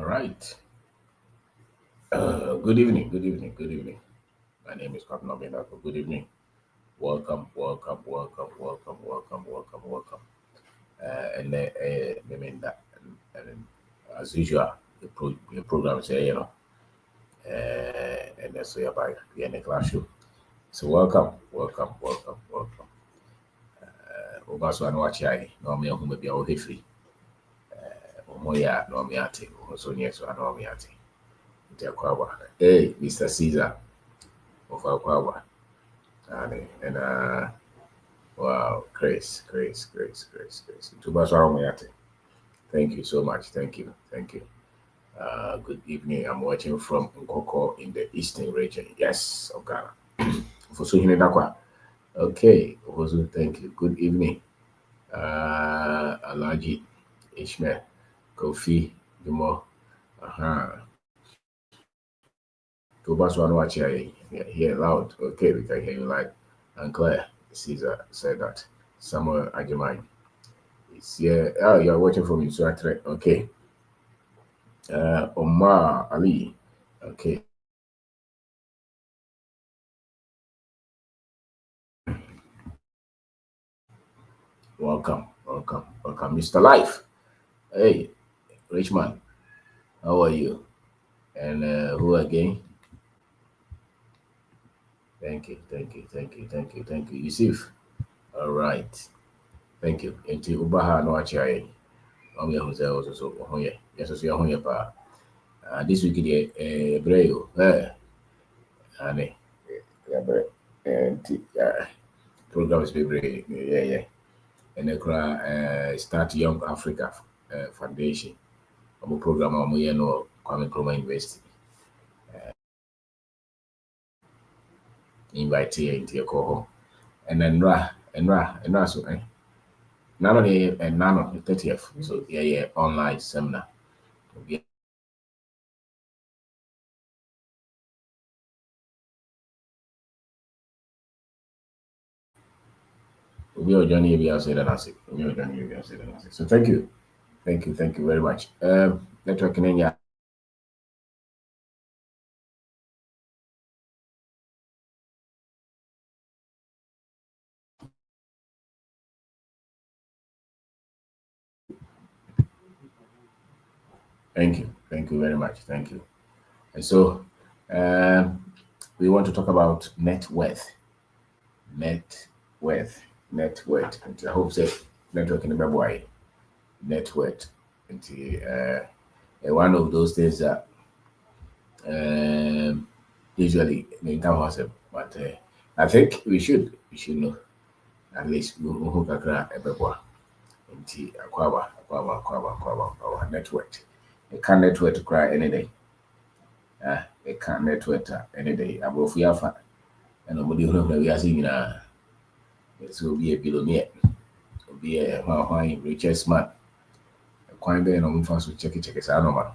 right. Good evening. Good evening. Good evening. My name is Captain Obinako. Good evening. Welcome. Welcome. Welcome. Welcome. Welcome. Welcome. Welcome. I mean that. And as usual, the program say and that's why by the end classroom. So welcome. Welcome. Welcome. Welcome. Obaso anwachi ai na omo ehun bia o hefri. Omo ya na omo ate. Omo so nyeso na omo ate. Ntiakwa. Hey, Mr. Caesar of Aquaba. And wow, grace. Tubaswara Moyate. Thank you so much. Thank you. Good evening. I'm watching from Nkoko in the eastern region. Yes, of Ghana. Fosuhine Dakwa. Okay, Ofosu, thank you. Good evening. Alaji Ishmael Kofi Dumo. Tubaswara Moyate. Hear loud. Okay, we can hear you loud and clear. Caesar said that. Samuel Ajimai. It's here. Oh, you're watching from Insuatre. Okay. Omar Ali. Okay. Welcome. Mr. Life. Hey, Richman. How are you? And who again? Thank you. Yusuf. All right. Thank you. Enti Ubaha no Achai. Jose also so. Yes, so pa. This week the Breo. Ane. And program is very yeah. And Start Young Africa Foundation. I'm program I'm no Kwame Nkrumah University. Invite here into your call. And then Ra so nano and nano 30th. So yeah, online seminar. We are Johnny So thank you very much. Network in India. Thank you very much. Thank you. And so we want to talk about net worth. And I hope say network in the web net worth. And one of those things that usually in town but I think we should know at least who kakra ebeboa nti akwaba network. It can network cry any day. It can network any day. Above Yafa and nobody who we are seeing it will be a billionaire, will be a richest man. Quite there no fast to check it anoma.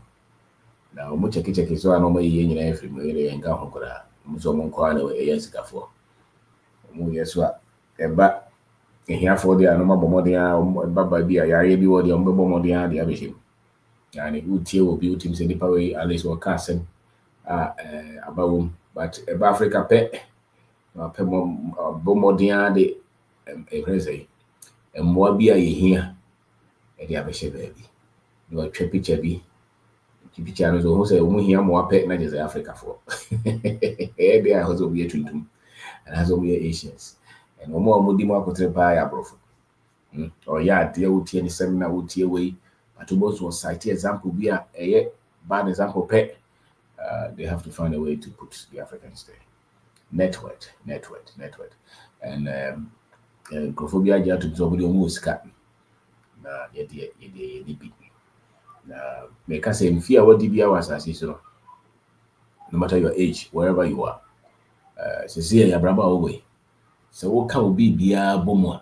Now much check it so anoma yen every area and go hokora. Muso kwana a years ago. Yeswa eba here for the anoma bomodia baba be a yari be what the umbomodia the abishim. And it would tear will be him say the power at least or casting about but Africa pet bomodia de a rese and more be a here at the abishe baby. You are picture be picture who say here more pet not just Africa for there has to be a treat and has only Asians and no more moody more could reply abroad. Or yeah, dear would any seminar would tear away, but to most was cite example be a bad example pet. They have to find a way to put the Africans there. Network. And Crophobia jar to somebody almost cut. Yet make us say fear what DBA was as is no matter your age, wherever you are. See your brother away. So what can be beer bomo?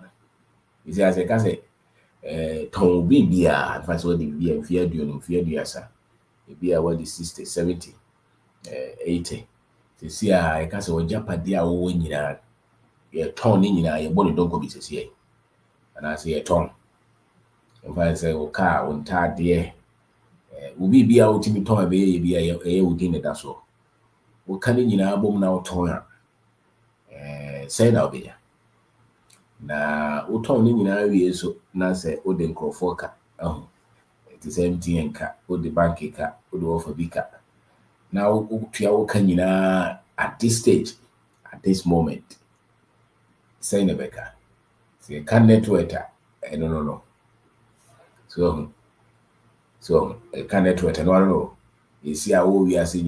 You see, as I can say, Tom be beer, advance what the beer and fear do, sir. The beer what the 60, 70, 80. To see, I can say, what Japan dear when you are a ton in your body don't go be to see. And I say a ton. If I say, oh, car, on tar dear. Ubi be out in the time be within it as well. What can you album now toy? Say now be na wotɔn ne nyinaa wie so na sɛ wode nkurɔfoɔ ka ɛte sɛ MTN ka wode bank ka wode wɔfa bi ka na wotua wo ka nyinaa at this stage at this moment sɛn na bɛka sɛ ɛka network a ɛno no so ɛka network no ano no ɛsi a wo wiase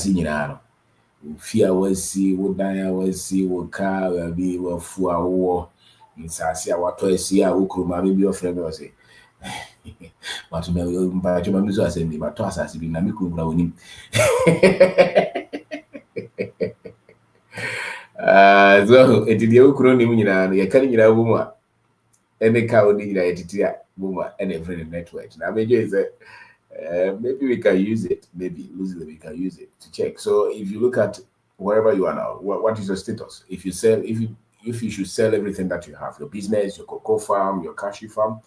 nyinaa no fia wasi wo dan a wasi wo ka bi wafu a wo nsase a wato asi a wo kuruma bi ofre me wase watu me mba choma mizo asembi mato asase bi na mi kuruma woni so etidi wo kuro ni mu nyina no ye kan nyina wo mu a ene ka wo ni nyina etiti a wo mu a ene every network na mejo is maybe we can use it. Maybe we can use it to check. So if you look at wherever you are now, what is your status? If you should sell everything that you have, your business, your cocoa farm, your cashew farm,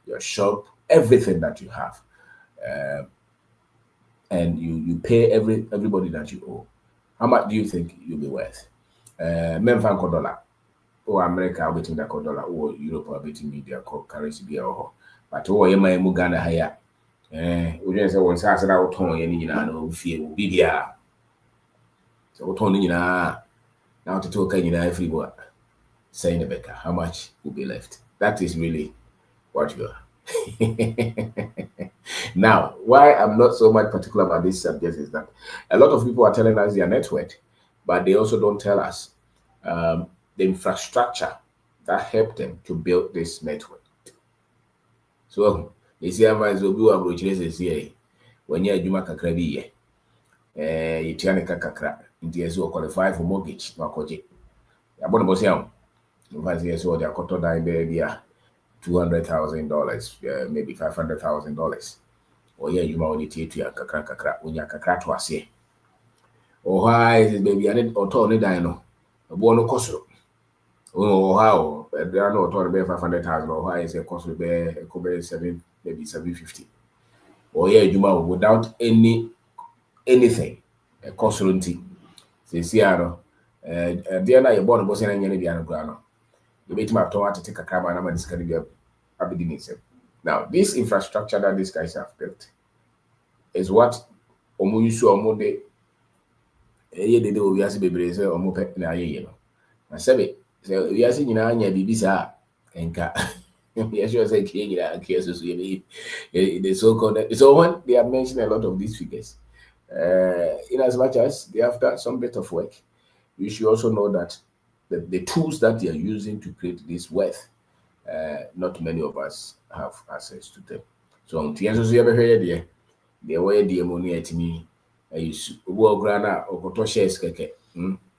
your shop, everything that you have, and you pay everybody that you owe, how much do you think you'll be worth? $1 or America are betting that $1 or Europe are betting media currency be or but my Ghana higher. We just say one size out on any no fear will be there. So, Tony, now to talk every word saying Rebecca, how much will be left? That is really what you are. Now, why I'm not so much particular about this subject is that a lot of people are telling us their net worth, but they also don't tell us the infrastructure that helped them to build this network. So, you see, I'm as obi wa brochures here. When you adwuma kakra bi ye, you tiane kakra, nti yeso qualify for mortgage na kwaje. Ya bono bosi am. Because yeso they akoto dan be a $200,000, maybe $500,000. Or yeah, you want to ya kakra, unya kakra to ase. Oh, why is baby ane oto ne dan no. Obo no kosoro. Oh, how? There are no oto be 500,000 or why is a cost be 7 maybe 750. Or yeah, you without anything. A consultancy. Say, Siano, dear, na your born was in any grano. You made my to take a camera and this can be now, this infrastructure that these guys have built is what Omuyusu Omode they do. We as baby say Omope na ye no. Na sebe we as in anya bibisa enka. Yes, you say the so-called. So when they have mentioned a lot of these figures, in as much as they have done some bit of work, you should also know that the tools that they are using to create this wealth, not many of us have access to them. So, you ever heard the way the money at me, I use grana or koto shares keke,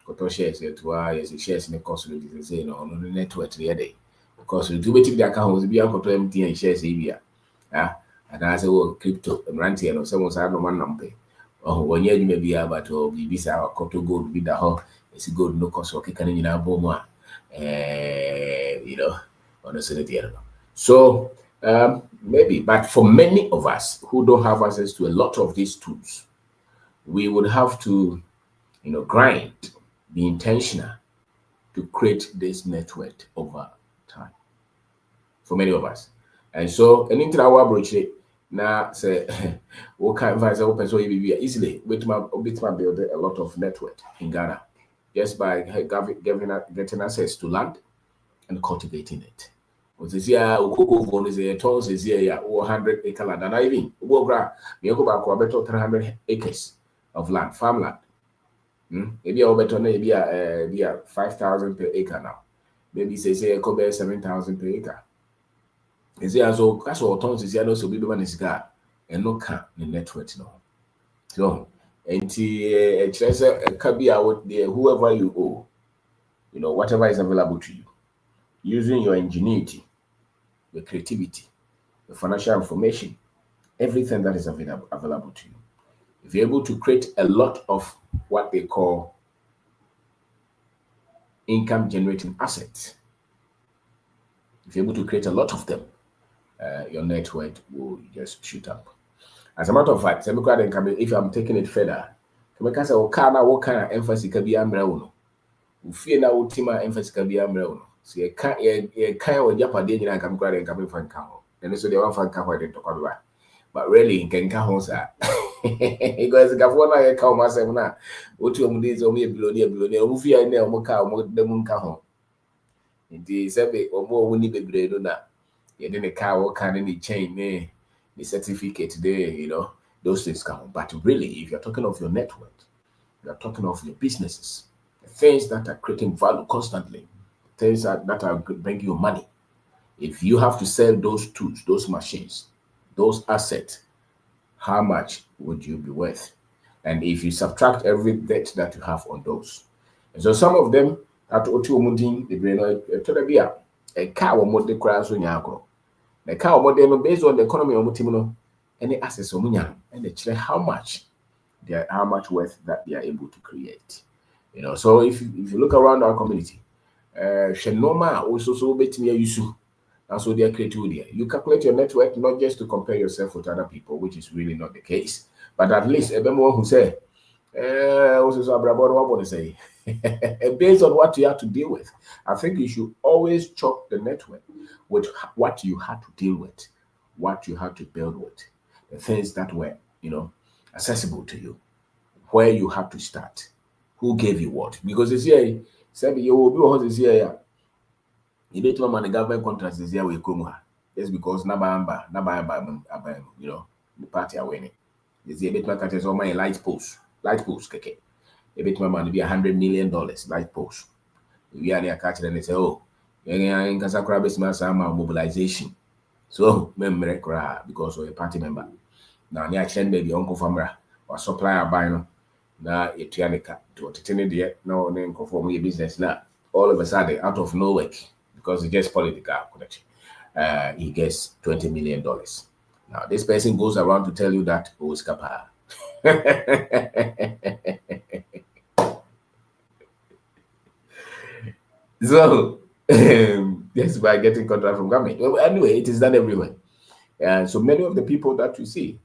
koto shares shares in the cost of the on the network the other day. Because you do the account be uncle to MT and shares Avia. And I say, well, crypto, Ranty, and someone's had no one number. Oh, 1 year you may be able to be visa or cotto gold with the whole. It's a good no cost or kicking in our boma. On the Senate. So, maybe, but for many of us who don't have access to a lot of these tools, we would have to, grind, be intentional to create this network over time. For many of us. And so anything our brochure now say what kind of open so easily with my build a lot of network in Ghana just by getting access to land and cultivating it. What is here Ukoko is a tons is here 100 acre land and I even go back about 300 acres of land, farmland. Maybe I'll bet on maybe 5,000 per acre now. Maybe say a cover 7,000 per acre. And say as all that's all tons is also be one is got and no can the network no. So and a cabby out there, whoever you owe, whatever is available to you, using your ingenuity, your creativity, the financial information, everything that is available to you. If you're able to create a lot of what they call income generating assets, if you're able to create a lot of them, your net worth will just shoot up. As a matter of fact, if I'm taking it further, can say, what kind of emphasis can be umbrella? Fear now, Tima emphasis can be umbrella. So you can't, you can't, when you're partying, I come grab and come from cow. And so they want to cow, they talk about. But really, in can count that. Because the governor count myself now. What you days only a billionaire, who fear in there, cow, the moon cow. It is a bit or more winning the bread on that. You didn't cow, can any chain, the certificate there, those things count. But really, if you're talking of your network, you're talking of your businesses, the things that are creating value constantly, things that are bringing you money. If you have to sell those tools, those machines, those assets, how much would you be worth? And if you subtract every debt that you have on those, and so some of them at Otu the brain to a car or more the crowds on Yagro. The car or more based on the economy of Mutimono, any assets of Munyan, and they check how much worth that they are able to create. So if you look around our community, Shenoma also so bet me you. And so they are creative. You calculate your network not just to compare yourself with other people, which is really not the case, but at least everyone who say, also so what say, based on what you have to deal with. I think you should always chalk the network with what you had to deal with, what you had to build with, the things that were, accessible to you, where you had to start, who gave you what. Because it's here, you will be what is here. You bet my the government contracts this year with Kumuha. Just because Nabamba, the party are winning. This year, bet my catches on my light post, keke. You bet my money be $100 million light post. We are there catching and they say, oh, in Casacra business, I'm mobilization. So, member because of a party member. Now, near Chen baby, Uncle Famra, or supplier buying. Now, a Tianica to attend the no name conform your business now. All of a sudden, out of nowhere. Because it's just political connection, he gets $20 million. Now, this person goes around to tell you that Oskapa. So, that's by getting contract from government. Well, anyway, it is done everywhere. And so many of the people that you see,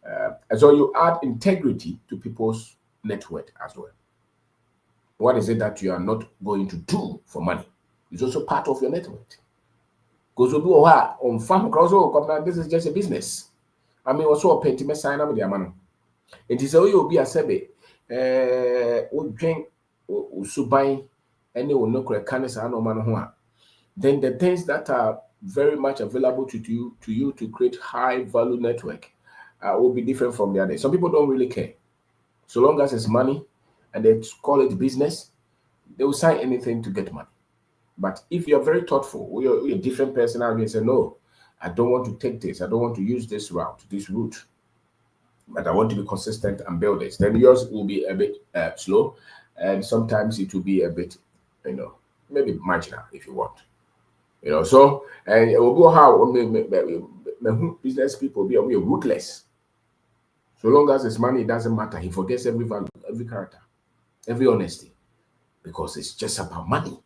and so you add integrity to people's network as well. What is it that you are not going to do for money? It's also part of your network. Because on farm cross, this is just a business. I mean, also a pentiment sign up with your money. It is a way you'll be a sebe. Drink, subai, any will no correct canvas, I know man. Then the things that are very much available to you to create high value network will be different from the others. Some people don't really care. So long as it's money and they call it business, they will sign anything to get money. But if you're very thoughtful, you're a different personality and say, no, I don't want to take this. I don't want to use this route, but I want to be consistent and build this. Then yours will be a bit slow. And sometimes it will be a bit, maybe marginal if you want. So, and it will go how business people be ruthless. So long as it's money, it doesn't matter. He forgets every value, every character, every honesty, because it's just about money.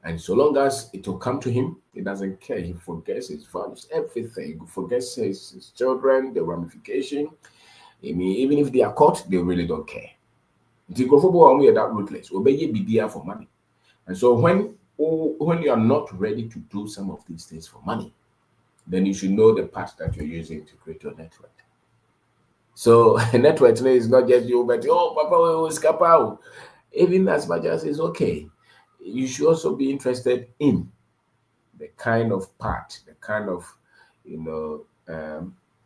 And so long as it will come to him, he doesn't care. He forgets his values, everything. He forgets his children, the ramification. I mean, even if they are caught, they really don't care. The football are that ruthless. Obey BBR for money. And so when you are not ready to do some of these things for money, then you should know the path that you're using to create your network. So network today is not just you, but Papa will escape out. Even as much as it's okay, you should also be interested in the kind of part, the kind of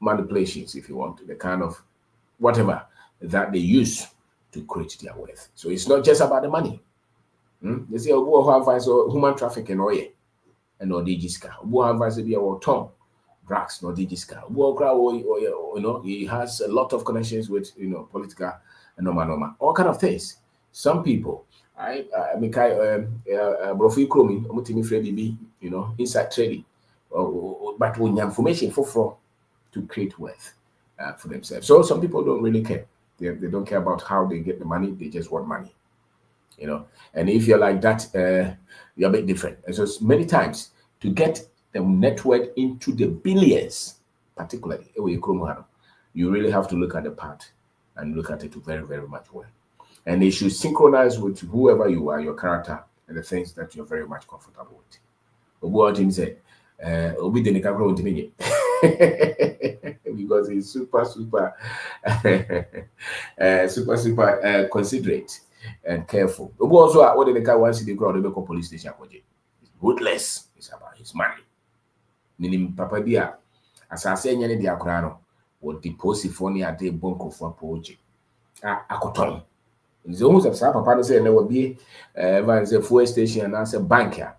manipulations, if you want, the kind of whatever that they use to create their wealth. So it's not just about the money. They say who have human trafficking and no digiska. Who have be our tongue drugs, no digiska. He has a lot of connections with political and normal, all kind of things. Some people, Brofi Kromi, Mutimi Fredi, inside trading, but when information for to create wealth for themselves. So some people don't really care. They don't care about how they get the money. They just want money, And if you're like that, you're a bit different. And so many times to get the net worth into the billions, particularly. You really have to look at the part and look at it very, very much well. And it should synchronize with whoever you are, your character, and the things that you're very much comfortable with. What him say, Obi de Nika grow because he's super, super, super considerate and careful. Obi also, what the Nika once the crowd, the police station, it's ruthless. It's about his money. Meaning, Papa Bia, as I say, any diagrano, would deposit for near the bunko for poji. Akoton. It's almost as Papa say, there will be a fuel station and as a banker.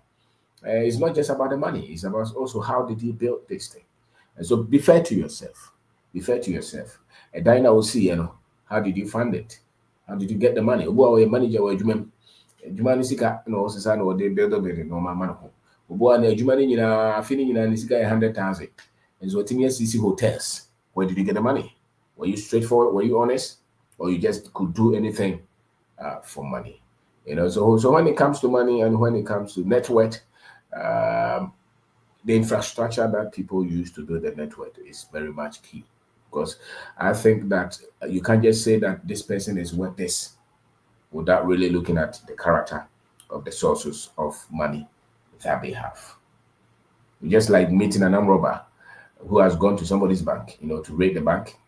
It's not just about the money, it's about also how did he build this thing. And so be fair to yourself. Be fair to yourself. A diner will see, how did you fund it? How did you get the money? Obo a manager or Jumani Sika, or they build a building, no man. Obo and Jumani, feeling in Sika 100,000. And so CC hotels. Where did you get the money? Were you straightforward? Were you honest? Or you just could do anything for money? So when it comes to money and when it comes to net worth, the infrastructure that people use to build the network is very much key, because I think that you can't just say that this person is worth this without really looking at the character of the sources of money that they have. Just like meeting an armed robber who has gone to somebody's bank, to raid the bank,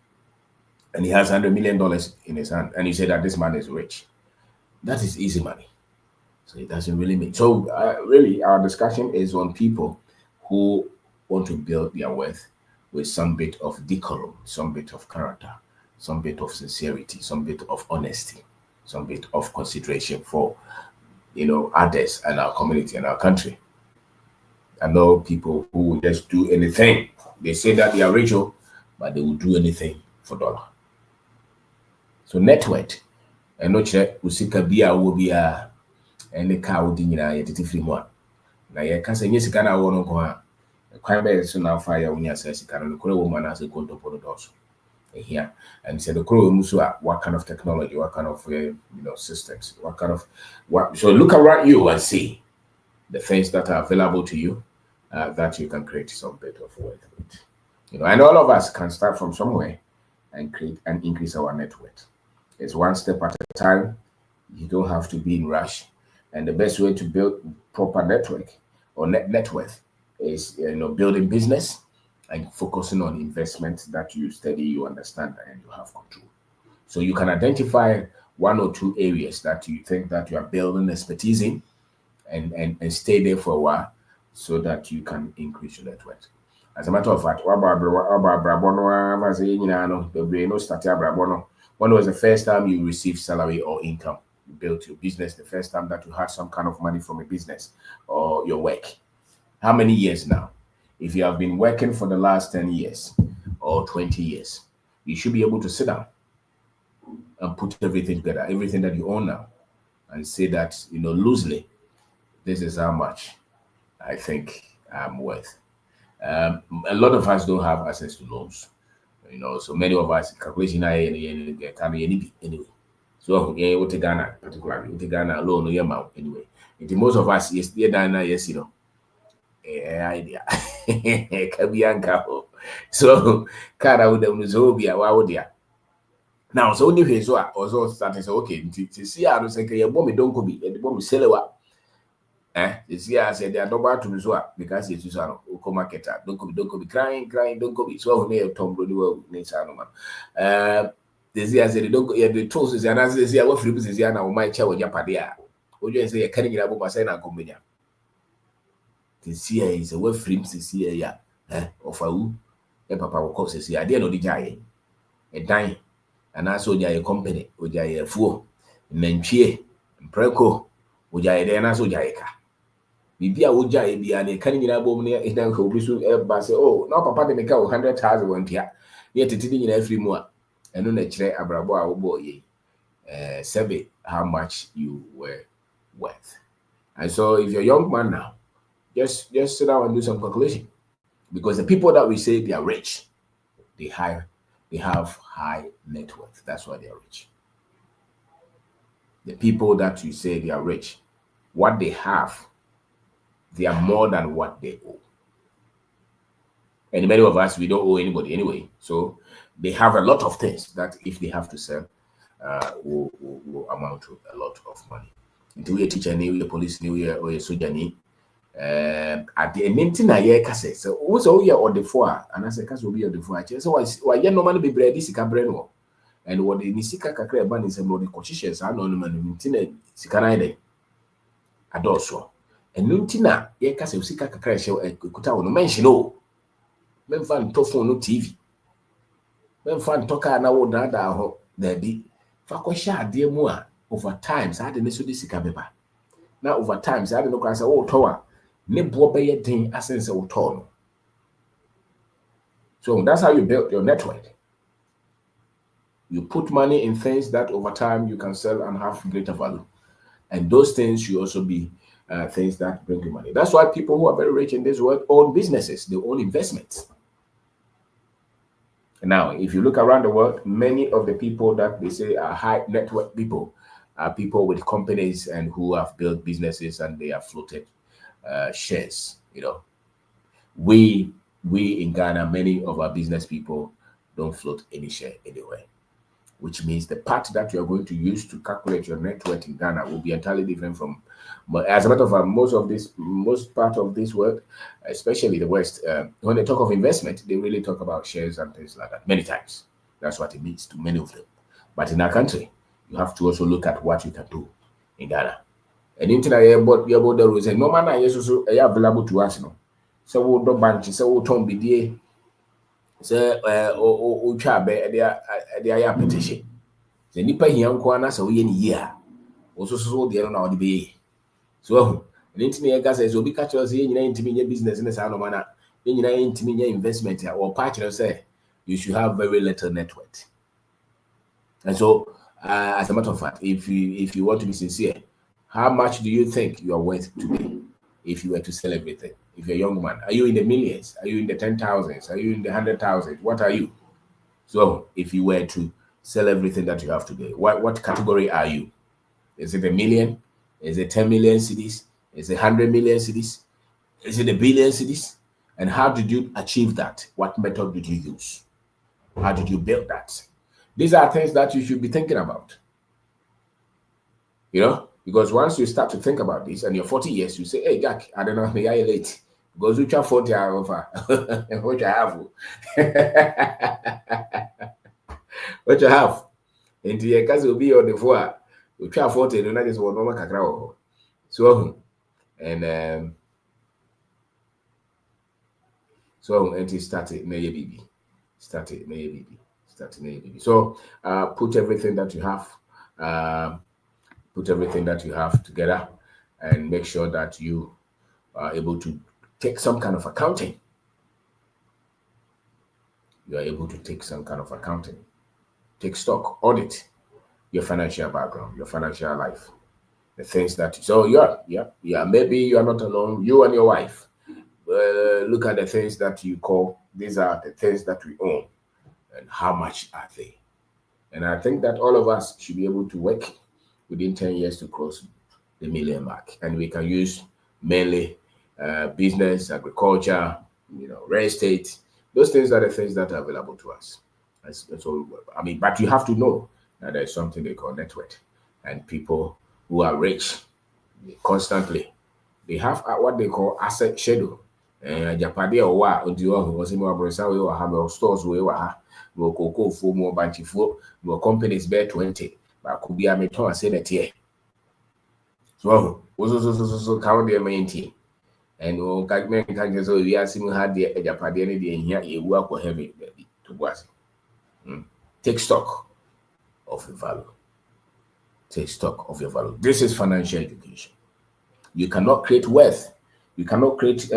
and he has $100 million in his hand, and you say that this man is rich. That is easy money. So it doesn't really mean. So really, our discussion is on people who want to build their wealth with some bit of decorum, some bit of character, some bit of sincerity, some bit of honesty, some bit of consideration for, others and our community and our country. I know people who will just do anything. They say that they are rich, but they will do anything for dollar. So net worth, and no check, usika bia will be a any car would in a free one. Now, you can't say yes, can I want to go on. Quite better so now fire when you say, can the crow woman as a go to put it also here and said the crow musua, what kind of technology, what kind of systems, what kind of what. So look around you and see the things that are available to you that you can create some bit of wealth with. And all of us can start from somewhere and create and increase our net worth. It's one step at a time. You don't have to be in rush. And the best way to build proper network or net worth is building business and focusing on investments that you study, you understand, and you have control. So you can identify one or two areas that you think that you are building expertise in and stay there for a while so that you can increase your net worth. As a matter of fact, when was the first time you received salary or income? You built your business, the first time that you had some kind of money from a business or your work? How many years now? If you have been working for the last 10 years or 20 years, you should be able to sit down and put everything together, everything that you own now, and say that, loosely, this is how much I think I'm worth. A lot of us don't have access to loans, so many of us calculation anyway. So yeah, what Ghana particularly, what Ghana loan no amount anyway. Most of us yes, yes, idea. Kabianka. So Kara would them Zobia, Wawodia. Now, so only so also starting say, okay, to see how to say, your bomb don't go be, and the bomb sell you see, I said they are not to Mizua because it's Susano, Oko marketer. Don't go be crying, don't go be so near Tom Brody. This year said, don't go, the tools is an answer. This year, what flips is Yana, my child with Japadia. Would you say a cutting about my son and company? This year is a word flips this year, of a woo, and Papa will cause this year. I didn't know the giant, a dime, and I saw a company, with a fool, Menchie, Preco, with Jaya, so Jaika. Bibia Uja, and a cunning album near it, and be soon say, oh, no, Papa, they make out 100,000 one here, yet it's in every more. And on a chair, Abrabo, boy, Sebe, how much you were worth. And so, if you're a young man now, just sit down and do some calculation, because the people that we say they are rich, they have high net worth. That's why they are rich. The people that you say they are rich, what they have, they are more than what they owe. And many of us, we don't owe anybody anyway. So they have a lot of things that if they have to sell, will amount to a lot of money. Until you're a teacher, you're a police, you're a soldier, at the ending, I hear Cassette. So, what's all your or the four, and I say, Cass will be on the four. So, why you normally be bread, this Cabreno, and what the Nisika Cacre ban is a more cochiches, I know, man, Sikana, Adoso. And Nuntina, ye Cass Sika Cacre show a Kuta no mention, oh, men fan tophone no TV. Men fan toka na wo da ho, there be. Fakosha, dear Moa, over times, I didn't so this Sika. Now, over times, I don't know, I say, oh, Tower. So that's how you build your network. You put money in things that over time you can sell and have greater value. And those things should also be things that bring you money. That's why people who are very rich in this world own businesses, they own investments. Now, if you look around the world, many of the people that they say are high network people are people with companies and who have built businesses and they have floated shares. We in Ghana, many of our business people don't float any share anywhere, which means the part that you are going to use to calculate your net worth in Ghana will be entirely different from. But as a matter of fact, most part of this world, especially the West, when they talk of investment, they really talk about shares and things like that. Many times, that's what it means to many of them. But in our country, you have to also look at what you can do in Ghana. And internet about the rules and no man is also available to us. So we'll do bank, so we'll turn BDA. So o try their petition. The Nipa Yankwana, so we in year. Also, so the other the be. So the internet gas is obi catch us in your business in the sound of manner. Then you intimate investment or partner say you should have very little net worth. And so, as a matter of fact, if you want to be sincere, how much do you think you are worth today if you were to sell everything? If you're a young man, are you in the millions? Are you in the 10,000s? Are you in the 100,000? What are you? So if you were to sell everything that you have today, what category are you? Is it a million? Is it 10 million cedis? Is it 100 million cedis? Is it a billion cedis? And how did you achieve that? What method did you use? How did you build that? These are things that you should be thinking about. Because once you start to think about this and you're 40 years, you say, hey, Jack, I don't know, maybe I'm late. Because you are 40 over, what you have. What you have. And your cousin will be on the floor. You try 40, and that is what normal cacao. So, and it started, na baby. Started, na baby. So, put everything that you have. Put everything that you have together and make sure that you are able to take some kind of accounting. You are able to take some kind of accounting. Take stock, audit your financial background, your financial life. The things that, maybe you are not alone, you and your wife. Look at the things that you call, these are the things that we own and how much are they? And I think that all of us should be able to work within 10 years to cross the million mark. And we can use mainly business, agriculture, real estate. Those things are the things that are available to us. That's all. But you have to know that there's something they call net worth. And people who are rich, they have what they call asset schedule. Japade or what, was in stores where we cocoa for more banchi for more companies bear 20. But could be a meton and say that here. So count their main team. And can just we are seeing had the Japadian here, you work for heavy to was. Take stock of your value. Take stock of your value. This is financial education. You cannot create wealth. You cannot create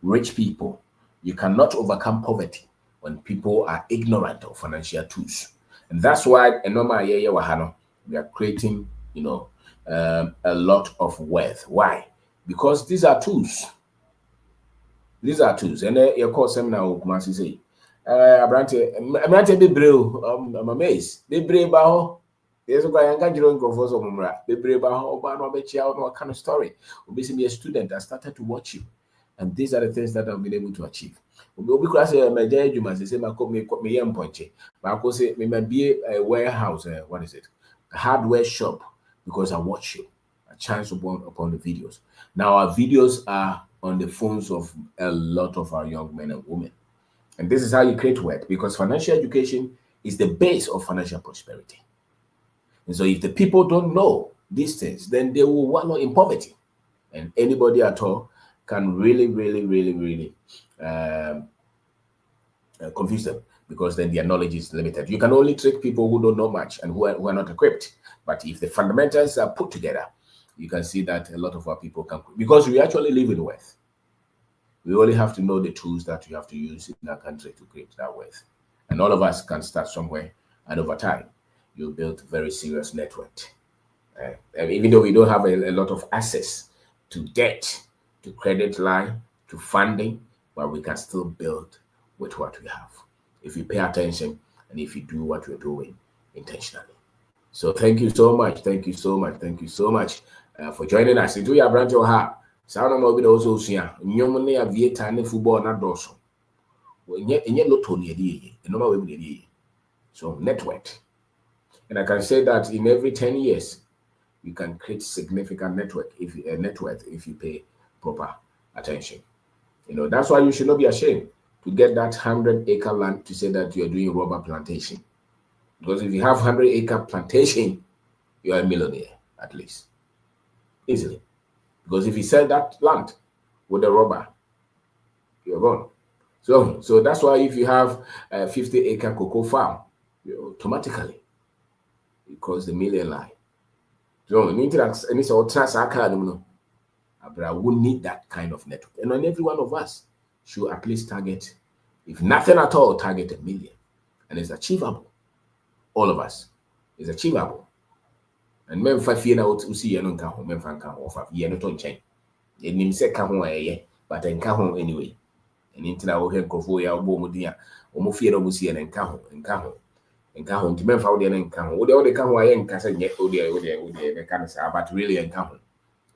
rich people. You cannot overcome poverty when people are ignorant of financial tools. And that's why we are creating, a lot of wealth. Why? Because these are tools. These are tools. And your course seminar, Kumasi say, Abrante be brave. I'm amazed. Be brave about. There's a guy I'm going to go for some. Be brave about. What kind of story? Obviously, be a student that started to watch you. And these are the things that I've been able to achieve. Because my judgment say me might be a warehouse, what is it? A hardware shop, because I watch you. A chance upon the videos. Now our videos are on the phones of a lot of our young men and women. And this is how you create wealth, because financial education is the base of financial prosperity. And so if the people don't know these things, then they will wallow in poverty. And anybody at all can really confuse them, because then their knowledge is limited. You can only trick people who don't know much and who are not equipped. But if the fundamentals are put together, you can see that a lot of our people can, because we actually live in wealth. We only have to know the tools that you have to use in our country to create that wealth. And all of us can start somewhere, and over time, you build a very serious network. Even though we don't have a lot of access to debt, to credit line, to funding, but we can still build with what we have if you pay attention and if you do what we're doing intentionally. So thank you so much. Thank you so much. Thank you so much for joining us. Into your branch of heart. Sound no be also here. Nyom ne aviator ne football na doso. Enye lotto ne dey. No we dey. So network. And I can say that in every 10 years, you can create significant network if you pay proper attention. That's why you should not be ashamed to get that 100-acre land to say that you are doing rubber plantation. Because if you have 100-acre plantation, you are a millionaire at least, easily. Because if you sell that land with the rubber, you're gone. So that's why if you have a 50-acre cocoa farm, automatically you cross the million line. So you need to but I would need that kind of network. And on every one of us should at least target, if nothing at all, target 1 million. And it's achievable. All of us. It's achievable. And men fa fie na usi yeno nka ho, men fa nka ho fa fie no to nchen. Enim se ka ho eye, but nka ho anyway. And intina wo he nkofo ya obo mu dia, omo fie no musi ye nka ho. Nti men fa wo de nka ho. Wo de ka ho aye nka se nye wo de be kan sa, but really nka ho.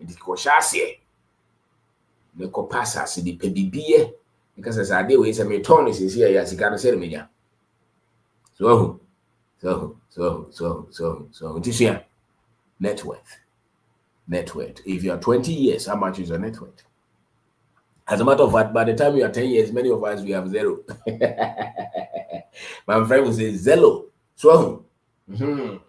Nti ko hyase ne ko passa se di pe bibie because as ade we se me ton is here ya sika no se menya. So nti net worth. If you are 20 years, how much is your net worth? As a matter of fact, by the time you are 10 years, many of us, we have zero. My friend will say zero. So, oh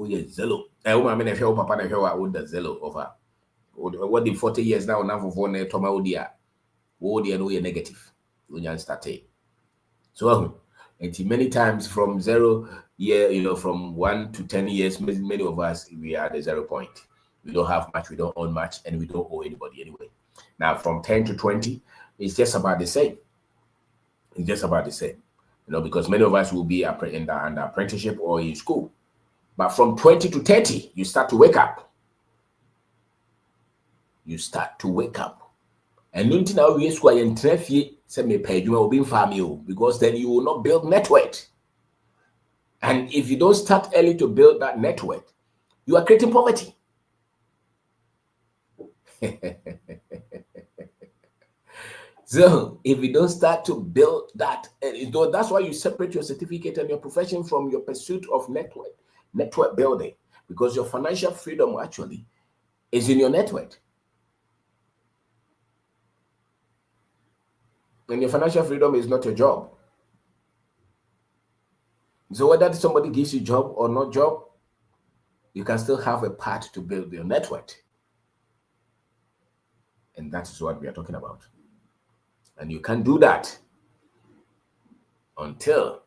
yes, zero. I mean, if your papa, if you are the zero over what the 40 years now, now for one, Toma Odia, Odia, no, you're negative. When you start. So, and many times from 0 year, from 1 to 10 years, many of us, we are at the 0 point. We don't have much, we don't own much, and we don't owe anybody anyway. Now, from 10 to 20, it's just about the same. It's just about the same, because many of us will be in the apprenticeship or in school. But from 20 to 30, you start to wake up. And now we because then you will not build network. And if you don't start early to build that network, you are creating poverty. So if you don't start to build that, that's why you separate your certificate and your profession from your pursuit of network building, because your financial freedom actually is in your network. And your financial freedom is not your job. So whether somebody gives you job or not job, you can still have a part to build your network. And that is what we are talking about. And you can do that until.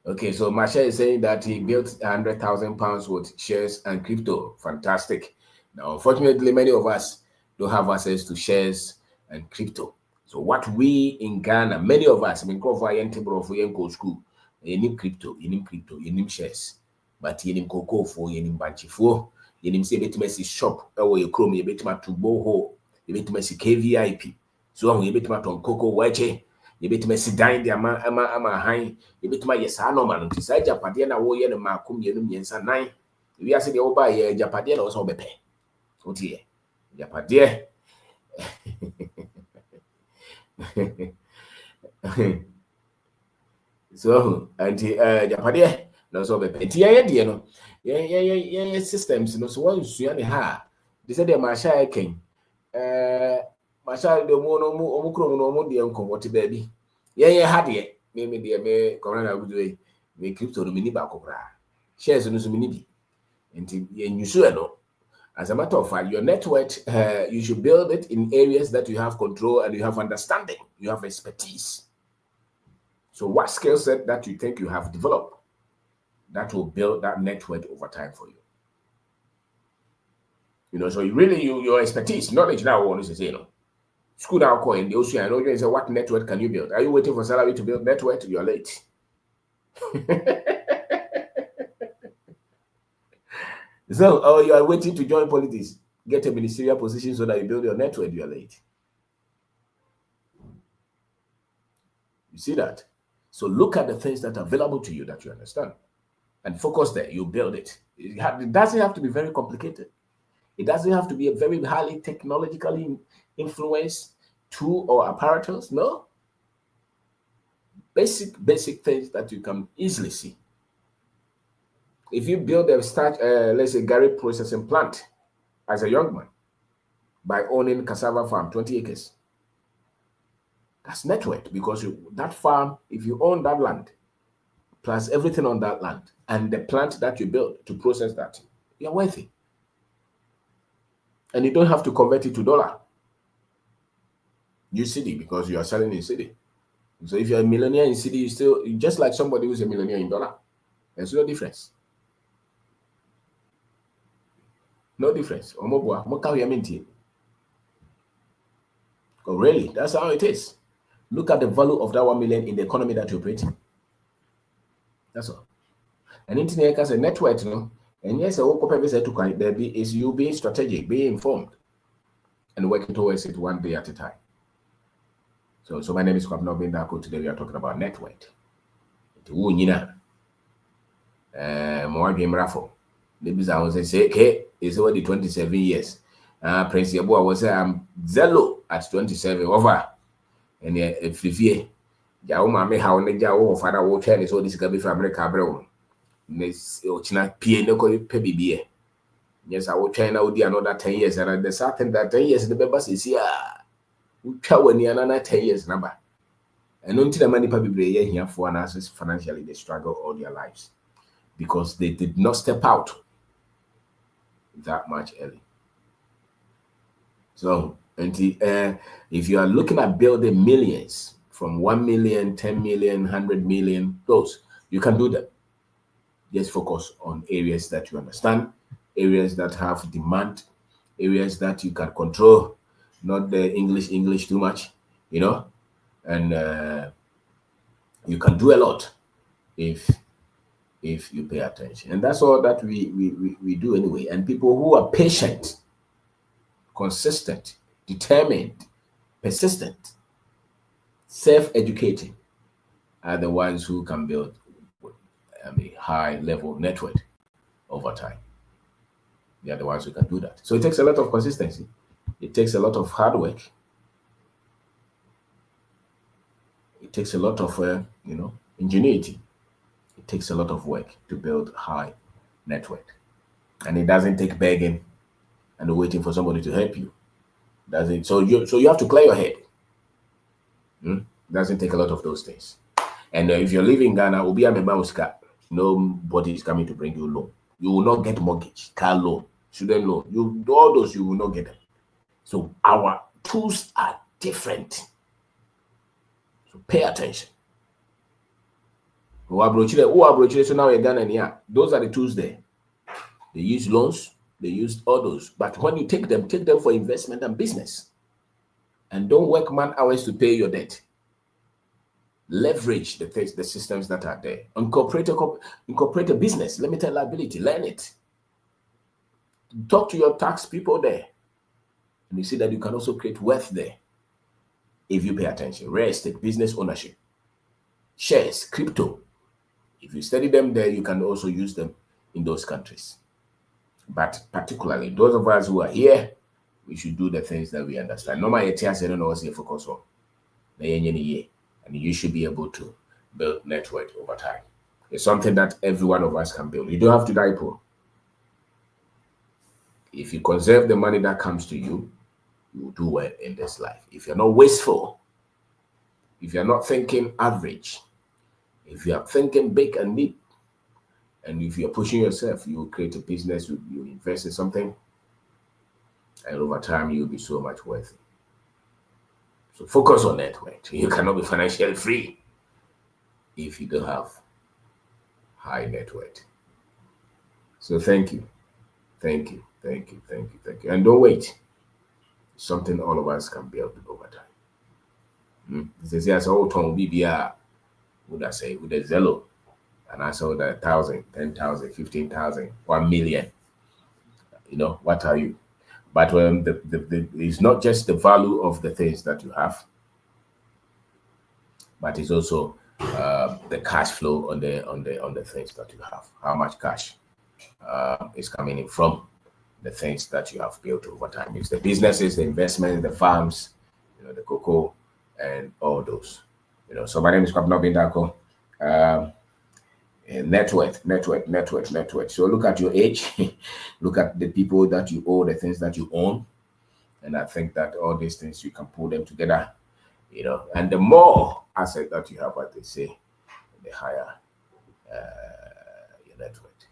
Okay, so Masha is saying that he built £100,000 with shares and crypto. Fantastic. Now, unfortunately, many of us don't have access to shares and crypto. So what we in Ghana, many of us, go school, you need crypto, you need shares, but you need cocoa for, you need banchi for, you need say betimesi shop, or you chrome, you betima to boho, you betimesi KVIP. So you betima to cocoa wache, you betimesi dine the ama high, you betima yes, I know man, to say Japadiana warrior and Makum yenum yensa nine. We are saying the Oba Japadiana also be pay. So here. Japadeɛ. So anti Japadeɛ no so be penti yɛ no yɛ systems no so one sua ne ha they say dem asha ken masha de mo no mo krom no mo de nkɔmɔ te baabi yɛ ha de me de me corona gudu me crypto no me ni ba kokra shares no so me ni bi anti yɛ nyusu no. As a matter of fact, your network, you should build it in areas that you have control and you have understanding, you have expertise. So what skill set that you think you have developed that will build that network over time for you? You know, so your expertise, knowledge now, one is say, school now coin, the ocean, I know you say, what network can you build? Are you waiting for salary to build network? You're late. So, you are waiting to join politics, get a ministerial position so that you build your network, you're late. You see that? So look at the things that are available to you that you understand and focus there. You build it. It doesn't have to be very complicated. It doesn't have to be a very highly technologically influenced tool or apparatus. No. Basic things that you can easily see. If you build a let's say garlic processing plant as a young man by owning cassava farm, 20 acres, that's network because that farm, if you own that land, plus everything on that land and the plant that you build to process that, you're worthy. And you don't have to convert it to dollar. Use cedi because you are selling in cedi. So if you're a millionaire in cedi, you still just like somebody who's a millionaire in dollar. There's no difference. No difference. Oh, really? That's how it is. Look at the value of that 1 million in the economy that you operate in. That's all. And internet as a network, and yes, there is you being strategic, being informed, and working towards it one day at a time. So my name is Kwabena Bindako. Today we are talking about network. More game raffle. The bizarre was say, okay, it's already 27 years. Prince Yabua was I'm Zello at 27 over. And if you Mame how Neja father will tell us all this gabby from America bro. Miss Ochina P. No Pebby. Yes, I will try now another 10 years, and the certain that 10 years the members is here. We try when you another 10 years number. And until the money probably here for analysis financially, they struggle all their lives because they did not step out that much early. So, if you are looking at building millions from 1 million, 10 million, 100 million, those you can do that. Just focus on areas that you understand, areas that have demand, areas that you can control, not the English too much, and you can do a lot if you pay attention. And that's all that we do anyway. And people who are patient, consistent, determined, persistent, self-educating are the ones who can build a high level network over time. They are the ones who can do that. So it takes a lot of consistency. It takes a lot of hard work. It takes a lot of ingenuity. It takes a lot of work to build high network. And it doesn't take begging and waiting for somebody to help you. Does it? So you have to clear your head. Doesn't take a lot of those things. And if you're living in Ghana, nobody is coming to bring you a loan. You will not get mortgage, car loan, student loan. All those you will not get them. So our tools are different. So pay attention. So now in Ghana, those are the tools there. They use loans, they use all those. But when you take them for investment and business. And don't work man hours to pay your debt. Leverage the systems that are there. Incorporate a business, limited liability, learn it. Talk to your tax people there. And you see that you can also create wealth there if you pay attention. Real estate, business ownership, shares, crypto. If you study them there, you can also use them in those countries. But particularly those of us who are here, we should do the things that we understand. Normally, I don't know what's your focus on. And you should be able to build net worth over time. It's something that every one of us can build. You don't have to die poor. If you conserve the money that comes to you, you will do well in this life. If you're not wasteful, if you're not thinking average, if you are thinking big and deep, and if you're pushing yourself, you will create a business, you invest in something, and over time you'll be so much wealthy. So focus on net worth. You cannot be financially free if you don't have high net worth. So thank you. Thank you. Thank you. Thank you. Thank you. And don't wait. It's something all of us can build over time. This is all Tom BBR would I say with a Zello. And I saw that 1,000, 10,000, 15,000, 1 million. You know, what are you? But it's not just the value of the things that you have, but it's also the cash flow on the things that you have. How much cash is coming in from the things that you have built over time? It's the businesses, the investments, the farms, you know, the cocoa, and all those. You know. So my name is Kwabena Bindako. Net worth. So look at your age, look at the people that you owe, the things that you own, and I think that all these things you can pull them together, you know. And the more asset that you have, what they say, the higher your net worth.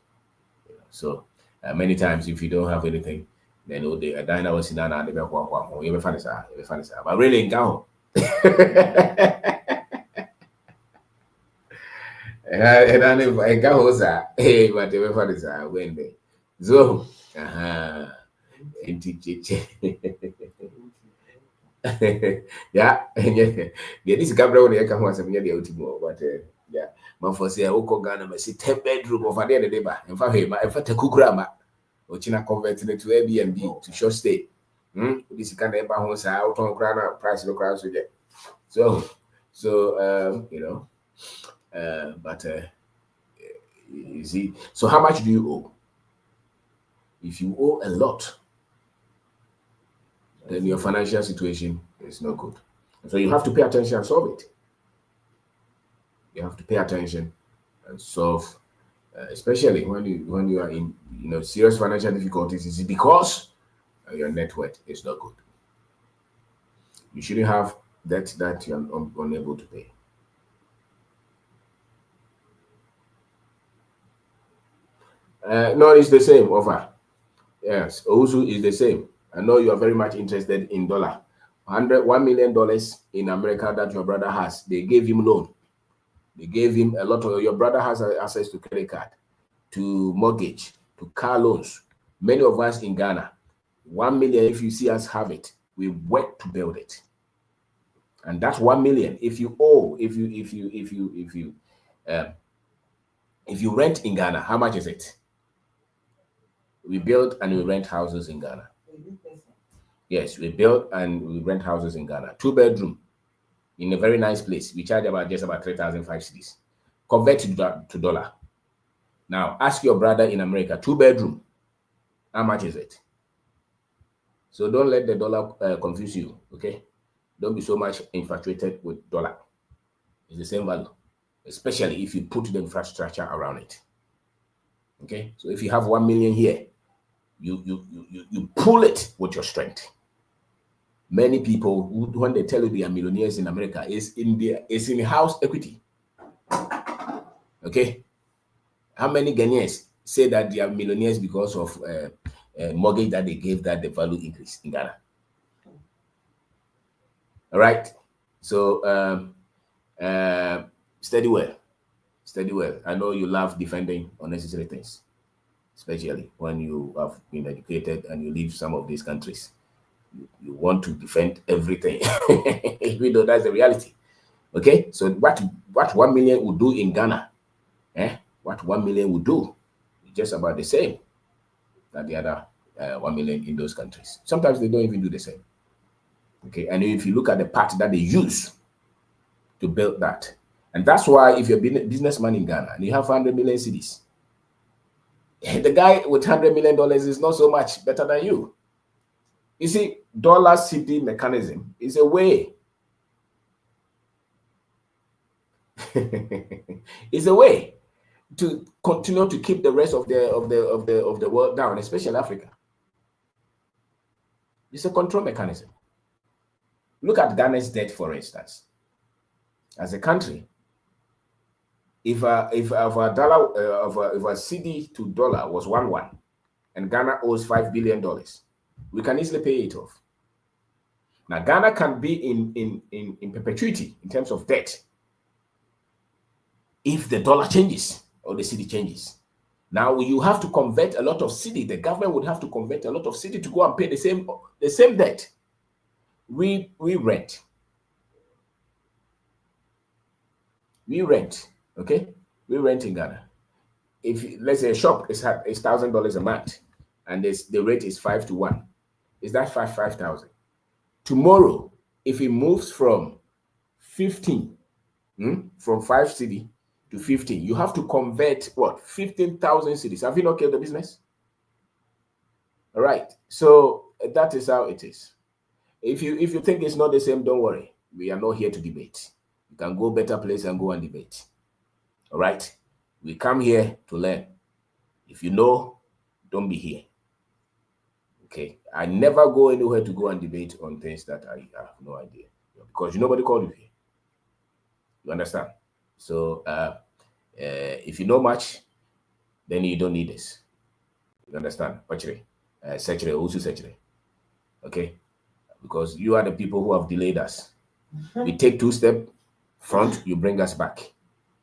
You know. So many times, if you don't have anything, then the diner was in an you find it, but really in Gao. And I got Hosa, hey, but the weapon is a Wednesday. So, yeah, this Gabriel, I come once a minute, but yeah, Manfosia, Oko Ghana, I see 10 bedroom of a day, in fact, a kukrama, which I converted it to Airbnb to short stay. This kind of house out on crown price of crowds with it. So, you know. But you see, so how much do you owe? If you owe a lot, then your financial situation is not good. So you have to pay attention and solve it. You have to pay attention and solve, especially when you are in serious financial difficulties. Is it because your net worth is not good? You shouldn't have debt that you're unable to pay. No, it's the same offer. Yes, Osu is the same. I know you are very much interested in dollar. $1 million in America that your brother has. They gave him loan. They gave him a lot of. Your brother has access to credit card, to mortgage, to car loans. Many of us in Ghana, 1 million. If you see us have it, we work to build it. And that's 1 million. If you owe, if you rent in Ghana, how much is it? We build and we rent houses in Ghana. Yes, we build and we rent houses in Ghana. 2-bedroom in a very nice place. We charge just about 3,005 cedis. Convert to dollar. Now, ask your brother in America, 2-bedroom, how much is it? So don't let the dollar confuse you, okay? Don't be so much infatuated with dollar. It's the same value, especially if you put the infrastructure around it. Okay, so if you have 1 million here, you pull it with your strength. Many people, when they tell you they are millionaires in America, is in house equity. Okay, how many Ghanaians say that they are millionaires because of mortgage that they gave that the value increase in Ghana? All right, so steady well. I know you love defending unnecessary things, especially when you have been educated and you leave some of these countries. You want to defend everything, even though that's the reality. Okay, so what 1 million would do in Ghana, what 1 million would do is just about the same that the other 1 million in those countries. Sometimes they don't even do the same. Okay, and if you look at the part that they use to build that, and that's why if you're a businessman in Ghana and you have 100 million cedis, the guy with $100 million is not so much better than you. You see, dollar cedi mechanism is a way. It's a way to continue to keep the rest of the world down, especially Africa. It's a control mechanism. Look at Ghana's debt, for instance. As a country, if a dollar if a cedi to dollar was 1-1, and Ghana owes $5 billion, we can easily pay it off. Now, Ghana can be in perpetuity in terms of debt if the dollar changes or the cedi changes. Now you have to convert a lot of cedi. The government would have to convert a lot of cedi to go and pay the same debt. We rent. We rent. Okay, we rent in Ghana. If let's say a shop is $1,000 a month, and the rate is 5 to 1, is that 5,000? Tomorrow, if it moves from 15, from 5 cedi to 15, you have to convert what? 15,000 cedis. Have you not killed the business? All right. So that is how it is. If you think it's not the same, don't worry. We are not here to debate. You can go better place and go and debate. All right. We come here to learn. If you know, don't be here. Okay. I never go anywhere to go and debate on things that I have no idea, because nobody called you here. You understand? So if you know much, then you don't need this. You understand? Okay? Because you are the people who have delayed us. We take 2 steps front, you bring us back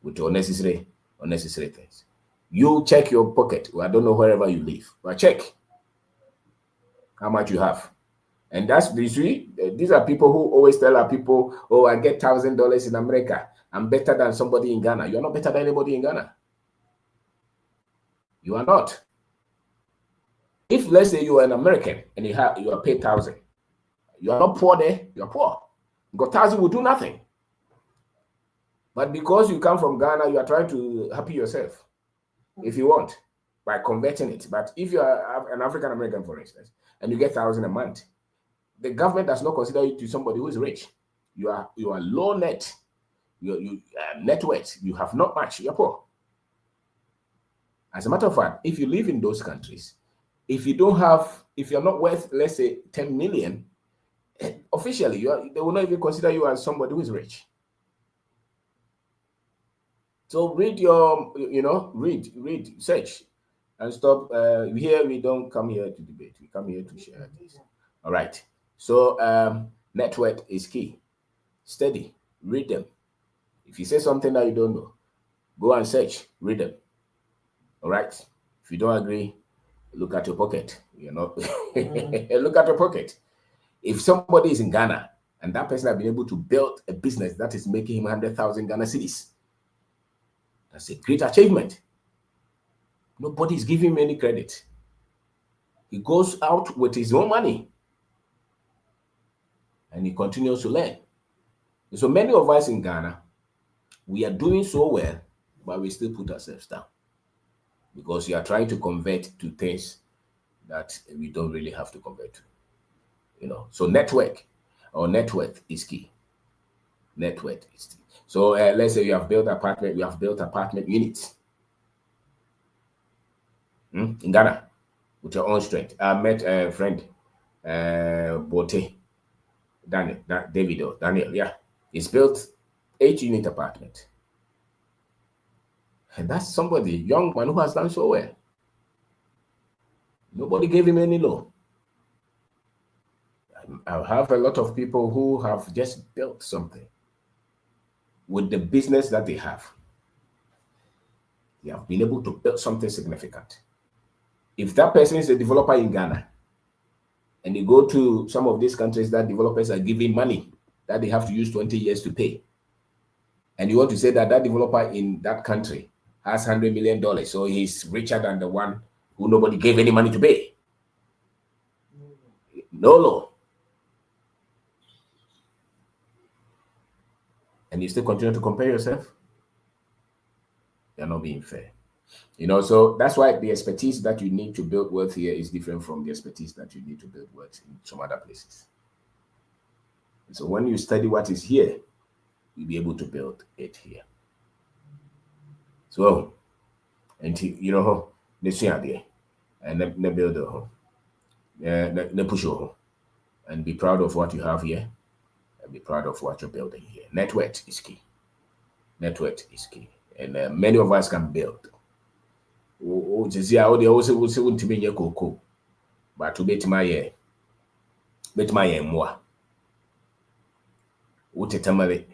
with unnecessary things. You check your pocket. I don't know wherever you live, but check how much you have. And these are people who always tell our people, oh, I get $1,000 in America. I'm better than somebody in Ghana. You're not better than anybody in Ghana. You are not. If, let's say, you are an American and you are paid 1,000, you are not poor there, you are poor. Because 1,000 will do nothing. But because you come from Ghana, you are trying to happy yourself, if you want, by converting it. But if you are an African American, for instance, and you get 1,000 a month, the government does not consider you to somebody who is rich. You are low net. You net worth. You have not much. You're poor. As a matter of fact, if you live in those countries, if you're not worth, let's say, 10 million, officially, they will not even consider you as somebody who is rich. So read read, search, and stop. Here we don't come here to debate. We come here to share this. All right. So net worth is key. Study, read them. If you say something that you don't know, go and search, read them. All right. If you don't agree, look at your pocket. Look at your pocket. If somebody is in Ghana and that person has been able to build a business that is making him 100,000 Ghana cedis, that's a great achievement. Nobody is giving him any credit. He goes out with his own money and he continues to learn. So many of us in Ghana, we are doing so well, but we still put ourselves down because we are trying to convert to things that we don't really have to convert to. So net worth is key. Net worth is key. So let's say you have built apartment units in Ghana with your own strength. I met a friend, Bote, Daniel, yeah. He's built 8-unit apartment. And that's somebody, young man, who has done so well. Nobody gave him any loan. I have a lot of people who have just built something with the business that they have. They have been able to build something significant. If that person is a developer in Ghana, and you go to some of these countries that developers are giving money that they have to use 20 years to pay, and you want to say that developer in that country has $100 million, so he's richer than the one who nobody gave any money to pay. No. And you still continue to compare yourself? You're not being fair. You know, so that's why the expertise that you need to build wealth here is different from the expertise that you need to build wealth in some other places. So when you study what is here, you'll be able to build it here. So, and you know, the there and the build the push and be proud of what you have here and be proud of what you're building here. Network is key. Network is key. And many of us can build. They also want to be cocoa, but to bet my more. Utetamale.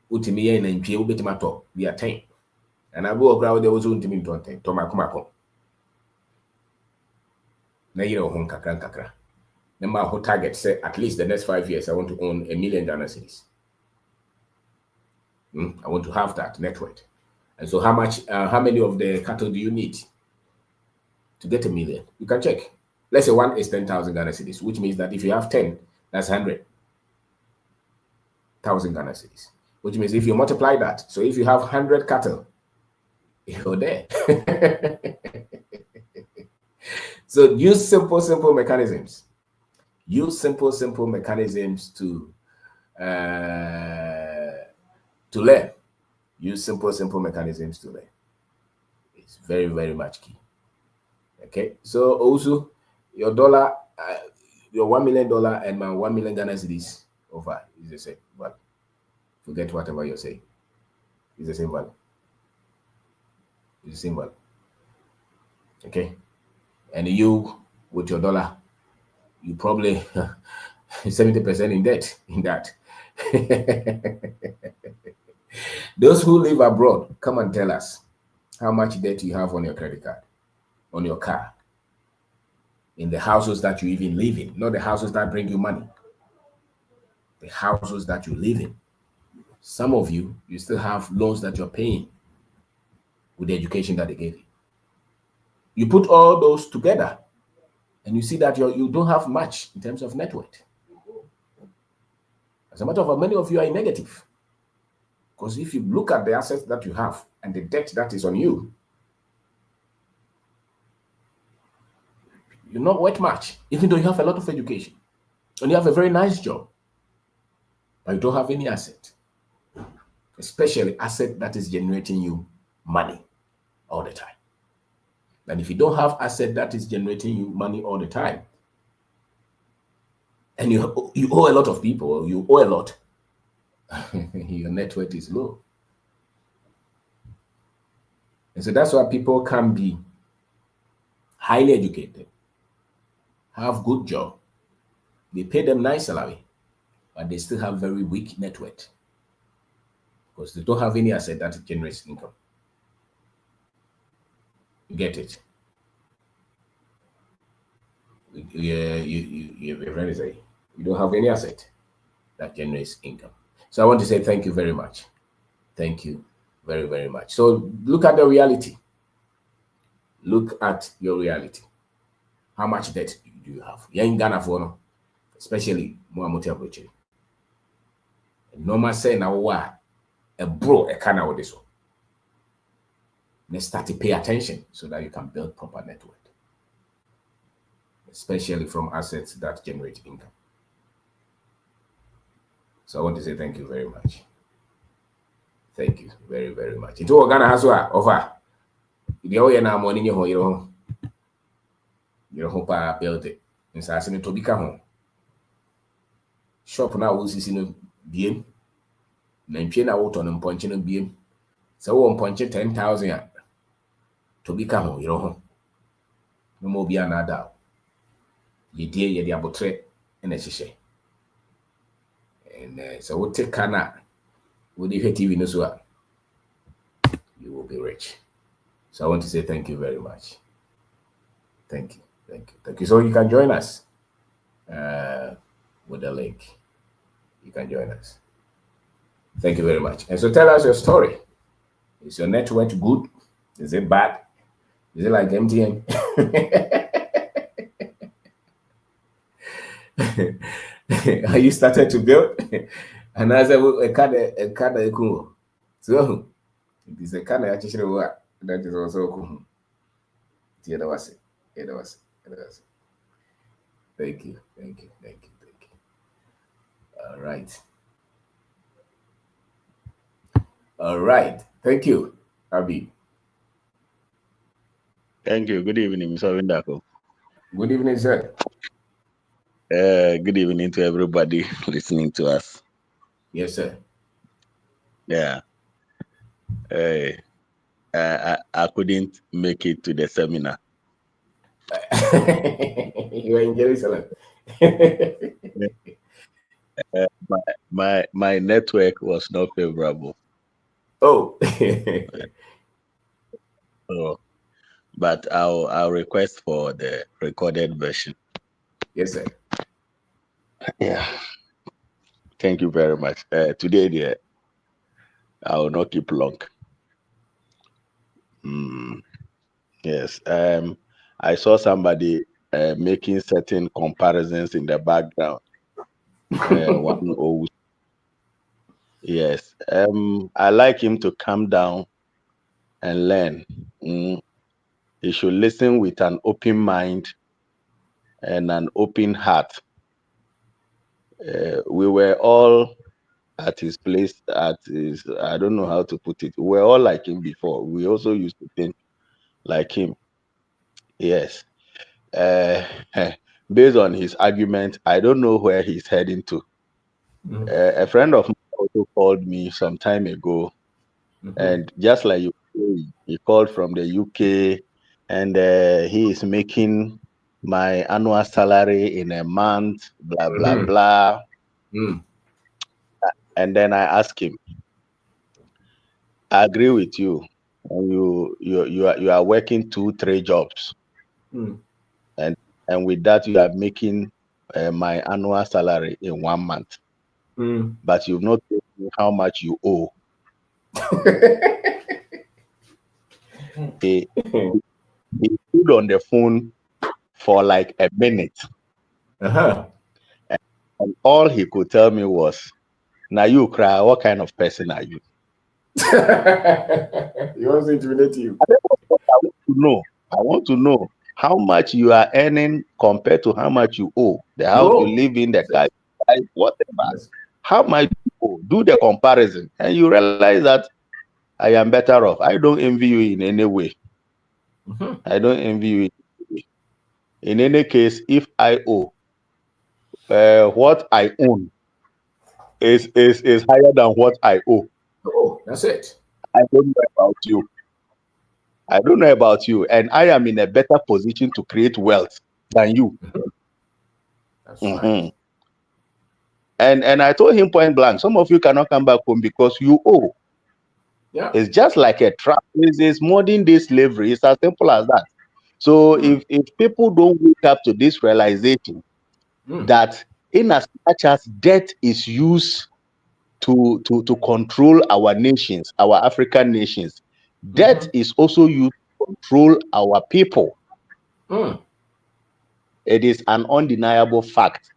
Utimiye and Pio Betimato, we are 10. And I go around there was to me to attend Tomakumako. Na home kakra. Number who target say at least the next 5 years I want to own $1 million Ghana cedis. I want to have that network. And so how many of the cattle do you need to get $1 million? You can check. Let's say one is 10,000 Ghana cedis, which means that if you have 10, that's 100,000 Ghana cedis. Which means if you multiply that, so if you have 100 cattle, you're there. So use simple mechanisms. Use simple mechanisms to learn. Use simple mechanisms to learn. It's very much key. Okay, so also your dollar, your $1 million and my 1 million Ghana cedis over is the same. Well, forget whatever you're saying. It's the same value. It's the same value. Okay, and you with your dollar, you probably 70% in debt in that. Those who live abroad, come and tell us how much debt you have on your credit card, on your car, in the houses that you even live in, not the houses that bring you money, the houses that you live in. Some of you still have loans that you're paying with the education that they gave you. You put all those together and you see that you don't have much in terms of net worth. As a matter of fact, many of you are in negative. Because if you look at the assets that you have and the debt that is on you, you're not worth much, even though you have a lot of education and you have a very nice job, but you don't have any asset, especially asset that is generating you money all the time. And if you don't have asset that is generating you money all the time, and you owe a lot of people, or you owe a lot, your net worth is low. And so that's why people can be highly educated, have good job, they pay them nice salary, but they still have very weak net worth because they don't have any asset that generates income. You get it? Yeah, your friend is saying you don't have any asset that generates income. So I want to say thank you very much. Thank you very much. So look at the reality. Look at your reality. How much debt do you have? You're in Ghana for no, especially Muamuti Abrochiri. Normal say now what a bro a kind of this one. Let's start to pay attention so that you can build proper network, especially from assets that generate income. So I want to say thank you very much. Thank you very much. Into Ghana has what offer. The oil na money you home. You hope I build it. In Sassy to become home. Shop now will see no BM. Nampia out on them punching a BM. So one punching 10,000 to become home, home. No more be another. Ye dear, ye diabotre and a shisha. And so we'll take Kana. Would you hit TV no so? You will be rich. So I want to say thank you very much. Thank you. So you can join us with the link. You can join us. Thank you very much. And so tell us your story. Is your network good? Is it bad? Is it like MTN? Are you started to build? And as a card, so it is a card actually work. That is also cool. Thank you. All right. All right. Thank you, Abi. Thank you. Good evening, Mr. Windako. Good evening, sir. Good evening to everybody listening to us. Yes, sir. Yeah. I couldn't make it to the seminar. You are in Jerusalem. My network was not favorable. Oh. So, but I'll request for the recorded version. Yes, sir. Yeah. Thank you very much. Today, I will not keep long. Yes. I saw somebody making certain comparisons in the background. Yes. I like him to come down and learn. He should listen with an open mind and an open heart. We were all at his place, I don't know how to put it. We were all like him before. We also used to think like him. Yes. Based on his argument, I don't know where he's heading to. A friend of mine also called me some time ago, and just like you, he called from the UK, and he is making my annual salary in a month, blah blah blah. And then I asked him, I agree with you. You are working 2-3 jobs, and with that you are making my annual salary in 1 month. But you've not told me how much you owe. He stood on the phone for like a minute. And all he could tell me was, "Now you cry, what kind of person are you?" He wants to intimidate you. I want to know how much you are earning compared to how much you owe. The house you live in, the car, whatever. How much you owe. Do the comparison, and you realize that I am better off. I don't envy you in any way. I don't envy you in any case. If I owe, what I own is higher than what I owe. Oh, that's it. I don't know about you. I don't know about you, and I am in a better position to create wealth than you. That's right. And I told him point blank, some of you cannot come back home because you owe. Yeah. It's just like a trap. It's modern day slavery. It's as simple as that. So if people don't wake up to this realization that in as much as debt is used to control our nations, our African nations, debt is also used to control our people. It is an undeniable fact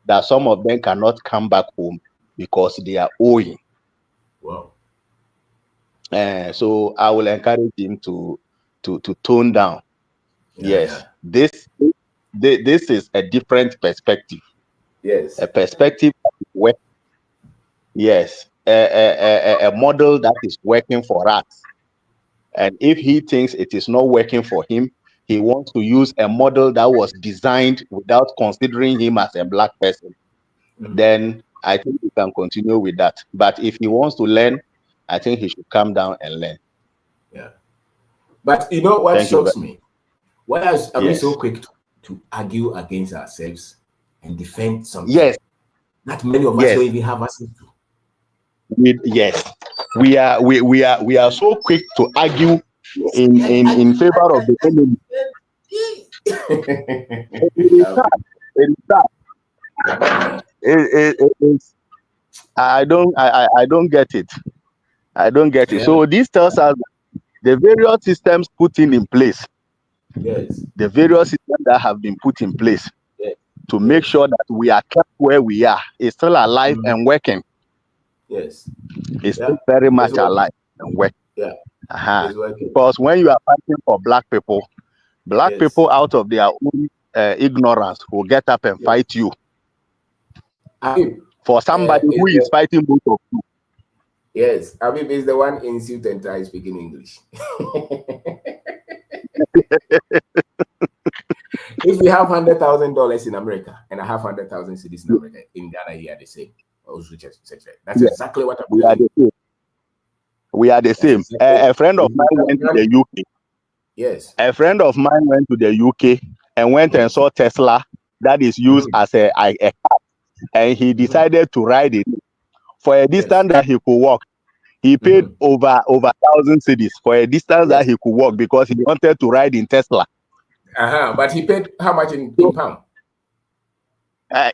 that some of them cannot come back home because they are owing. Wow. So I will encourage him to tone down. Yes. This is a different perspective. Yes. A perspective where, yes, a model that is working for us. And if he thinks it is not working for him, he wants to use a model that was designed without considering him as a black person. Then I think we can continue with that. But if he wants to learn, I think he should come down and learn. Yeah. But you know what shocks me? Why are we so quick to argue against ourselves and defend something that many of us don't even have access to? We are so quick to argue in favor of the enemy. I don't get it. I don't get it. So this tells us the various systems put in place. Yes. The various systems that have been put in place to make sure that we are kept where we are is still alive and working. Yes. It's still very much alive and working. Yeah. It's working. Because when you are fighting for black people out of their own ignorance will get up and fight you. For somebody who is fighting both of you. Yes, Habib is the one in suit and tie speaking English. If we have $100,000 in America and I have 100,000 cedis in America, in Ghana, here the same. That's exactly what I'm doing. We are the same. A friend of mine went to the UK. Yes. A friend of mine went to the UK and went and saw Tesla that is used as a car, and he decided to ride it for a distance that he could walk. He paid over 1,000 cedis for a distance that he could walk because he wanted to ride in Tesla. But he paid how much in pound?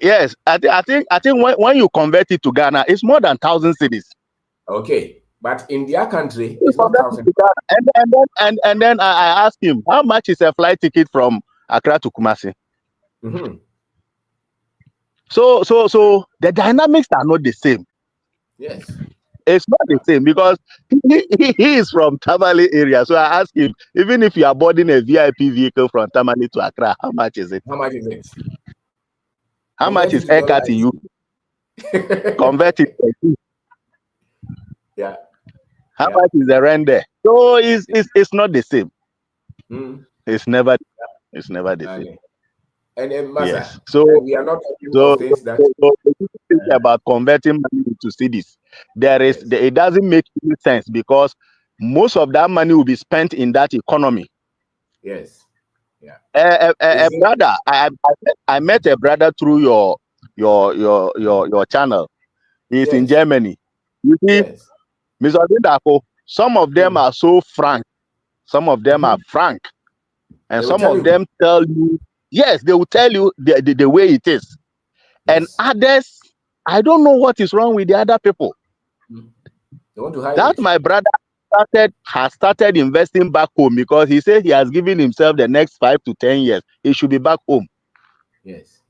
Yes, I think when you convert it to Ghana, it's more than 1,000 cedis. Okay, but in their country, it's not 1,000. And then I asked him, how much is a flight ticket from Accra to Kumasi? So the dynamics are not the same. Yes. It's not the same because he is from Tamale area. So I asked him, even if you are boarding a VIP vehicle from Tamale to Accra, how much is it? How much is it? How much is aircut in you? Convert it. Yeah. How much is the rent there? So it's not the same. It's never the same. And then, Masa, so we are not talking of things that think about converting money into cedis. It doesn't make any sense because most of that money will be spent in that economy. Yes. Yeah. A brother, I met a brother through your channel. He's in Germany. You see, Mr. Dindako, some of them are so frank. Some of them are frank. And some of them tell you, yes, they will tell you the way it is. Yes. And others, I don't know what is wrong with the other people. They want to hide that it. My brother has started investing back home because he said he has given himself the next 5 to 10 years. He should be back home. Yes.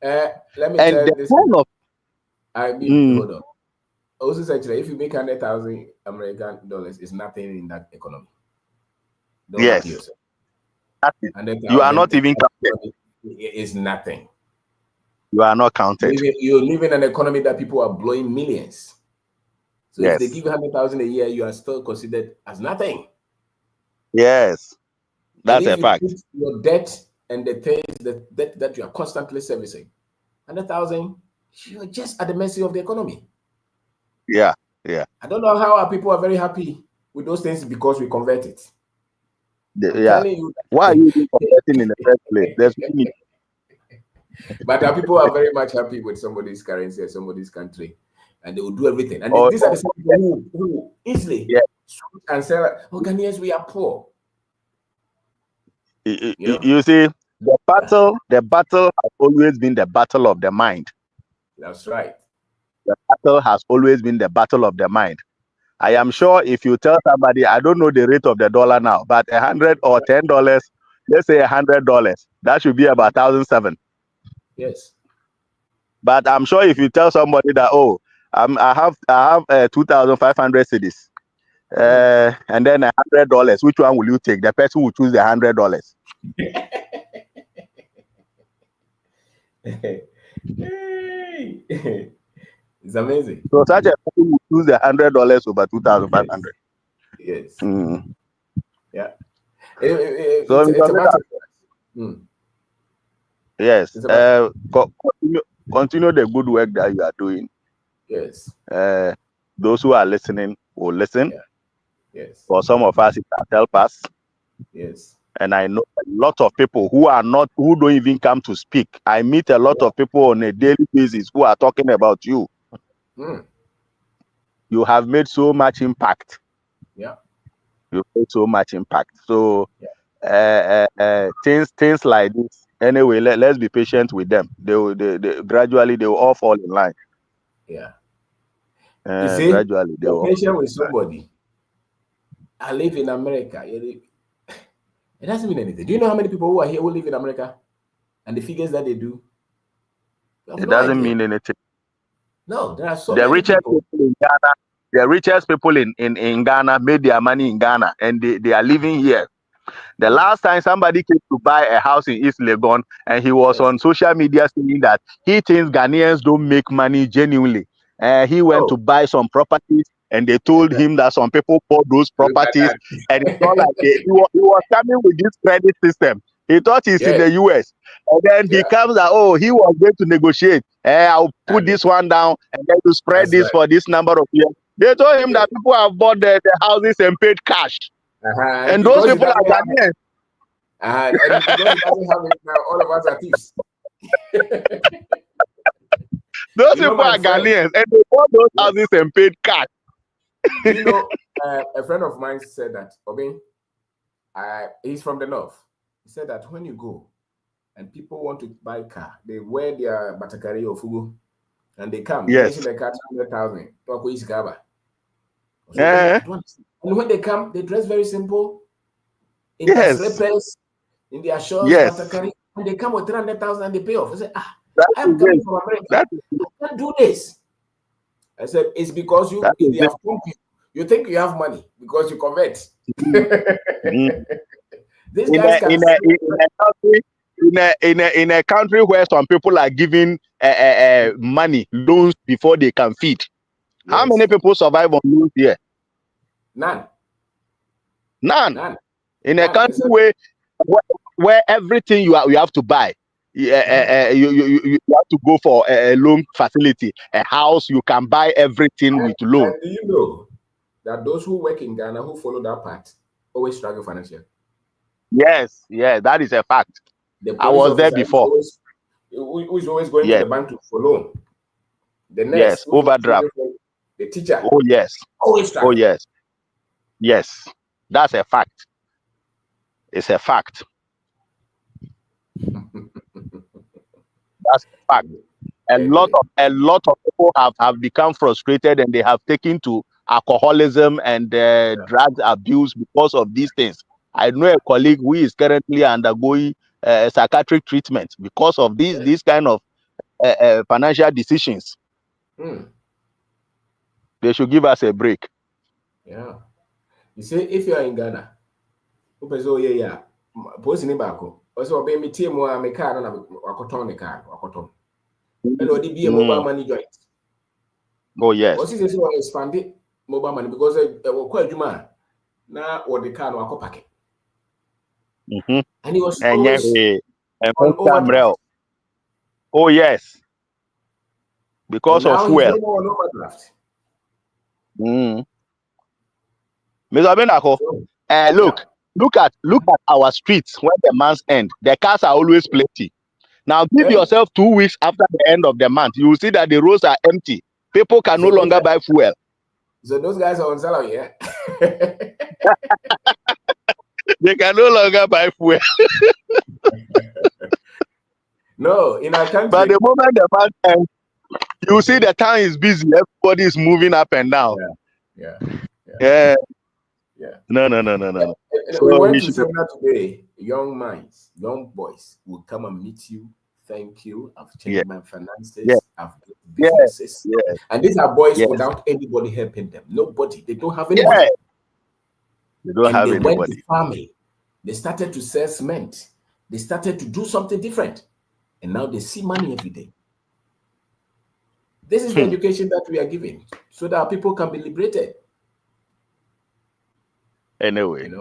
Let me tell you this. Hold on. Also, actually, if you make $100,000 American dollars, it's nothing in that economy. Don't yes. You are not even counted. It's nothing. You are not counted. You live in an economy that people are blowing millions. So if they give you 100,000 a year, you are still considered as nothing. Yes, that's a fact. Your debt and the things that you are constantly servicing, 100,000, you're just at the mercy of the economy. Yeah. I don't know how our people are very happy with those things because we convert it. Why are you converting in the first place? But our people are very much happy with somebody's currency or somebody's country, and they will do everything. And these are the same people who easily and say, "Oh, Ghanaians, we are poor." You see, the battle has always been the battle of the mind. That's right. The battle has always been the battle of the mind. I am sure if you tell somebody, I don't know the rate of the dollar now, but $100 or $10, let's say $100, that should be about 1,007. Yes. But I'm sure if you tell somebody that, I have 2,500 cedis, and then $100, which one will you take? The person will choose the $100. It's amazing. So such a person will choose the $100 over 2,500. Yes. Yeah. So it's about yes. Continue the good work that you are doing. Yes. Those who are listening will listen. Yeah. Yes. For some of us, it can help us. Yes. And I know a lot of people who don't even come to speak. I meet a lot of people on a daily basis who are talking about you. You have made so much impact. Yeah. You've made so much impact. So things like this. Anyway, let's be patient with them. They gradually they will all fall in line. Yeah. You see, gradually they will patient with somebody. I live in America. It doesn't mean anything. Do you know how many people who are here who live in America and the figures that they do? It doesn't mean anything. No, there are so the many richest people in Ghana. The richest people in Ghana made their money in Ghana, and they are living here. The last time somebody came to buy a house in East Legon, and he was on social media saying that he thinks Ghanaians don't make money genuinely. He went to buy some properties, and they told him that some people bought those properties, and it's not like he was coming with this credit system. He thought he's in the US, and then he comes that, oh, he was going to negotiate. I'll put this one down, and then to spread this for this number of years. They told him that people have bought the houses and paid cash. And those people are Ghanaians. And because he doesn't have it now, all of us are thieves. Those people are Ghanaians, and they bought those houses and paid cash. You know, a friend of mine said that, Obin, he's from the north. He said that when you go and people want to buy a car, they wear their batakari or fugu, and they come. Yes. They car 200,000. And when they come, they dress very simple. In their slippers, in their shorts, batakari. When they come with 300,000 and they pay off, I say, I'm coming from America. I can't do this. I said, it's because you think you have money because you convert. This guys in a country where some people are giving money, loans before they can feed. Yes. How many people survive on loans here? None. In a country where everything you have to buy, you have to go for a loan facility, a house, you can buy everything with loan. And do you know that those who work in Ghana who follow that path always struggle financially? Yes, that is a fact. I was there before. Who is always going to the bank for loan? The nurse, overdraft. The teacher. Oh yes. Always struggle. Oh yes. Yes, that's a fact. It's a fact. That's a fact. A lot of people have become frustrated, and they have taken to alcoholism and drug abuse because of these things. I know a colleague who is currently undergoing psychiatric treatment because of these kind of financial decisions. They should give us a break. Yeah. You say if you are in Ghana, also be me team wa me car na wakoton the car wakoton. And odi be a mobile money joint. Oh yes. What is this one expand mobile money because quite adwuma na what the car no akopake. And he was always on overdraft. Oh yes. Because of fuel. No overdraft. Mr. Benako, look at our streets when the months end. The cars are always plenty. Now give yourself 2 weeks after the end of the month. You will see that the roads are empty. People can no longer buy fuel. So those guys are on salary, yeah? They can no longer buy fuel. No, in our country. But the moment the month ends, you see the town is busy. Everybody is moving up and down. Yeah. No. So we went to seminar today. Young minds, young boys will come and meet you. Thank you. I've changed my finances. I've got businesses. And these are boys without anybody helping them. Nobody. They don't have anybody. They don't have anybody. Went to farming. They started to sell cement. They started to do something different. And now they see money every day. This is the education that we are giving so that people can be liberated. Anyway.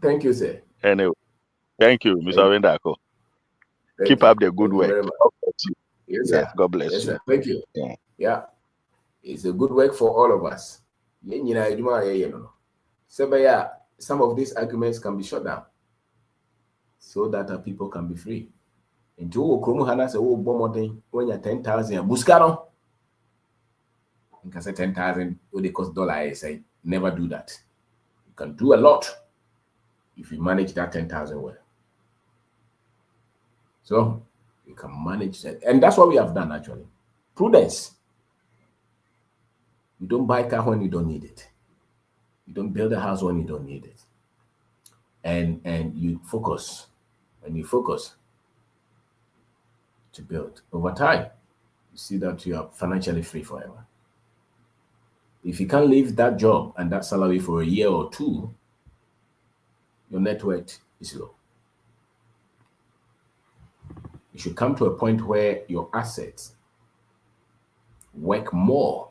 Thank you, sir. Anyway. Thank you, Mr. Wendako. Keep up the good work. Yes, sir. God bless you. Sir. Thank you. Yeah. It's a good work for all of us. So, some of these arguments can be shut down so that people can be free. Into Okromuhana say, when you're 10,000, Buscaro. You can say 10,000 would it cost $1. I say, never do that. You can do a lot if you manage that 10,000 well. So you can manage that. And that's what we have done actually. Prudence. You don't buy a car when you don't need it. You don't build a house when you don't need it. And you focus. When you focus to build over time, you see that you are financially free forever. If you can't leave that job and that salary for a year or two, your net worth is low. You should come to a point where your assets work more.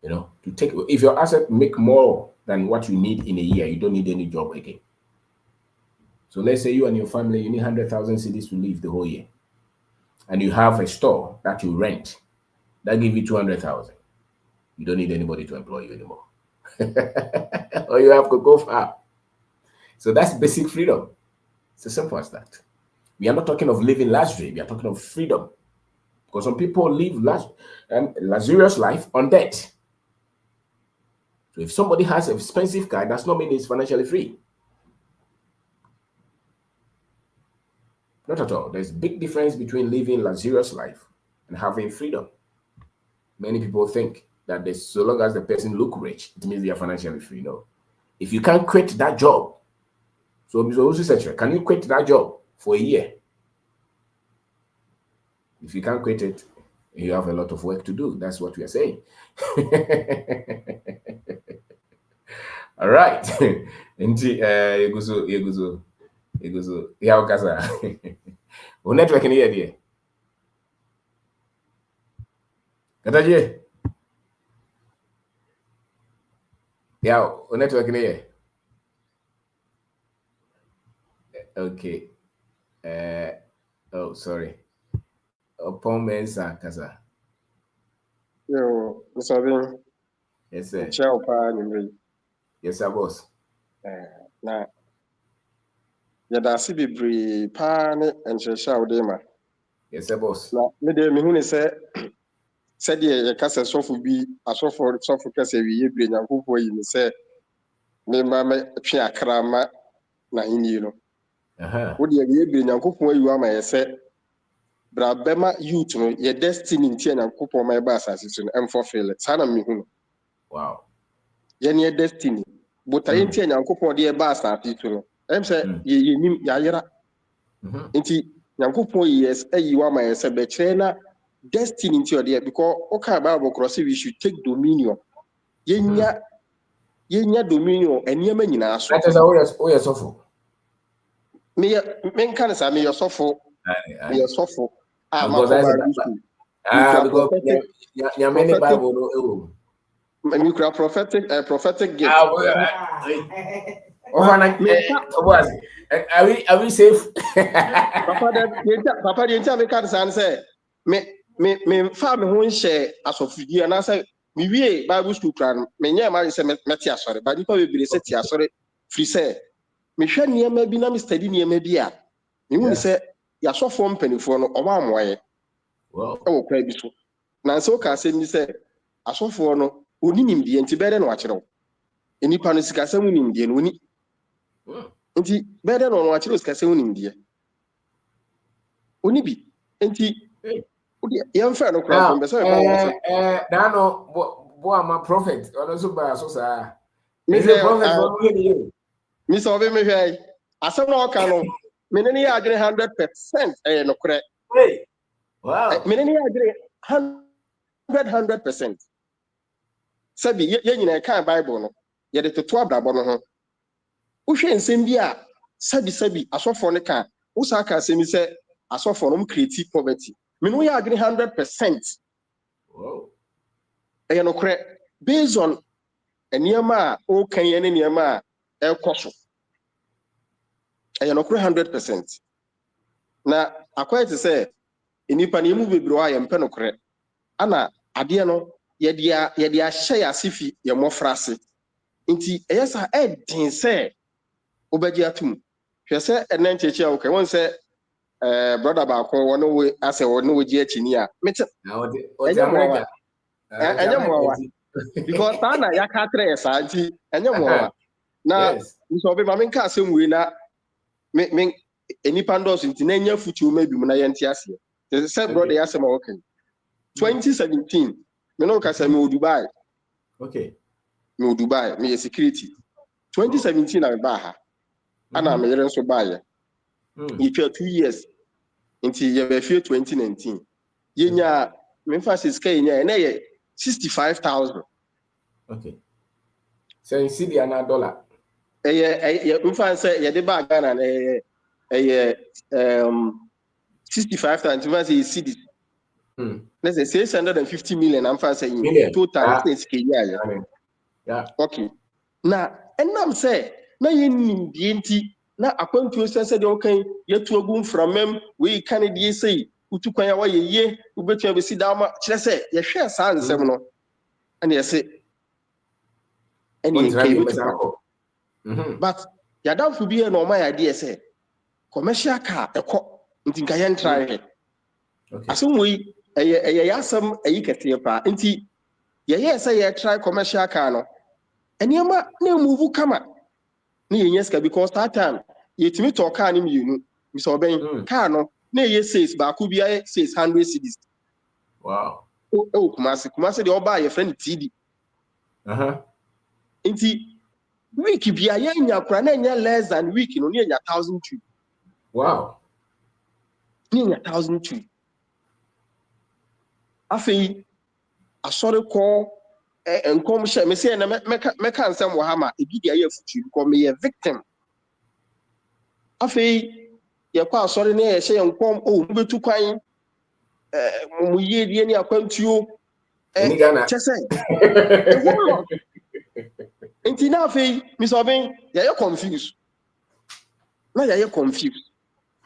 You know, to take, if your assets make more than what you need in a year, you don't need any job again. So let's say you and your family, you need 100,000 cedis to live the whole year. And you have a store that you rent, that give you 200,000. You don't need anybody to employ you anymore. Or you have to go far. So that's basic freedom. It's as simple as that. We are not talking of living luxury. We are talking of freedom. Because some people live luxurious life on debt. So if somebody has an expensive car, does not mean he's financially free. Not at all. There's a big difference between living luxurious life and having freedom. Many people think that so long as the person look rich, it means they are financially free. No. If you can't quit that job, so Mr. Usu, can you quit that job for a year? If you can't quit it, you have a lot of work to do. That's what we are saying. All right. Yeguzo. Yeah, okay. O network ni here. Kataje. Yeah, o network ni here. Okay. Oh, sorry. Upon Mensa Kasa. Yo, Mr. Vin. Yes, sir. Ciao, pa, ni. Yes, sir, boss. Na. Yada si bibri pa ne enhwehwe awde ma. Yes, sir, boss. Na me de me hu ne se de ye kasa sofo bi asofo kasa wi ye bre nyankopɔ yi ne se me ma me twe akra ma na hini no. Wo de ye bre nyankopɔ ayi wa ma ye se bra bema youth no ye destiny ntia nyankopɔ ma ye ba asase so no emfo feel sa na me hu no. Wow. Ye ne destiny botaye ntia nyankopɔ de ye ba asase so no. Em say ye nim ya yera. Nti nyankopɔ yes ayi wa ma ye se be kire na destiny ntia de because okay Bible cross we should take dominion. Yenya dominion eniyama nyina so. That is how you suffer. Me kan say me yosofo. Me yosofo. Because you many Bible me prophetic gift. Are we safe? Papa the entire me kan say me fa me ho nhye asofudi na say me wie Bible school kran me nya ma say meti asore ba nipa we bire say ti asore free say me hwe niam bi na me study niam bi a me hu say ya sofo mpanifo no o ma amoye wow e wo kwa bi so na so ka say mi say asofo no oni nimdie nti bere no a kire wo enipa no sika sam nimdie no oni nti bere no a kire sika sam nimdie oni bi nti yam fa no kra be say na no bo am a prophet or so ba so sa me say prophet for me me so be me hwai asem no ka no me ne ya adwene 100% no kra hey wow me ne ya adwene 100% sabi ye nyina kan Bible no ye de toto abrabo no ho wo hwe nsem bi a sabi asofo ne ka wo sa ka asem se asofo no create poverty me no ya adwene 100%. Wow. No kra based on eniyama o kan ye ne niyama e koso. No kra 100%. Na akwai te say enipa ne mu bebro a ye mpe no kra. Ana ade no ye dia hye ya sifi ye mofrase. Nti eyesa e din say obaji atum. Hwe say enen cheche a wo kan won say brother ba ko wono we ase wono we ji achini a mete America enye mowa because sana ya ka tre esa nti enye mowa na so be ma men ka asem we na men enipa ndos nti na nya futu ma bi mu na ye nti ase say brother ya asem okay 2017 me no ka say me Dubai okay me Dubai me security 2017 na ba ha ana me yere nso ba ye if 2 years nti ye be fie 2019 yenya me fa siska yenya na ye 65,000 Okay. So you see the another dollar. Mfa say ye de ba Ghana na 65,000 mfa say cedis. Let's say 650 million mfa say total states Kenya. Yeah. Okay. Na enam say na ye nim die nti na akwantuo say de okan yetu agum from we kan die say utukwan ya waye ye ubetua be si da ma kire say ye hwe sa nsem no ana ye say any but yadamfo bi na o ma ya de say commercial car ekọ nti nka ye ntra he asomwo yi eye yasam ayi kete pa nti ye say ye try commercial car no eniema na move kama na ye nyeska because that time yetimi to car ni mienu mi so ben car no na ye says ba ku bia 600 cedis. Wow. Kumase de oba ye friend TD. Nti week bia ye nya kura na nya less than week no na nya 1,002. Wow. Ni nya 1,002. Afei asore ko enkom hye me say na meka nsem wo ha ma ebi dia ye futu ko me ye victim. Afei ye kwa asore na ye hye enkom mbetu kwan mu ye die ni akwantuo chese a whole lot. Nti na afei mi so ben ye confused. Na ye confused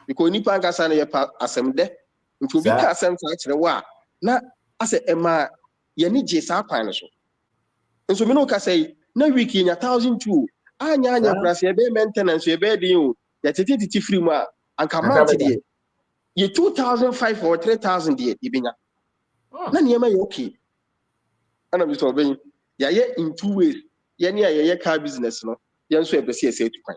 because nipa nkasa na ye pa asem de nti obi ka asem sa kire wa na ase ema ye ni je sa kwan so nso me no ka say na week nya 1,002 anya klase be maintenance ye be din o ya titi free mu a anka month de ye 2,500 or 3,000 de ibinya na niema ye okay ana mi so ben ya ye in 2 ways ye ni ye car business no ye nso e be se tu kwan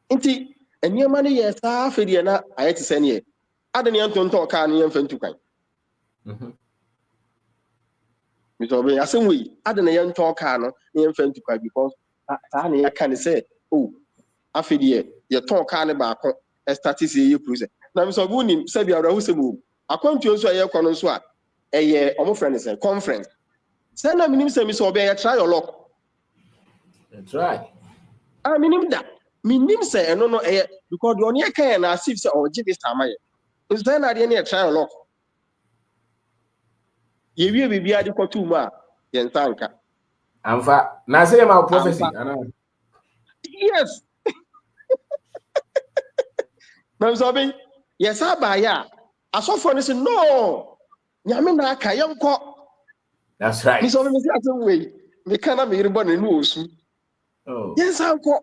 nti eniema ne ye sa afedi na ayeti se ne ye ade ne ntonto car ne ye mfa ntu kwan mi so be asem we ade ne ye ntonto car no ne ye mfa ntu kwan because ta ne ye kan say oh afedi ye ton car ne ba ko statistics ye process na mi so bu ni se bia rahu se mu akwantuo so ye kono so a eye omo friend say conference say na minim se mi so be ye try your luck try minim da minim say eno no eye because the only kan na asif say o give this time aye is then na dey na try your luck ye wie bibia de kwato mu a ye ntanka amfa na say my prophecy ana yes na so be yes abaya asofo no say no nyame na aka ye nko. That's right. Me so me say atem we me kana me yirbo na nu osu. Oh. Yes anko.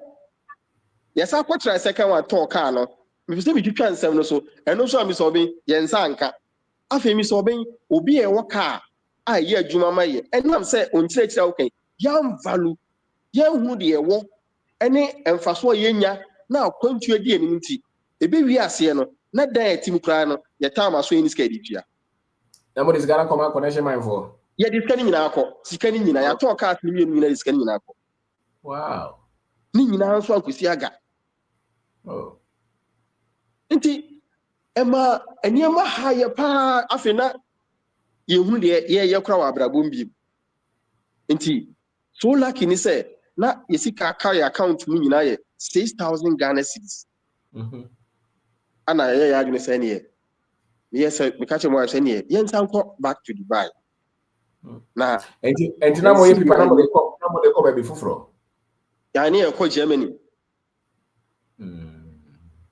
Yes akwa try second one talk car no. Me say me twitwa nsem no so. Eno so me so be yensa anka. Afa me so be obi e wo car a ye adwuma ma ye. Enam say onkyerechira okay. Yam value. Yan hu de e wo. Ene emfaso ye nya na akwantu adi enim nti. Ebe wi ase no na dan atim kra no ye time aso eni ska di tua. Na mo dis Ghana come connection mine for. Ye di sika ni nyina akọ. Sika ni nyina ya talk car ni nyina di sika ni nyina akọ. Wow. Ni nyina nso akosi aga. Oh. Nti ema eniema ha ye pa afena ye hunu de ye kura wa abrabom bi. Nti so lucky ni say na ye sika carry account mu nyina ye 6,000 Ghana cedis. Ana ye ya adwene say ne ye. Me say me ka che mo say ne ye. Ye nsanko back to Dubai. Na enti na mo ye pipa na mo de ko ba bi fufuro. Ya ne ye ko Germany.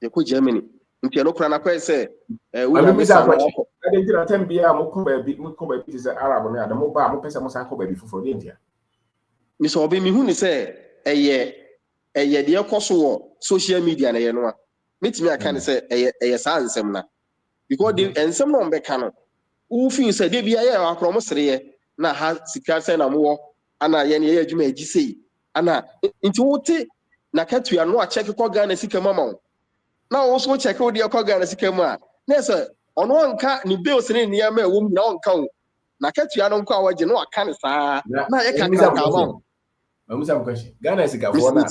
Ye ko Germany. Nti eno kura na kwa say we mi sa kwachi. Ade nti na tem bia mo ko ba bi ti say Arab no ade mo ba mo pese mo san ko ba bi fufuro de ntia. Mi so be mi hu ni say eye de ekoso wo social media na ye no a metimi aka ne say eye sa ansem na because the ensem no mbeka no wo feel say de bia ye akro mo sere ye na ha sika say na mo wo ana ye ne ye adwuma agi sei ana nti wote na katua no a check ko Ghana sika mama wo na wo so check wo de ko Ghana sika mu a na say ono nka ni bills ne ne ma wo mu na onka wo na katua no nko a waje no aka ne saa na ye kaka ka ba I'm some question. Ghana is a for na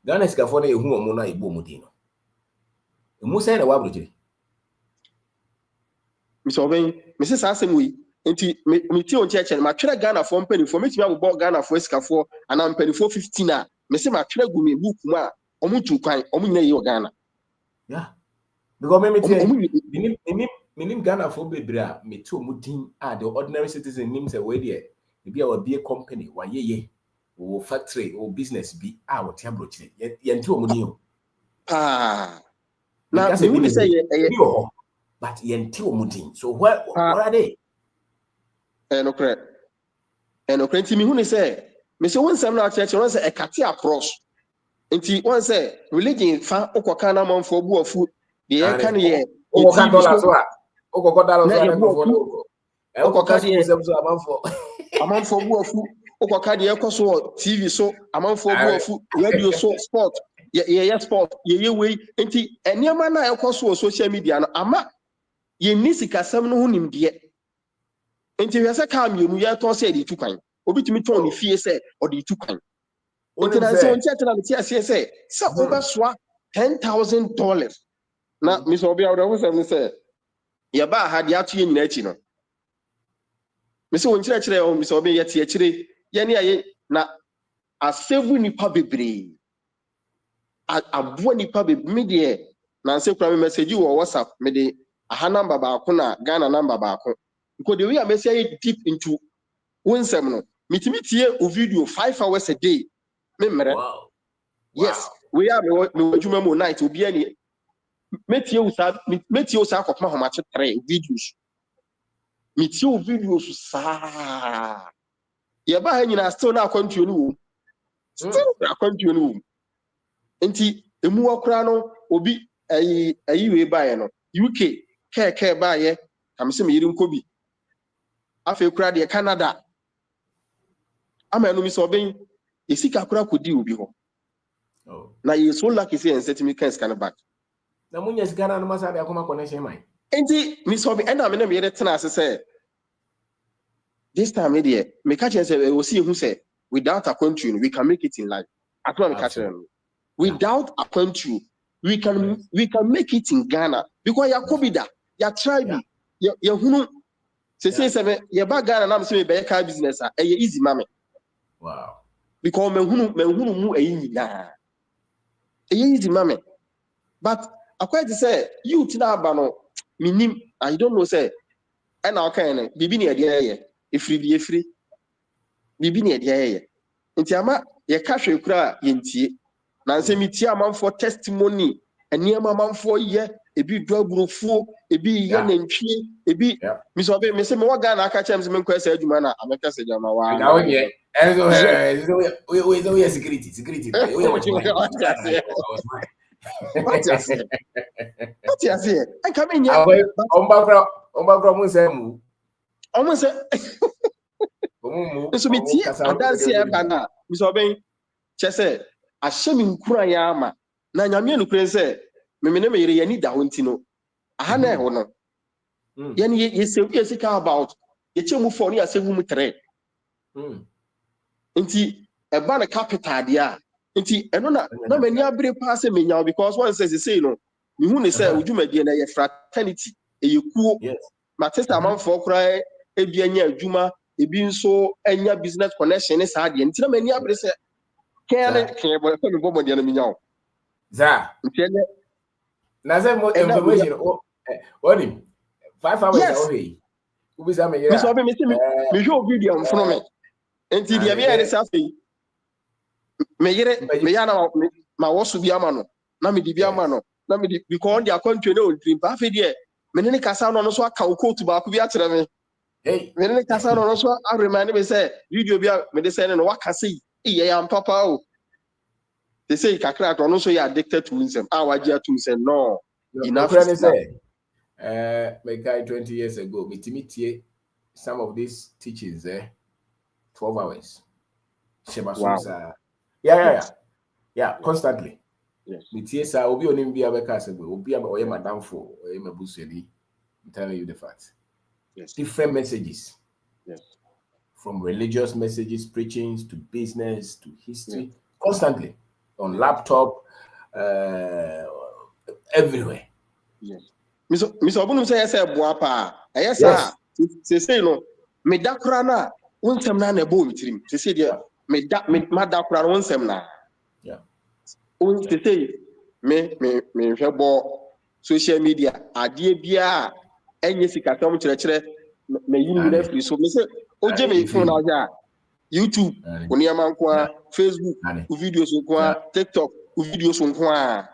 Ghana is a for na ehu omo na igbo mu din no. Emu say na wa broje. Mi so ben, mi se sa asem wi. Enti me ti on church ma twere Ghana for mpani for me ti abobọ Ghana for esika for ana mpani for 15 a me se ma twere gu me book mu a omu tu kwan omu nyina yi o Ghana. Yeah. Because me Ghana for bebre me ti omu din the ordinary citizen nim say we there e be a company wa ye o factory o business bi what abrochire ye nti omu din o. Na me who say but ye nti omu din. So what are they? No correct. Nti me who say me say one sem na church one say e kate across. Nti one say religion fa okoka na manfo bu afu de ye kan ye okoka dollars wa okoka dollars wa for okoka school so amanfo bu afu okoka de ekoso TV so amanfo bu afu radio so sport ye sport ye we nti eniema na ekoso social media no ama ye ni sikasam no hunim de nti we say kam yenu ye to say de tukwan obitumi ton ni fie say o de tukwan nti na say on chat na me tie say obesoa $10,000 na me so obi awdo say say ye ba ha de ato ye nyina achi no me say on kire o me so obi ye tie kire ye ne aye na asevu nipa bebre abo nipa bebre me de na say kura me message wo WhatsApp me de aha number ba ko na Ghana number ba ko because the way I message deep into winsem no mitimi tie o video 5 hours a day me mere. Wow. Yes we are me adwuma mo night obi ani metie usa akopma homache 3 videos metie o videos sa ye ba ha nyina still na akwantuo no wo still akwantuo no wo enti emu akura no obi ayi we bae no UK ke bae am se me yiri nkobi afa kura de Canada amanu mi so ben esika kura kodi obi ho na ye so lucky say en set me can scan back na munya sigana no masa de akoma connection mai enti mi so be na me na me yere tena ase say this time me catch say we see who say without a country we can make it in life atwa me catch them without a country we can make it in Ghana because yakobida ya tribe ya hunu say ye ba Ghana na me say be ka business a easy mame. Wow. Because me hunu mu nyina easy mame. But according to say youth na aba no minim I don't know say and na okay na bibi na de ye efiri bibi na de ye nti ama ye ka hwe kura ye ntie na nse mitie amanfo testimony eniema amanfo ye ebi do aburofuo ebi ye nantwie ebi mi so be me se me waga na aka chem se me nkwa se adwuma na ameka se jama wa na we we security we watch what you say I come in here on background mo say mu omo say so mitie adanse e ba na mi so be che se ahye mi nkura ya ama na nyame enukure se me ne me yere ya ni da ho ntino aha na ho no ye ni ye se ka about ye che mu 4 ya se mu 3 nti e ba na capital dia nti eno na mani abre pa se menya because one says say no me hu ne say odwumadie na ye fraternity e ye kuo ma testa amanfo kura e bia nya adwuma e bi nso anya business connection ne sa de nti na mani abre se ke bo fe me bobo de na menya o za ntiene na say more information what him 5 hours away ubi sa me yera so be me see me show video mfno me nti dia me yere sa fe me yere me ya na ma wosu bi ama no na me di bi ama no na me di because dia kwantwe na ontrim pa fe de me ne kasa no so aka okotu ba ku bi akere me me ne kasa no so a remind me say video bi me de say no waka say iye ya papa o they say kakra to no so you addicted to himself waji atu say no enough is my guy 20 years ago mitimitie some of these teachings 12 hours sheba yeah constantly mitie sa obi onim bia be ka se obi oye madam for oye mabusuani I'm telling you the facts. Different messages from religious messages, preachings to business to history constantly on laptop everywhere. Miso obunum say boa pa say no me da kura na wonsem na na bo mitrim se se de me da kura na wonsem na on se se me hwebo social media ade bia enye sikatam kyerɛkyerɛ me yini na free so me se oje me phone aja YouTube oniama nko a Facebook videos nko a TikTok videos nko a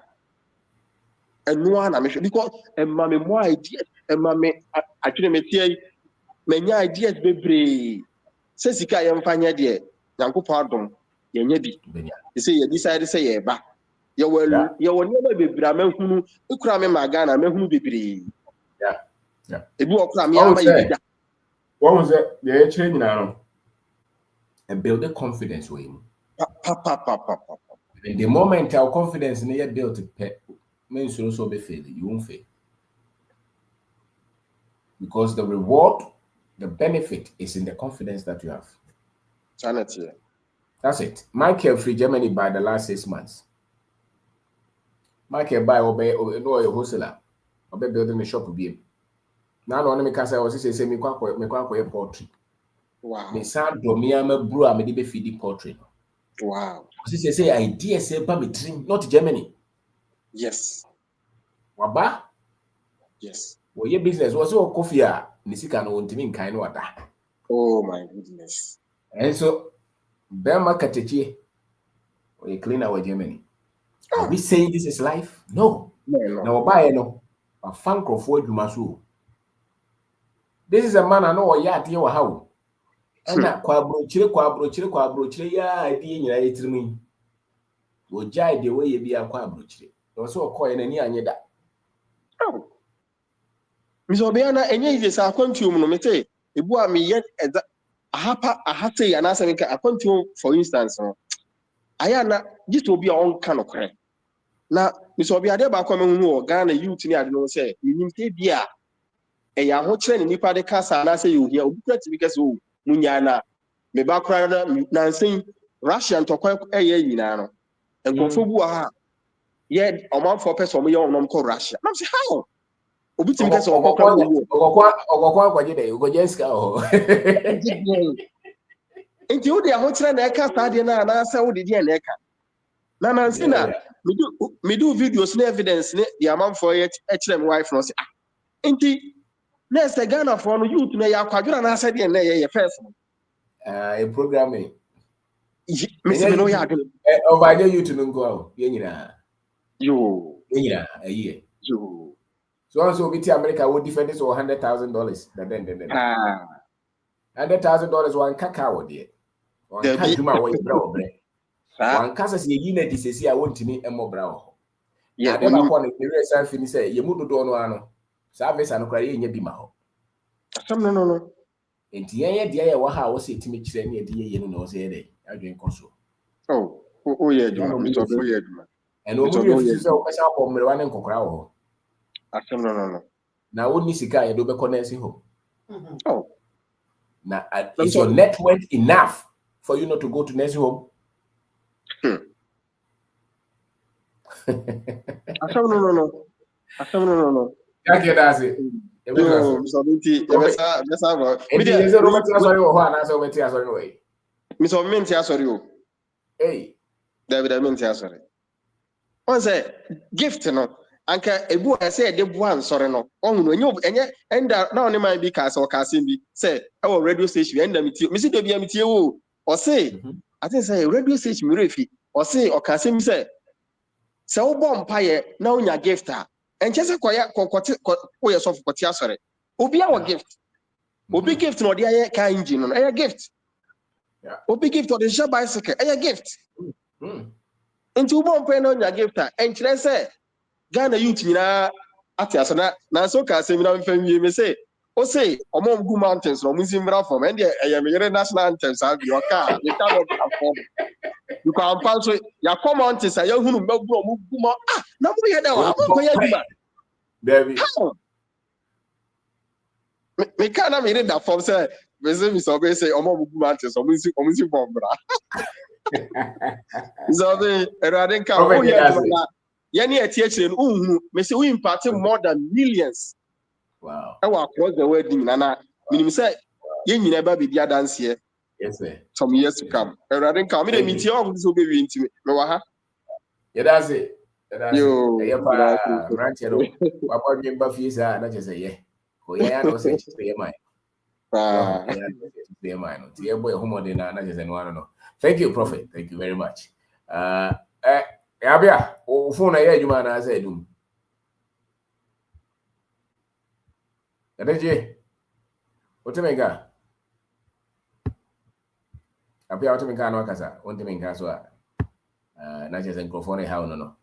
eno na me hwɛ because emma me more ideas emma me atwene me tie manya ideas bebre se sika yɛmfa nya de Nyankopɔn adom yɛnya bi se yɛ decide se yɛ ba yɛwɔ niema bebre amahunu ikura me magana amahunu bebre ebi okura me ama yɛ da what was it the change now and build the confidence with him the moment our confidence in your built means you also be failing you won't fail because the reward the benefit is in the confidence that you have. Sanity. That's it. Michael free Germany by the last 6 months. Michael buy obey no a wholesaler. Obey building a shop with him. Now on me can say was say me kwa poultry. Wow. Me sound do me am bro am dey feed poultry. Wow. Say idea say ba me dream not Germany. Yes. Waba? Yes. Well, your business was so coffee nisika no ntimi nkan no wada. Oh my goodness. And so Bema Katechi or a cleaner with Germany. Are we saying this is life? No. No, buy no. A funk of word you must. This is a man I know ya dear how. And that quabrochire, ya idea in it me. Would jai the way you be a quabrochire. Also a coin and yanya. Oh. Miss Obiana, and yes, I come to you, Mete. It bought me yet at the Ahate and Asamika. I come to you, for instance. Ayana, this will be your own kind of crap. Now, Miss Obiade Bacomo, who Ghana, you to me, I don't say, you need to be a young train in Nipa de Casa, and I say you here, because Munyana, me background, Nancy, Russia, and Toko, a year, and go for yet a month for person, we all know Russia. I'm saying, how? Obitim kese okokwa enti wo de ahokyere na eka saade na na asa wo de die na eka na nansi na me do videos na evidence ne the amount for it ekire me wife no say enti na se Ghana for no youth na ya kwadwira na asa de na ye first a programming me se me no ya ade over the youth no go ye nyina yo yo so also BT America would defend this $100,000. Then. $100,000 one cacao dear. One cajuma way brow bread. One casa see unit is I want to meet a more brow. Yeah, then I want to self in say you move to Dono. Service and cry in your bimao. No. And the dear what was it to me near dear you know say I drink also. Oh yeah, and only if you myself or Mirwan and Cocrao. No. Now, only Sika, you do be connecting home. Oh, now is your net worth enough for you not to go to nursing home? No. Okay, that's it. Hey, David, one say gift no. Anka ebu say de buan sorry no ohunu enye enda na oni man bi ka say o ka say bi say e wo radio station enda metie me see de bia metie wo o say I think say radio station refi o say o ka say mi say wo bom paye na onya gift a enche say koya kokote wo ye so kokote asore obi a wo gift obi gift no de aye ka engine no aye gift obi gift o de share bicycle aye gift enti wo bom paye na onya gift a enche say Ghana youth nyina atiaso na so ka asemi na mfam wie me say o say omom gu mountains no munzi mra from and e me yere national anthem sa bi o ka you cannot afford you can pass so ya come mountains ya hunu magu omu gu mo na mo ye da wa mo ko ya duma baby me kana me read that form say me so be say omom gu mountains omunzi bomb bra so be erade nka o ya duma yani etiechire no me say we impart more than millions. Wow. Across the world na minim say yen nyina ba be dia dance here. Yes, sir. Some years to come. Erade come me meet you so be wi ntimi. Me wa ha. Yeah, that's it. That's Yo. it. Yeah, pa ranch no. Papa me ba fi sa na just say yeah. Ko yeah no say say my. Ah. Yeah, man. Tie boy homo de na just no one no. Thank you, Prophet. Thank you very much. Abia, o phone na yeah juma na say dum. Adeje. Otemega. Abia otemega no kasa. Otemega so a na just microphone how no.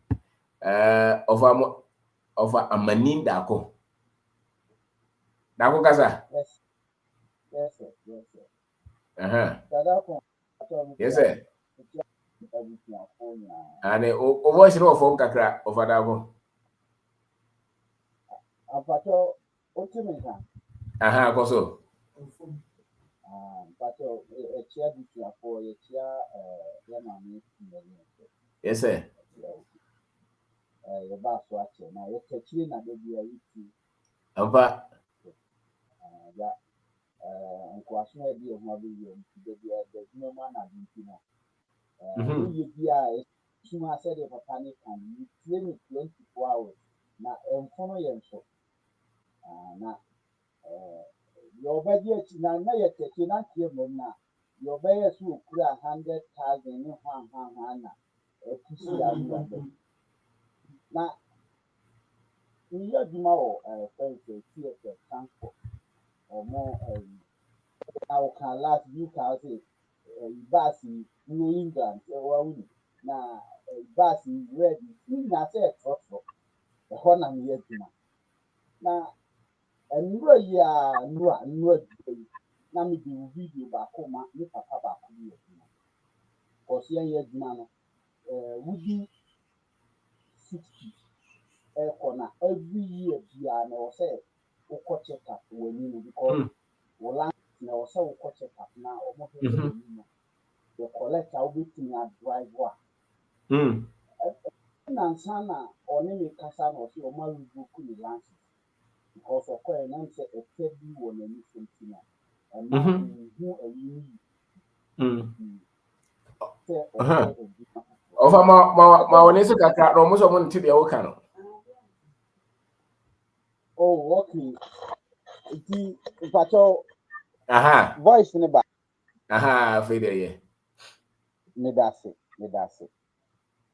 Of amanin dako. Dako kasa. Yes. Yes, sir. Yes, sir. Yes, sir. And o voice no phone kakra over dako. Apacho otimeka. Koso. Pacho echia bitia for echia yana mi mbele. Yes, sir. Ye ba so ache na ye techie na de bia yiti. Ampa. Ya nkwaso na bi ehun abi yo de bia de no ma na binti no. Ye bia suma said the panic can you claim 24 hours. Na enfono ye nso. Na your budget na ye techie na tie mo na your budget so kura 100,000 ni hwan na pusi awu na you adwuma o first transport or more now can last you can say bus in New England na bus ready na say truck the horn am here adwuma na enuro ya nura na me di video ba ko ma ni papa ba ko ni adwuma ko se yan adwuma no we 60 corner every year bia na o say o ko check up when you because o land na o say o ko check up na o mo he no the collector will be to drive wa na sana oni me kasa na o say o ma review ku ni land because o ko na say e te bi wo na ni something na and na who a you Ofa ma wonese kakra no mo so mo nti de wo ka no. Oh, okay. The pacho voice in the back. Fade yeah. Me dase.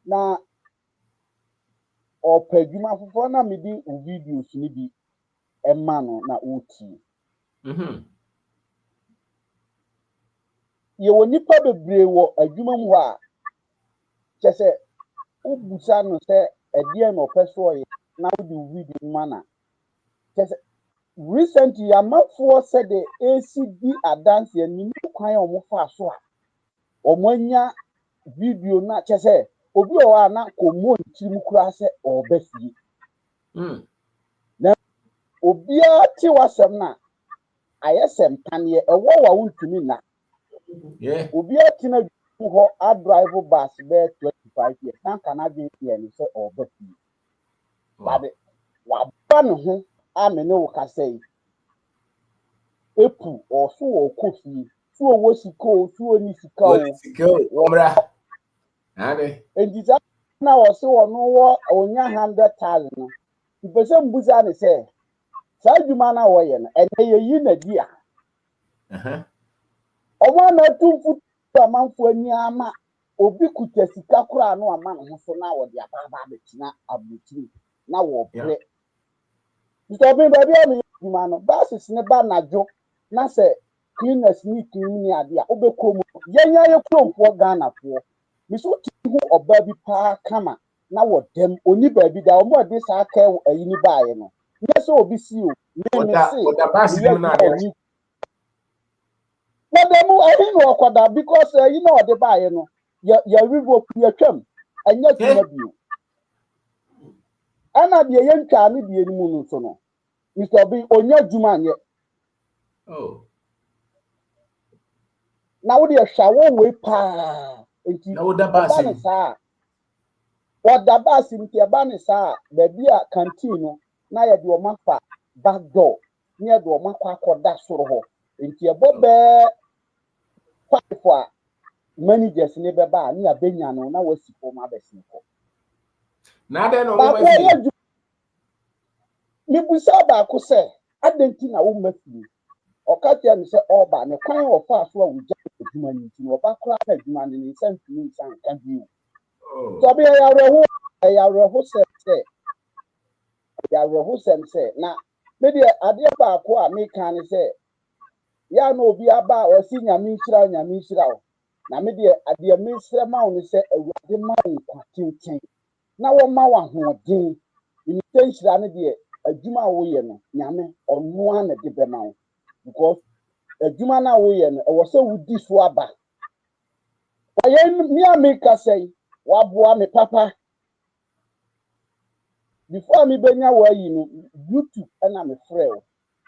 Na opedwuma fofo na me di videos ni bi emma no na oti. Ye woni pa bebre wo adwuma mu a chese ubusa no se edie no peso ye na di video mana chese recently amafo said the ACD adance ni kwan omo fa so a omo anya video na chese obi o wa na komo ntirim kura se obafie na obi a ti wasem na ayesem panie ewo wa wuntumi na obi a ti na ho a drive bus be 25 years na kana bi ye ni se obafie babe wa ba ne ho amene wo kasai epu oso wo kofi so wo siko so ni sika o omra ade endiza na wo se wo no wo onya 100,000 no ibese mbuza ne se sa adwuma na wo ye no ene ye yi na dia omo na tumfu amanfo ani ama obi kuta sika kura no ama no so na wo dia baba betina abutiri na wo bre Mr. Baby am adwuma no basis ne ba najo na se cleaners ni clean ni ade a obekom yenya ye kromfo Ghana fo miso ti hu oba bi pa kama na wo dem oni ba bi da omo de sa ka ayi ni baaye no nye se obi si o me se o da basi dem na ade na dem ayi no okoda because ayi na ode baaye no ya revoke ya twam anya tuma bio ana de ye ntwa ne de ni mu no so no Mr. B onya dwuma anye na wo de hwawo we pa enti na wo da basi sa wo da basi nti e ba ne sa ba bia canteen no na ye de o mafa back door ne ye de o makwa akoda soro ho nti ebobe five for managers ne beba na benya no na wasi fo ma besi ko na de no ba mo ko mafi ye mi busa ba ko se adenti na wo mafi okatia mi se oba ne kwan wo fa so a wo gya adwuma ni nti wo ba kra ka adwuma ni nsan tumi nsan ka bi so be ya reho se na me de ade ba ko a me kan ni se ya no obi aba o si nyame nhyira o na me de ade me nsira ma wo ni se awurade ma wo kwatintin na wo ma wa hoden ni nhyira ne de adwuma wo ye no nyame ono ana de be ma wo because adwuma na wo ye no e wo se wudi so aba wa ye mi ameka sei wa boa me papa before me benya wa yi no YouTube na me frɛ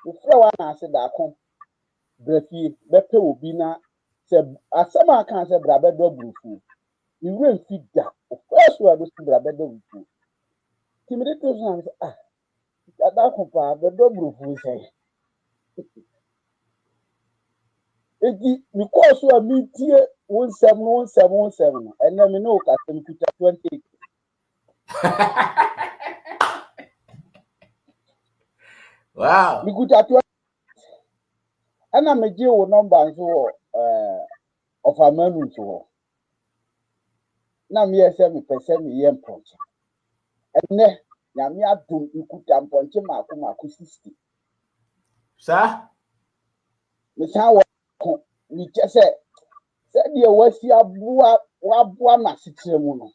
wo na ase da ko brafie bepe obi na se asema kan se bra bedo burufu iwe mfi da first word so bra bedo burufu timide to so ada ko pa bedo burufu se egi mi ko so a mi tie 17 ena me no ka tem kuta 20 wow mi kuta 20 ena me je wo number so of amanu so na me yese me pese me ye mponche ene na me adum ikuta mponche mako 60 sa me sa wo ni chese se de wasi aboa na sitre mu no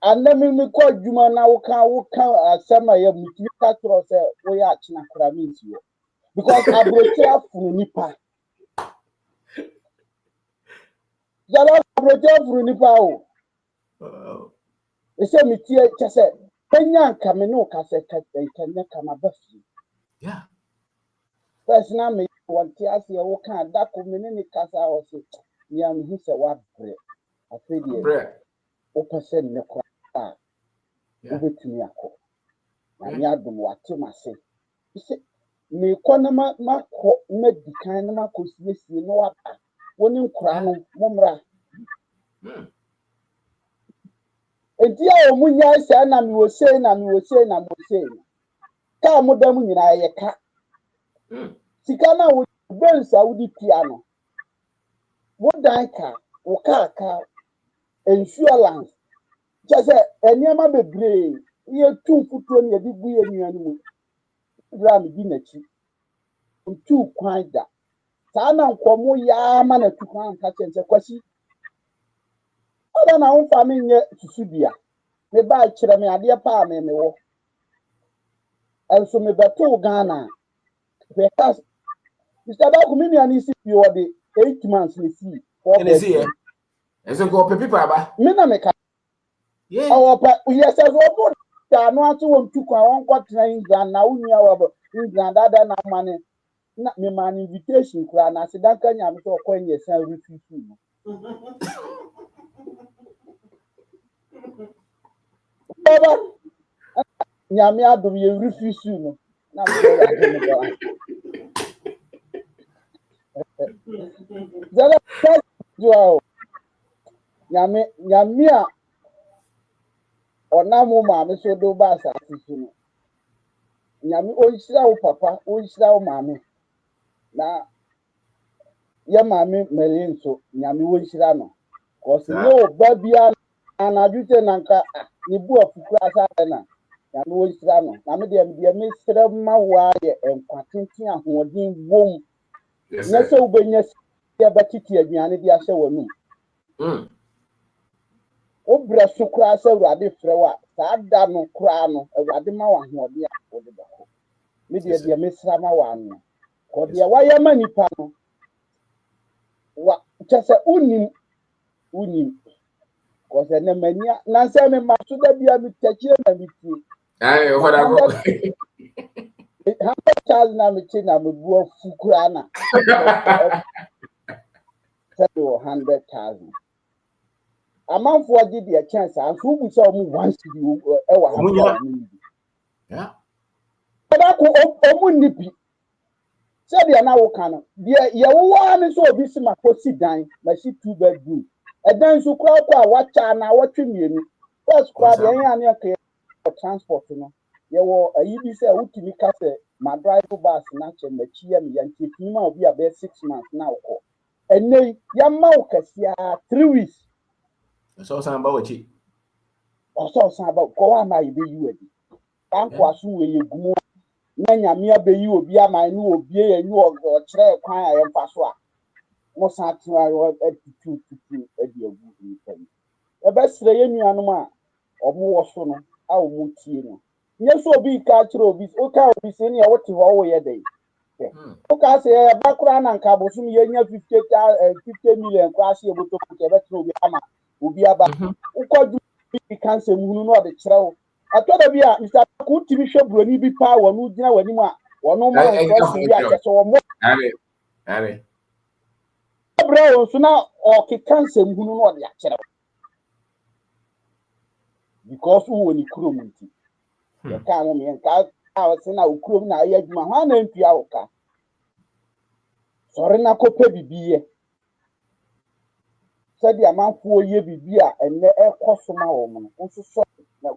anami mi ko adwuma na wo kan asema ya mutumi ka tro se wo ya achina kura mi nti yo because abrocha furu nipa yala abrocha furu nipa o ese mi tie chese penya nka me no ka se kanya kama bafi yeah first na me wanti ase wo kan da ko me ne kasa o se ya mi hu se wa bre afedi bread o pese ne kwa ubetumi akọ na me adum wate mase ise me kọ na ma kọ na dikan na ma kọ siesie no aba woni nkura no momra enti a omunya ise na me wo sei ka mo dam nyina ye ka sika na wo bensa wo di piano wo dan ka wo ka insurance just eniema bebre ye tu futuo ne di gu ye nuanu mu bra me di nachi tu kwan da saa na nkomo ya ma na tu kwan ka chense kwasi oda na wo fa me nye susubia me ba kire me ade pa me wo enso me beto Ghana because Mr. Baku me ani si fi ode 8 months ni si for and see enso go pepa ba me na me ka yeah awopa yes as obo da no atu won tu kwa won kwatra England na unia wo England ada na mane na me man invitation kura na sedanka nya me so kwanye san refuse no baba nya me adom ye refuse no na me do ya me do zara jo nya me a onamu ma me so do ba sa fisu no nya me onhyira wo papa onhyira wo maame na ya maame meri nso nya me onhyira no cause no babia anadute nanka ni bu afukura sa na nya me onhyira no na me de me sira ma wa ye enkwatenten ahoɔden wom na se ubenya ya batiti aduane di ahye wanu obra sukura sa Awurade frewa saa da no kura no Awurade ma wa hoɔden a wode bako me de me sira ma wa no ko de wa ya manipa no wa chese unim ko se na mania na se me maso da bia mi takire na mi tie ai o fada go ha child na mi chi na me bu afukura na 100,000 amanfo agi de chance anso bu se omu once bi e wa ha yeah ada ko omu nipi Said the now can ye one is so busy my posty dine, my see 2-bedroom. And then so crowd watch and I watch you. First crowd, the for transport. Ye were a UB say, Utimi Cafe, my driver bus, snatch and the chia me and keep him out be about 6 months now. And nay, Yamaukas, 3 weeks. So some about it. Or so about go on my be you. Uncle, you go. Nanya me be you obi ama nu obi enu o kire kwan a yemfa so a mo sa twa attitude edi agu ntan e be sire ye nuanom a omo wo so no a omo tie no nye so obi ka kire obi o ka obi se ne ye wote ho wo ye dey o ka se e ba kura na nka bosum ye nya 50 million kwa se e boto ke be tro obi ama obi aba o ko du kan se mu no de kire wo atoda bi a Mr. Kutimi hwebroni bi pa wonu gina wani mu a wono ma cross bi a kese wo mo are bro so na o ke kansem hunu no de akere because wo ni krom nti ya ka no me nka a se na ukrom na ayi adwuma ha na ntua wo ka sori na kope bibiye sadi amanfo ye bibi a enne ekosoma wo mo nso so na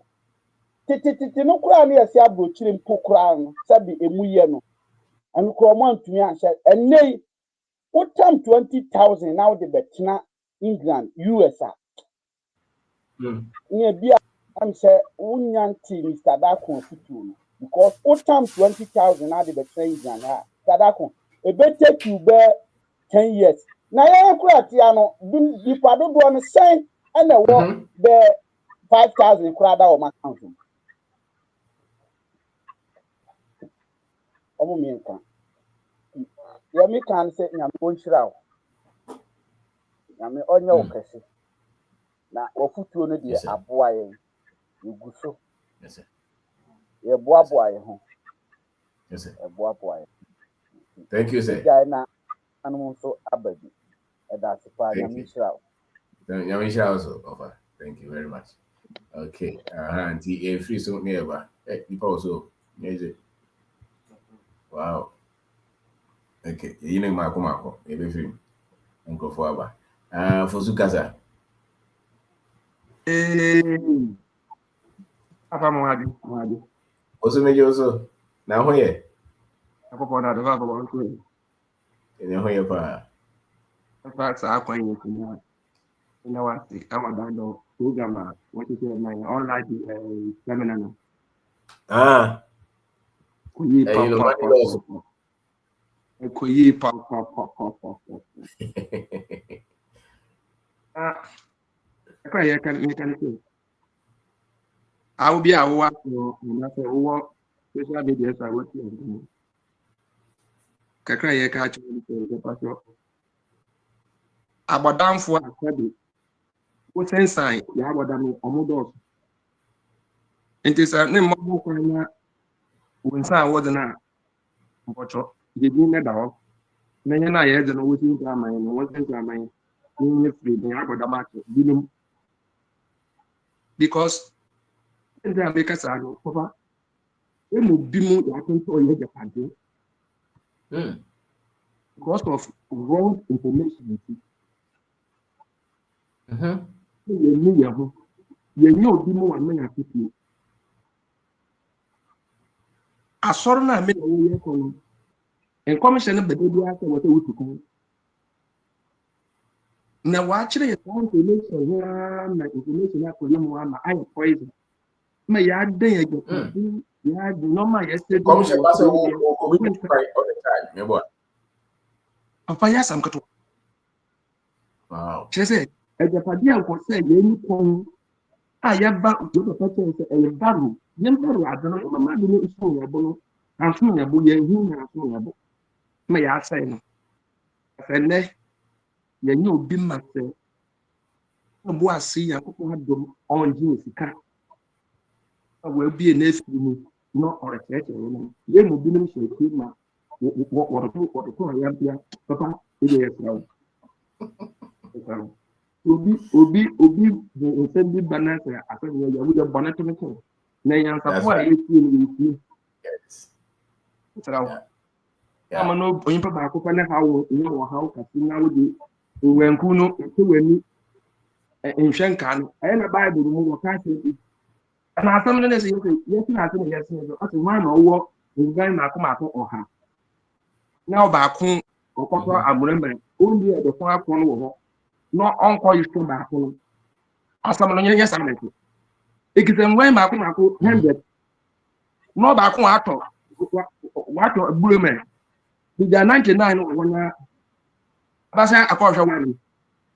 titi no kura na yesi abrochire mpo kura no sabi emuye no anu ko mo antumi anhye enne utam 20,000 now the betina England USA nye bia am say unyanti Mr. Dakon futu no because utam 20,000 now the betina England ha Dakon e be take you be 10 years na ye kura ti ano di pado do no sen na wo be 5,000 kura da o ma count omo mi nka ya mi kan se nyame onhyira wo nyame onye wo kese na ofutuo no de aboa ye eguso ye boa ye ho boa ye thank you sir ya na anu so abadi e da se pa nyame onhyira wo nyame onhyira also offer thank you very much okay auntie free so never people also music wow okay you know mako ebe film nkofo aba fosu kasa apa mwadi oso meje oso na hoye akoko na do baba wanko ene hoye pa sa akwanye kuma ina wati amadando program what is your mind online seminar kuyi pa kwa ya kan mechanic awu bi awu so na so wo social media sa wo ti on kakra ya ka chu ni pa so abadanfo akade wo sensan ya abadam omodo enti sa ne mo ko na wo nsa wo de na mpocho de bi na da ho na nya na ya de no wo ti nta aman no wo ti nta aman ni free de abadam akade bi because in the Americas are no papa e mo bi mu ya tonto ye Japan because of wrong information ye ni ya ho ye ni obi mu wan na afifi asoro na me na ye ko no en commission na bede bi aka wote wutuku na wa kire ye information na information na ko mu ama ai poison ma ya den ya Japan ya normal yesterday commission pass obi try all the time me boy papa ya sam kato wow chese e Japan dia ko se ye ni kon ya ba do papa chese e baru nem baru adano mama bi no so ya bo anfu ya bo ye hu na anfu ya bo ma ya sai no fenne ye nyi obi ma se bo asi ya ko adom onji sika we be na efi mu no orecheche no ye mo bi no so ti ma what to ya bia papa e dey proud obi the same big banana aso ya we dey bonnet me ko na yan support ye ti ni ti yes ama no onye pa ba ko pa na hawo ni wo hawo ka na wo di wenku no to wani nhwe nka no aye na bible mu wo ka se na asam no na se yes na asam yes no ati wa na owo ngan na akọ ọha na ba ko okọkọ amurembe only the fun akọ no wo no onko you to ba ko asam no nyenya samet ikite ngan ma akọ 100 no ba ko ato bureme the 99 wona basa akọ hwe wani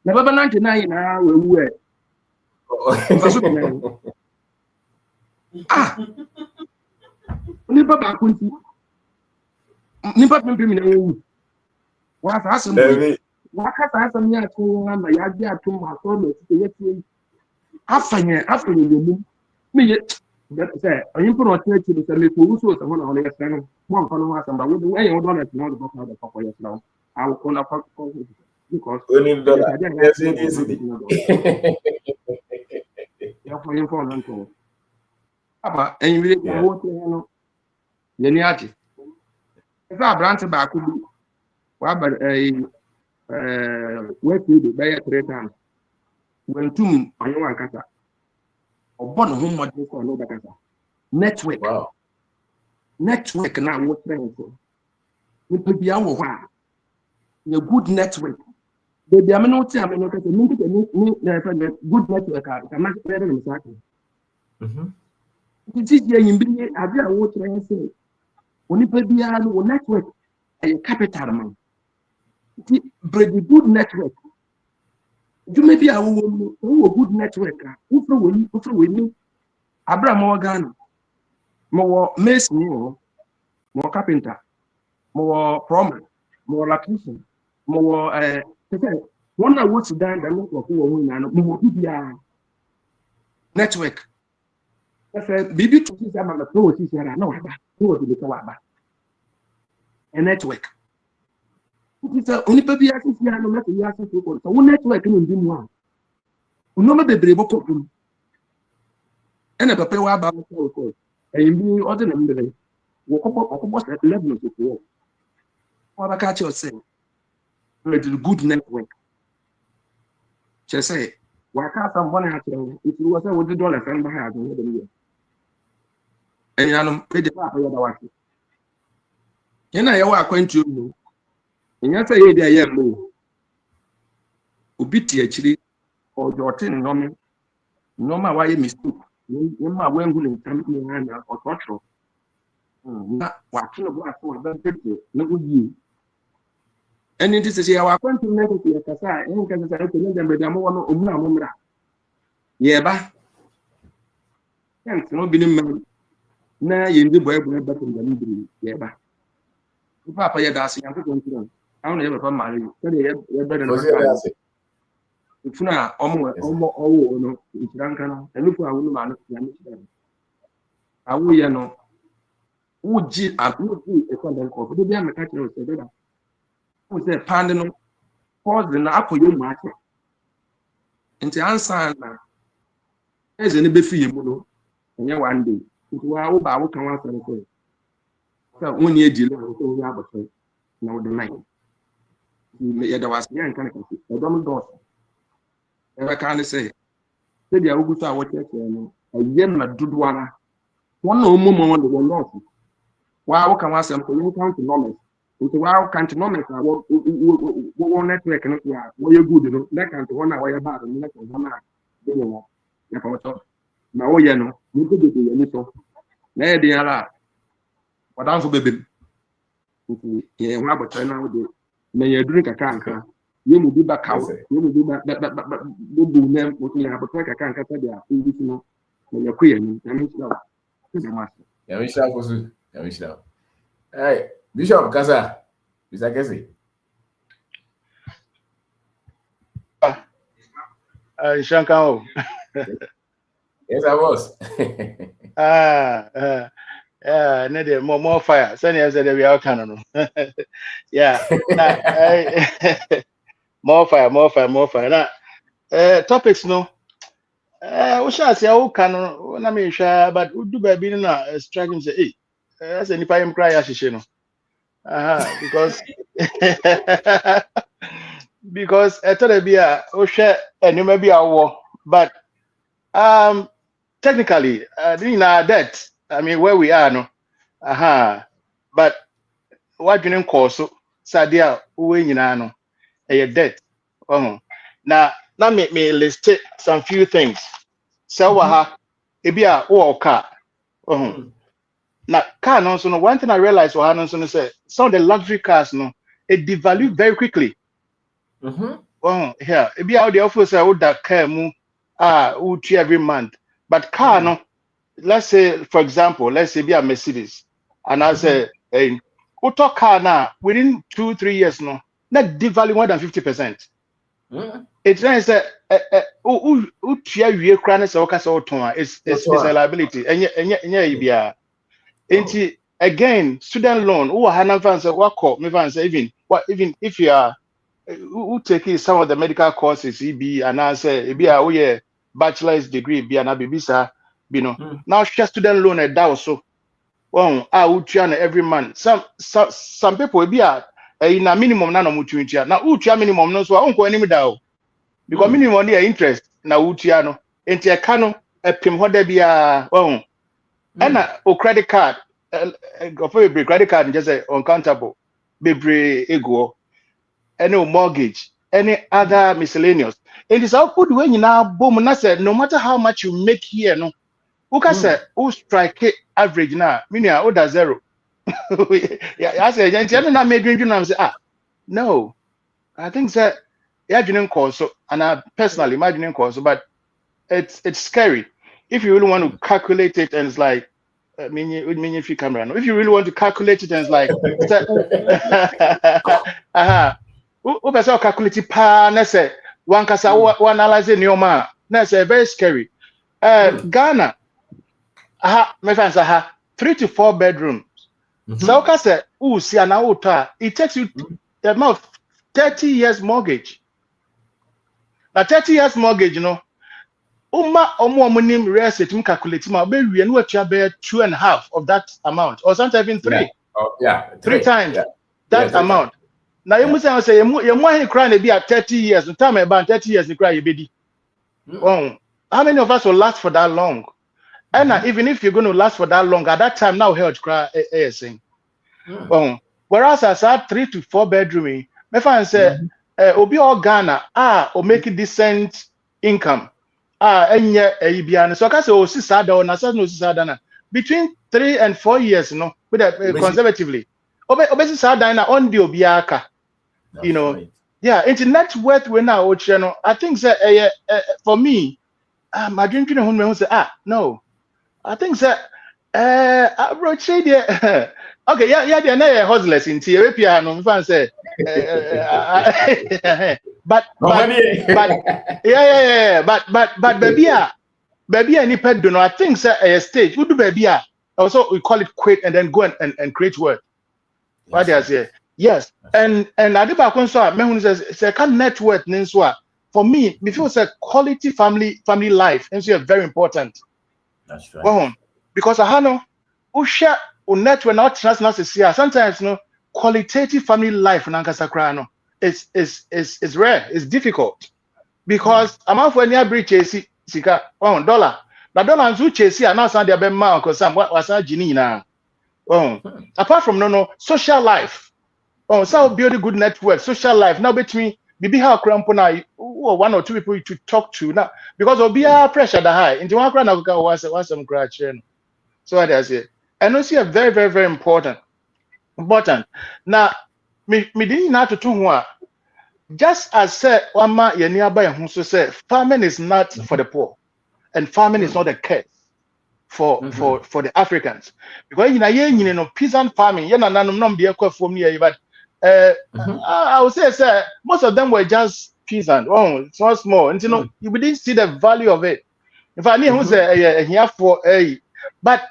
na baba 99 na wewu e nipa ba ko nti nipa pimpim na ewu wa sa asem wa ka sa asem ya to na ya di atum ma so na ti ye ti afanye le mu me ye that say oyin pro ti ti se me ko uso se ho na ho ye se no mo nko no asem ba wo de wo do na ti no do ko da ko ye se no aw ko na ko because only dollar yes easy ya ko yin fo nan to aba en wile ko wo ti no ye ni ati esa branch ba ko bi wa ba we ti do ba ya 3 times when tum anyo wan kasa obo no ho model ko no ba kasa network wow network na wo trend so ni pe bia wo ha a good network baby am no ti am no kasa ni na good network ka ma be na misaka ti je yin bi abi a wo trend so oni pe bia no network a capital man ti bread good network you may be a good network ufro we Abraham Morgan mo mason mo carpenter mo plumber mo electrician mo one na what down the network wo na no mo bia network bibi to see am na pro see era na wa ba no be ka wa ba a network ita oni pa bia see ya no na ya see ko so network no ndi mu a uno me bebre boko dum ena papa wa ba ko bi o de na mbere wo ko level so ko wa ba ka che o say good network che say wa ka sam bona ha tere if you was with the dollar fan ba ha do de mi enya no pe de pa ya da wa ki ena ya wa kwantu mu enya say ye de ya mu obi ti akiri o jotin noma wa ye mistake ni ma wa ngu ni tam ni na o totro na wa kino bo aso wa ban tete na uyi eni ti se ya wa kwantu na ko ya kasa en ka sa ko ni dembe da mo wa no omuna mo mra ye ba en no bi ni ma na ye ndi boy ba tin da ni bi ye ba papa ya da se yan ko ntiro awon ye papa mari se ye be na funa omo owo no ikiranka no elufu awunu ma no ya mi awu ye no uji abuji e ko den ko bi bia me ka kire o se be da o se pande no pause na akoyo mu ake nti ansa na eze ne be fiye mu no enye one day nti wa wo ba wo kan wa sare ko so woni ejile ko ya aboto na wo de nine me ya da was yan kan ka e do mo do ebe ka ni say se dia ugu ta wo cheke no aye na dudwara won na omo mo de won lot wa wo kan wa sem ko you count knowledge nti wa count knowledge wo network no ya wo ye good no na count won na wo ye bad no na count won na de no ya pa to na wo ye no ni ko de ye ni so na ye de ara wadan fo bebe nti ye wa boto na wo de me ye duru kaka anka ye mu bi ba kawo ye mu bi ba bu na mo to ya boto kaka anka ta dia ku bi no me ye ku ye ni na mi sha ya mi sha ko su ya mi sha hey Bishop Kasa bisa kesi Shankao yes I was need more fire. Send us that we are canon. Yeah. More fire. Now, topics no. We shall say how canon. I mean, but we do baby na striking say, hey, that's any payam cry as you know. Because because eternally share and maybe a war, but technically in our debt, I mean where we are no, but what you call so sadia we no a debt. Now me list some few things. So ebia or car. Now car no so no one thing I realized was no say some of the luxury cars no it devalue very quickly. Here ebia how the offer say would that car mu every month. But car no, let's say for example, let's say be a Mercedes and I say hey auto car now within 2-3 years no that devalue more than 50%. It's nice that it's a liability and again student loan even if you are who take some of the medical courses EB and I say EB bachelor's degree be an abibisa now share student loan at that also every month some people be in a minimum na now minimum no so any because minimum their interest na utia no enti e ka no epim ho da bia and credit card credit card just uncountable bebre ego any mortgage any other miscellaneous it is how good when you now boom na say no matter how much you make here no who can say who strike average now meaning order zero I say you na me dream na say no I think that imagining also, and I personally imagining also, but it's scary if you really want to calculate it and it's like if you camera if you really want to calculate it and it's like calculate say one kasa one analyze neoma that's very scary. Ghana my friends 3 to 4 bedrooms. So kasa see it takes you the amount 30 years mortgage. Now 30 years mortgage, omo real estate calculate ma be we what you bear 2.5 of that amount or sometimes even 3. Three times that amount. Now you must say you want cry be at 30 years, time about 30 years you cry you baby. How many of us will last for that long? And even if you're going to last for that long, at that time now health cry saying. Whereas I said 3 to 4 bedroom, my friend say obi or Ghana or make a decent income so I say between 3 and 4 years with conservatively on the yeah it's net worth when now I think that for me my dream say no I think that okay, they're hustlers in Ethiopia. No, say, but baby, any pet do not. I think a stage. We do baby. Also, we call it quit and then go and create work. What they say? Yes, and I do back on so. Me says can network ninswa. For me, before say quality family life, and so very important. That's right. Because I know who share. Network not sometimes qualitative family life is rare, it's difficult because I'm for near bridge sika $1 na dollar nzu chase and now send their bema because some was na apart from social life so build a good network social life now between bibi how crampona 1 or 2 people to talk to now because of beer pressure the high into one crowd was some crash so what I say. And also very, very, very important. Now, me didn't have to do just as said Wama nearby who say farming is not for the poor, and farming is not a curse for the Africans. Because peasant farming, but I would say most of them were just peasant. So small, and you didn't see the value of it. If I knew who say here for but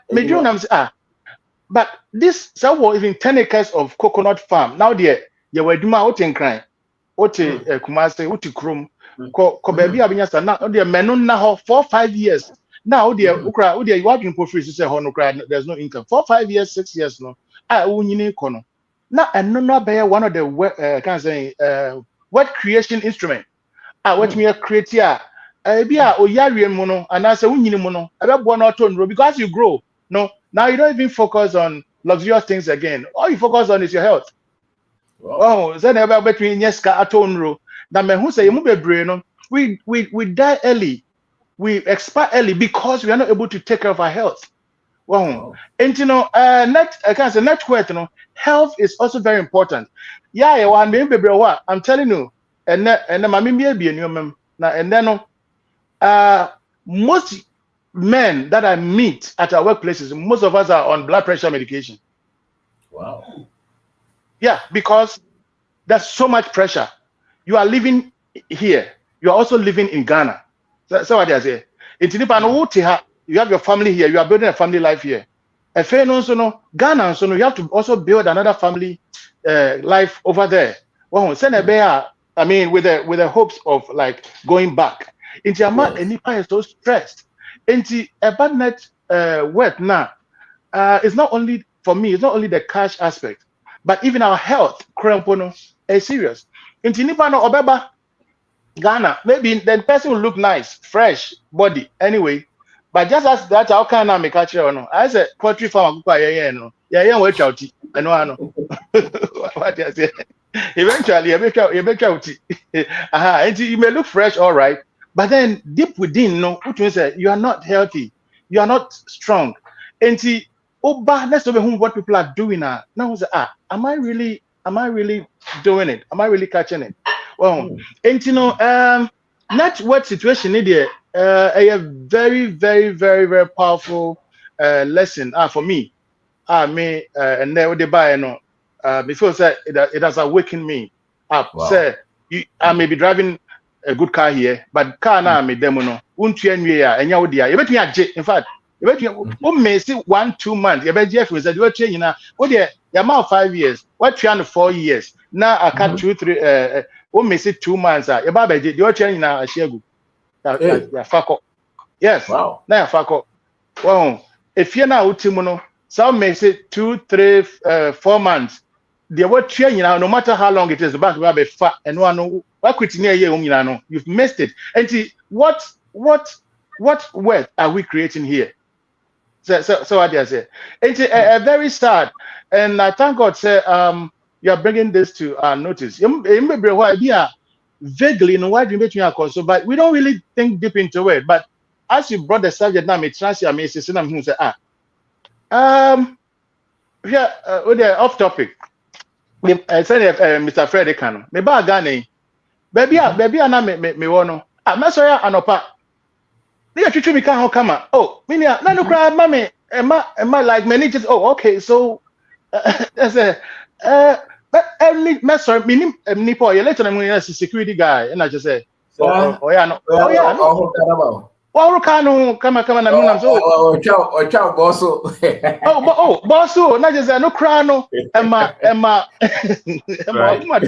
but this even 10 acres of coconut farm now there you were doing out in crime Kumasi Krum baby abinyasa now there menon na 4-5 years now there you have been for free say there's no income 4-5 years 6 years no unyini kono Now, and no be one of the can say word creation instrument. What me create here. Be a oyari mono, and I say unyini mono. I don't want to because you grow. No, now you don't even focus on luxurious things again. All you focus on is your health. Wow. Oh, so never between yes ka atonro. Now me who say you move no. We die early. We expire early because we are not able to take care of our health. Wow. And you know, I can't say net worth, you know, health is also very important. Yeah, one baby bro, I'm telling you, and then my be a new now and then most men that I meet at our workplaces, most of us are on blood pressure medication. Wow. Yeah, because there's so much pressure. You are living here. You are also living in Ghana. So what I say. You have your family here. You are building a family life here. And Ghana, so you have to also build another family life over there. Well, I mean, with the hopes of like going back. Into Yama and Nipa is so stressed. Into a bad net work now. It's not only for me, it's not only the cash aspect, but even our health, is serious. Into Nipa no Obeba Ghana, maybe the person will look nice, fresh body anyway. But just as that, how can I make a chair? No, I said, poultry farm, no, yeah, wait out. I know. What I say. Eventually, you make out. And you may look fresh, all right, but then deep within, no, which means you are not healthy, you are not strong. And see, let's over whom what people are doing now. Now, am I really doing it? Am I really catching it? Well, and you know, not what situation is there. A very, very, very, very powerful lesson for me. Me and then they buy no. Before say it has awakened me up. Wow. Say I may be driving a good car here, but car now me demo no. Untu enwe enya wo dia. You bet me age. In fact, you bet me may see 1-2 months. You bet Jeff was that you train na. Wo dia ya ma 5 years. What 4 years. Now I cut 2-3 may see 2 months. You ba be you train na ashegu. Ya fako. Yes. Wow. Na ya fako. Wow. If you na uti no, some may say 2-3-4 months. They were training now, no matter how long it is, the back will be fat and one quit near you, you've missed it. And see what worth are we creating here? So what I say. It's a very sad, and I thank God say you are bringing this to our notice. Vaguely in why do you make me so, but we don't really think deep into it. But as you brought the subject now, me transfer me say off topic. Mr. Freddy Kano. Me ba Ghana. Baby ana me wono. Masoya anopa. Ni atwitwi mi ka ho kama. Oh, me na no cry mama Emma like many just okay, so I say but every master me nipo you later na security guy and I just say no. Well, Kano, come na me so. Ciao, bosso. Bosso, not just no crano. Emma.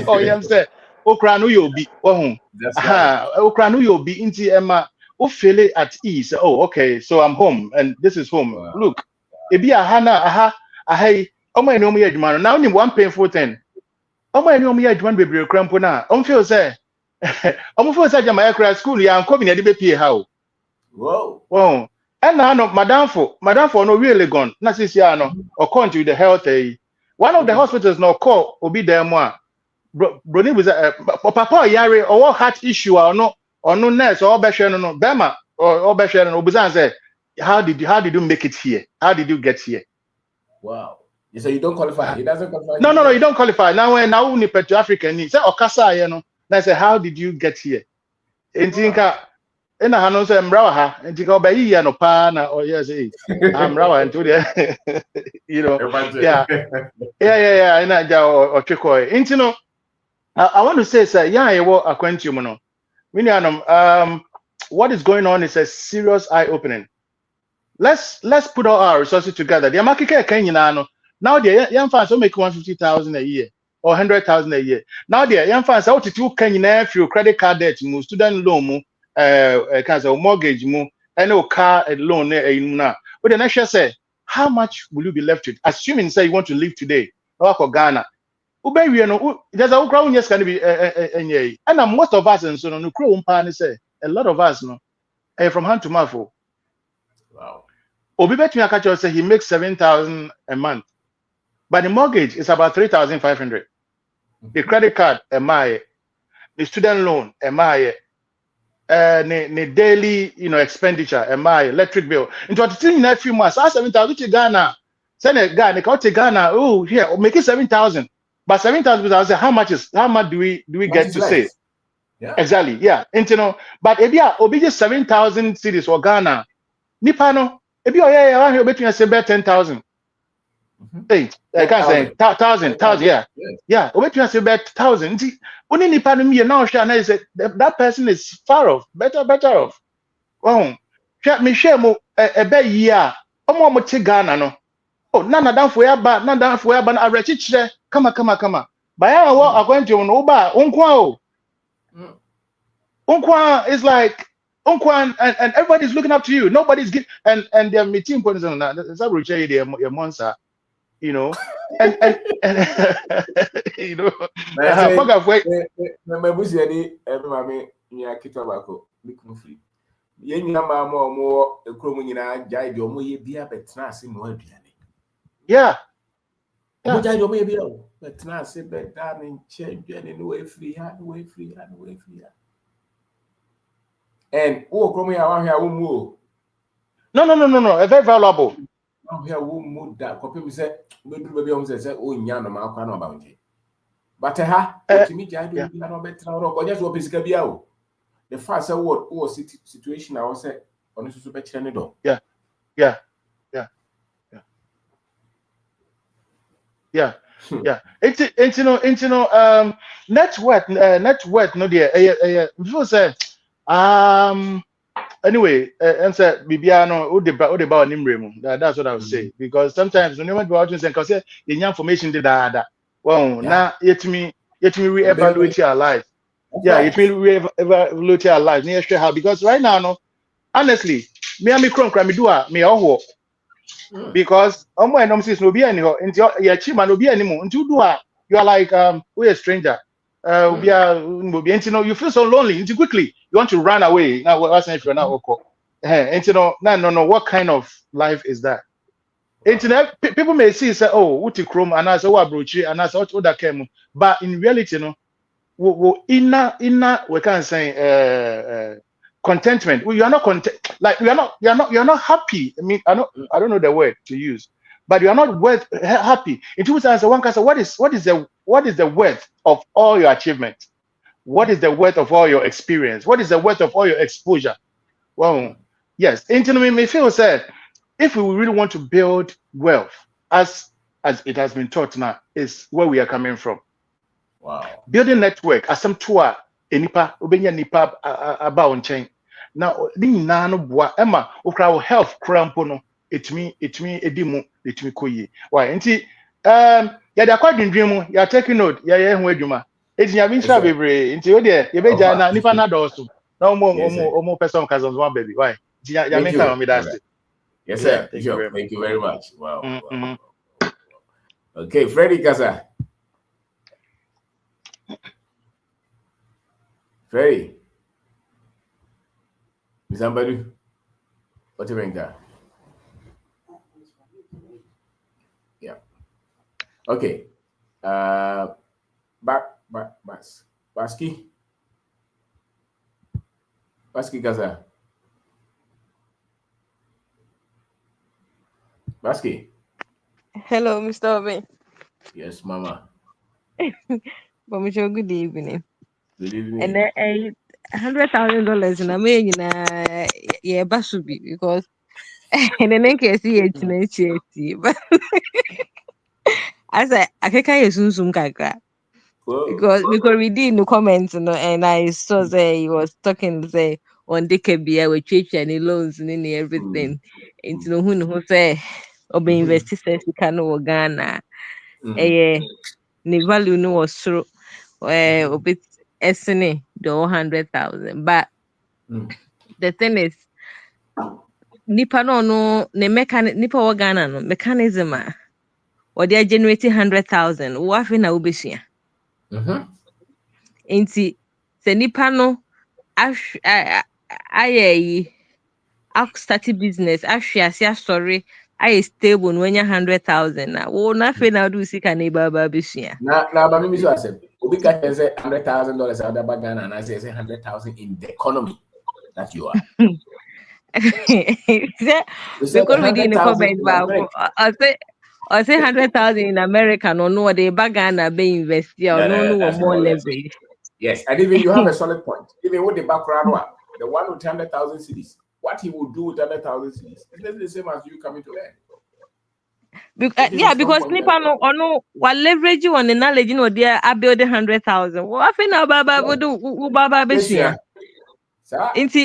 Oh, yeah, say. O crano you'll be. Oh, crano you'll be into Emma. O feel it at ease. Oh, okay, so I'm home and this is home. Wow. Look, it be a hana, hey, oh my no me adman. Now only one painful thing. Oh my no me adman baby crampona. Feel say. Feel say my aircraft school, yeah, I'm coming at the BPA how. Whoa. And now Madam for no really gone. Not this year no according to the health one of the hospitals no call will be there more. Brony was papa yare or heart issue or no nurse or no Bema or Beshan or Buzan say how did you make it here? How did you get here? Wow. You say you don't qualify. He doesn't qualify. No, you don't qualify. Now when ni Petro African say Okasa you know. I say how did you get here? And I know some Raha and to go by no pan or yes, I'm Rawa and to the you know, yeah, and I or Chikoi. And you know, I want to say, sir, yeah, I will acquaint you, Mono. What is going on is a serious eye opening. Let's put all our resources together. The market now the young fans will make 150,000 a year or 100,000 a year. Now the young fans out to 2 Kenyan few credit card debt, student loan. Mortgage and no car loan now. But the next year say, how much will you be left with? Assuming say you want to live today, or Ghana, Ube no, there's a crowd yes can be and most of us and so no crow umpa say a lot of us no from hand to mouth. Wow. Obi between a catcher say he makes 7,000 a month, but the mortgage is about 3,500. The credit card, the student loan, the daily expenditure, electric bill. Into what thing in a few months, 7,000 to Ghana. Send a guy, they call to Ghana. Oh, here, make it 7,000. But 7,000, I say, how much do we get to say? Yeah. Exactly. Yeah. And but if you obi just 7,000 cities for Ghana, Nipano, if you are between say 10,000. Hey, I can't say 1,000, yeah. Yeah, between say 1,000. Only Nipano me now share I say that person is far off, better off. Oh, me share mo a be year. Omo mo te Ghana no. Oh, nana dan for ya ba na arechichire. Come. But I according to no ba onkwa Unkwa is like Unkwa and everybody's looking up to you. Nobody's and they're meeting points on that. That's how your monster, you know. And you know. My boss any mama nya kita bako likum free. Ye nya ma mo ekromu nyina jai de omo ye bia betna ase no aduane. Yeah. Mo jai de omo ye bia betna ase beta ne nche aduane no we free ha. And come here, I hear No. A very valuable. I hear that copy me say, we do baby say, oh, nyano ma kwa no bounty. But to me, I do not better or just what is Gabiao. The first word or situation I was say on super channel. Yeah. It's net worth no dear. Before say anyway, answer Bibiano Udeba Nimremu. That's what I would say. Because sometimes when you want to out and say the information did that. Well, now yet me reevaluate your life. Yeah, it will reevaluate your life. Near sure how because right now, no, honestly, me and me cron cramidua me all because no sis no be any until no be anymore until you are like we're a stranger. You feel so lonely. Into quickly, you want to run away. Now, what's if you're not okay? And no. What kind of life is that? Internet people may see say, oh, Uti Chrome, and I say, what brochi, and I say, what that came. But in reality, inner, we can't say contentment. You are not content. Like you're not happy. I mean, I don't know the word to use. But you are not happy. In 2001, what is the worth of all your achievement? What is the worth of all your experience? What is the worth of all your exposure? Well, yes. Internet may feel said, if we really want to build wealth, as it has been taught now, is where we are coming from. Wow. Building network as some tour nipa about on chain. Now, no boa Emma ukra health crampono. It me edimu koye. Why? Nti ya da kwadin dream ya take note ya ho adwuma. Eti ya bin sha bebre nti o de ye beja na nipa na doso. Na omo person cousins one baby. Why? Ya make am me that. Yes sir. Thank you very much. Wow. Okay, Freddie Kasa. Freddie. Somebody. What you bring there? Yeah. Okay. Baski Gaza. Baski. Hello, Mr. Obi. Yes, Mama. Bonjour, good evening. Good evening. And $100,000 in a million, yeah, basubi because and then I can see it, but as I can't soon kakra. Because we did no comments, and I saw say he was talking say on the KBI with church and loans and everything. It's no who say or be invested says we can no Ghana. The value no was through a bit estimate the 100,000. But the thing is, nipa no ne mechanic nipa wa Ghana no mechanism or they are generating 100,000. What in our business? Inti se nipa no I start a business. Actually, sorry. I stable when you're 100,000. Now, na fe na do see can neighbor business. Now, but me so I said, we can say $100,000 out of Ghana, and I say 100,000 in the economy that you are. Because we didn't comment about I say 100,000 in America. No, they Ghana be invest or no more leverage. Yes, and even you have a solid point. Even with the background one, the one with 100,000 cities, what he will do with 100,000 cities is the same as you coming to learn. Because Nipa no what leverage on the knowledge, they are building 100,000. What I now Baba do Baba Besia.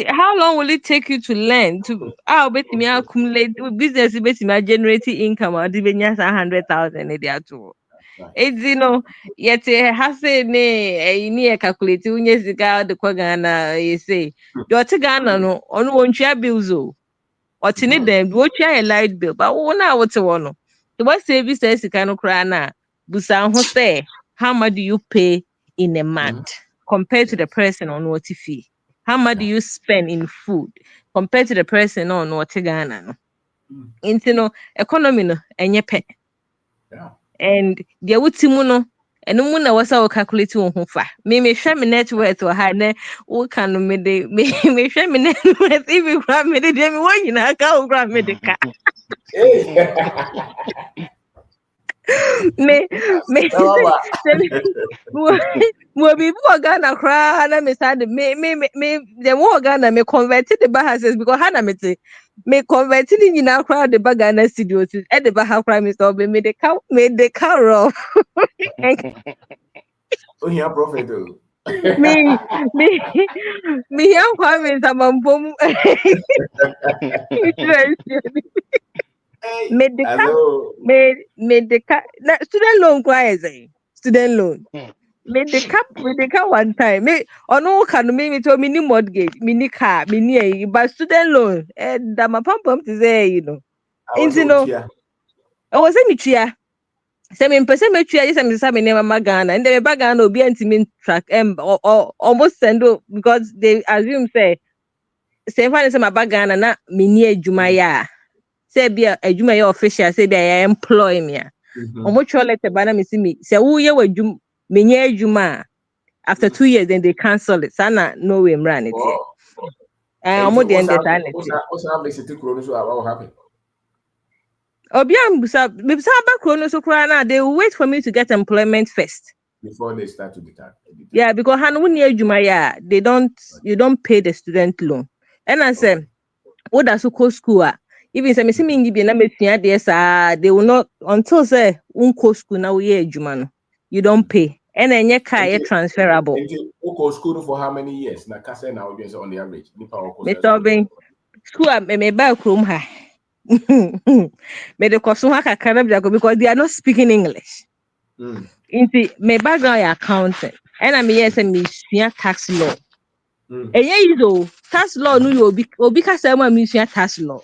How long will it take you to learn to bet me accumulate business generating income or even 100,000 a day too? It's yet has a calculate unye the Kwagana you say. You're Ghana no on one share bills or tini them what share a light bill, but now what's a one. So what service says you cannot cry now? Busan say, how much do you pay in a month compared to the person on what fee? How much do you spend in food compared to the person on what Ghana? Into economy no enye pe. And the utimuno and no was our calculate on fa. Me share me net worth or high ne o can me share me net worth even grab me the demi one you know can't grab me the car. Me before Ghana cry na me sad me the more Ghana me converted the bahases because hana me converted in now cry the Ghana studios at the Baha Prime Minister me the car off. Oh, yeah, prophet. Me young Kwame Samambom. Made the car student loan crazy. Student loan. Made the car one time. Me on all can me to mini mortgage, mini car, mini but student loan. And my pump to say, I was a michia. 7% metria is some never Ghana and the Bagana will be anti track or almost send because they assume say fine is my Bagana na mini Jumaya. Say be a Jumaya official, say be I employ me. Almost let the banana miss me. Say, oh, you were mini Juma. After 2 years, then they cancel it. Sana no way run it. I'm more than that. What's happening? They will wait for me to get employment first before they start to detect. Yeah, because you don't pay the student loan. And I said, what does school? Even say me they will not until say school now you don't pay. And then your car transferable. School for how many years? Na kase na audience on the average. School me buy chrome ha. Because they are not speaking English. My background accountant, and I'm yes and me tax law. Tax law no you because someone means tax law.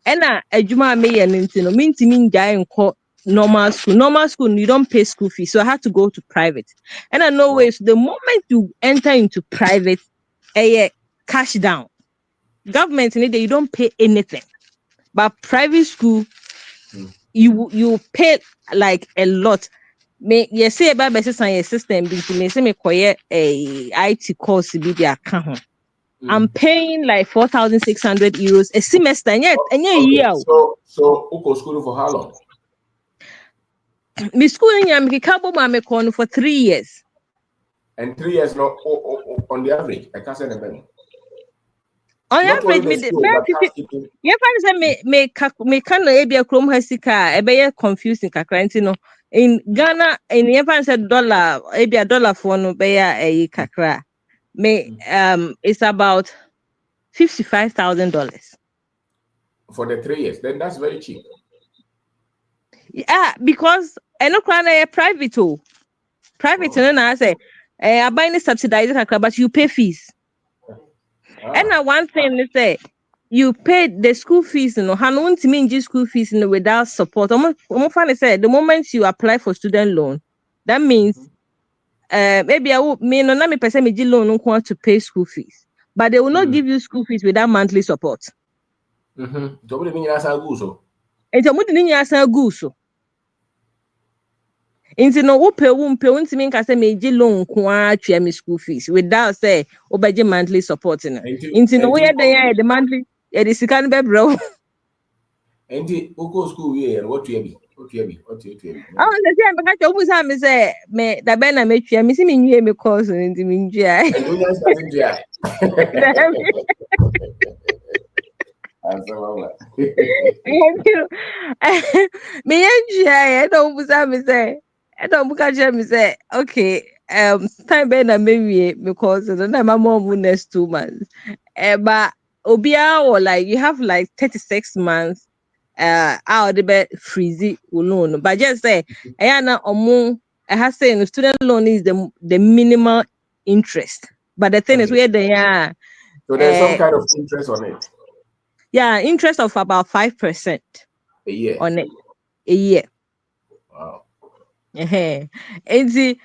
And a juma may and mean to mean guy and call normal school. Normal school you don't pay school fees, so I had to go to private. And I know ways the moment you enter into private, cash down. Government you don't pay anything. But private school, you pay like a lot. You say about business and system, me say me acquire a IT course be the account. I'm paying like 4,600 euros a semester. And yet, year. So uko school for how long? Me school in Yamiki for 3 years. And 3 years no on the average. I can't say the benefit. On average, me can be a chrome hasika, a better confusing kakra. In Ghana, in Japan said dollar, maybe $1 for no bear a kakra. It's about $55,000 for the 3 years. Then that's very cheap. Yeah, because I know a private and I say I buy any subsidized kakra, but you pay fees. And one thing they say, you paid the school fees, won't mean school fees without support. Almost said the moment you apply for student loan, that means maybe I will me no na me person me loan to pay school fees, but they will not give you school fees without monthly support. So what do you mean as a guso? And so what do you mean as a guso? Into no won't mean say me loan to me school fees without say obey monthly support. Into no way the monthly it can be bro. And the Oko school year, what you be? Oh, the same because you always have me say me that ben I make you me see me new me course into me enjoy. Me enjoy I don't me say I don't catch me say okay time ben I maybe because the time my mom next 2 months but obia or like you have like 36 months out the freezy loan but just say I have say the student loan is the minimal interest but the thing is where they are so there's some kind of interest on it. Yeah, interest of about 5% a year on it a year. Wow. And see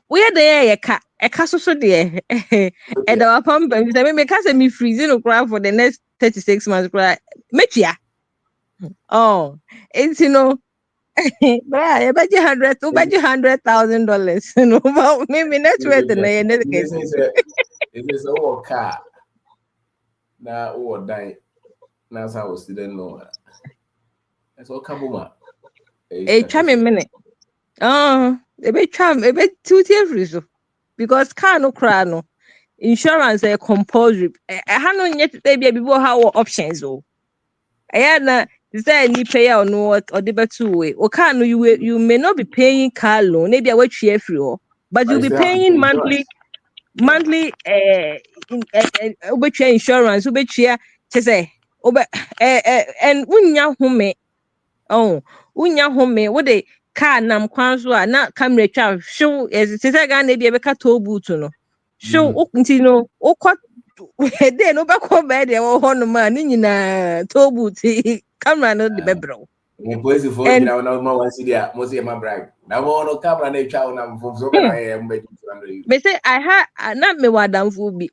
where they are a castle so there and our pump and me cast me freezing crowd for the next 36 months metia. Oh, it's but I bet you $100,000. About maybe next week it is our car. Now or die. Now how was didn't know. That's all Kabuma. A charm a minute. Oh, a bit 2 years because car no cry no insurance a compulsory. I have no yet baby before how options oh. I had is there any pay or no or the better way? Or can you may not be paying car loan, maybe I wait free, but you'll be paying monthly insurance, to say and unya home what they car nam kwanso na camera twa show is say ga na bia be ka to boot no show ntino okọ dey no be ko be dey ho no ma ni nyina to boot camera no de bebro police for you now no one see there mo see my brag na mo no camera na twa na mfo so be na e mbe me say I had na me wadamfo bi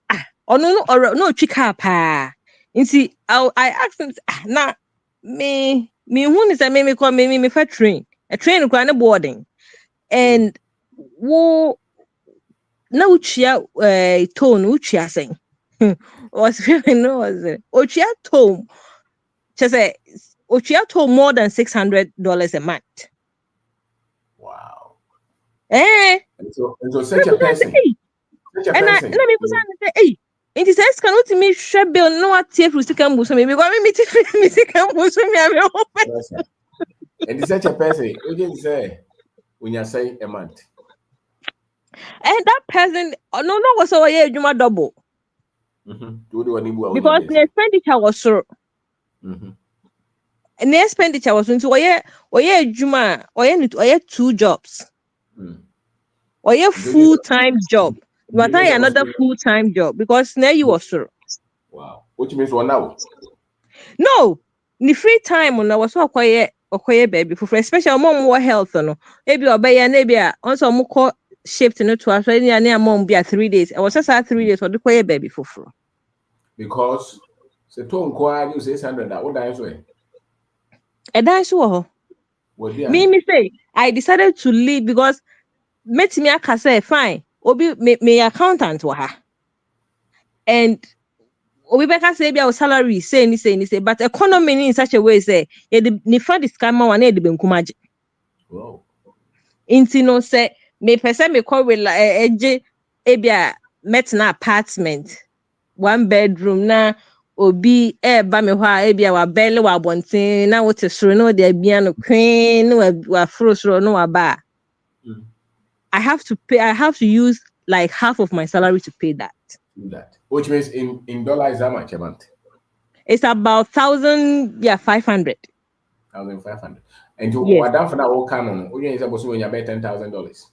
ono no twi car pa nti I asked him na me who is me call me for train a train kwa na boarding and wo na uchia tone uchia saying was really no was it uchia tone just say uchia tone more than $600 a month. Wow. And so such a person and I me say hey it is can not me share bill no what take for second bus me because me second bus me am and it's such a person you just say when you say a month and that person no was so yeah you double because the expenditure was so and the expenditure was into juma or 2 jobs or full-time job. But I another full-time job because now you was sure. Wow. Which means 1 hour? No, the free time when I was so quiet baby for especially mom more health no. Maybe maybe also more call shift no to us near mom be 3 days. I was just 3 days for the quiet baby for free. Because se to nko you say 600 that what dance way? E dance wo. Me say I decided to leave because met me aka say fine. Obi me accountant wa ha. And Obi beka say bia salary say but economy in such a way say e the for the scammer one e de benkumaje. Wow. Inti no say me person me call with eje e bia met na apartment 1 bedroom na obi ba me ho a e bia wa bele wa bonten na wote soro no de bia no queen wa frosoro no wa ba. I have to use like half of my salary to pay that. Which means in dollars how much a month? It's about 1,500. 1,500. And you what down for that all canon? Or you supposed to win about $10,000?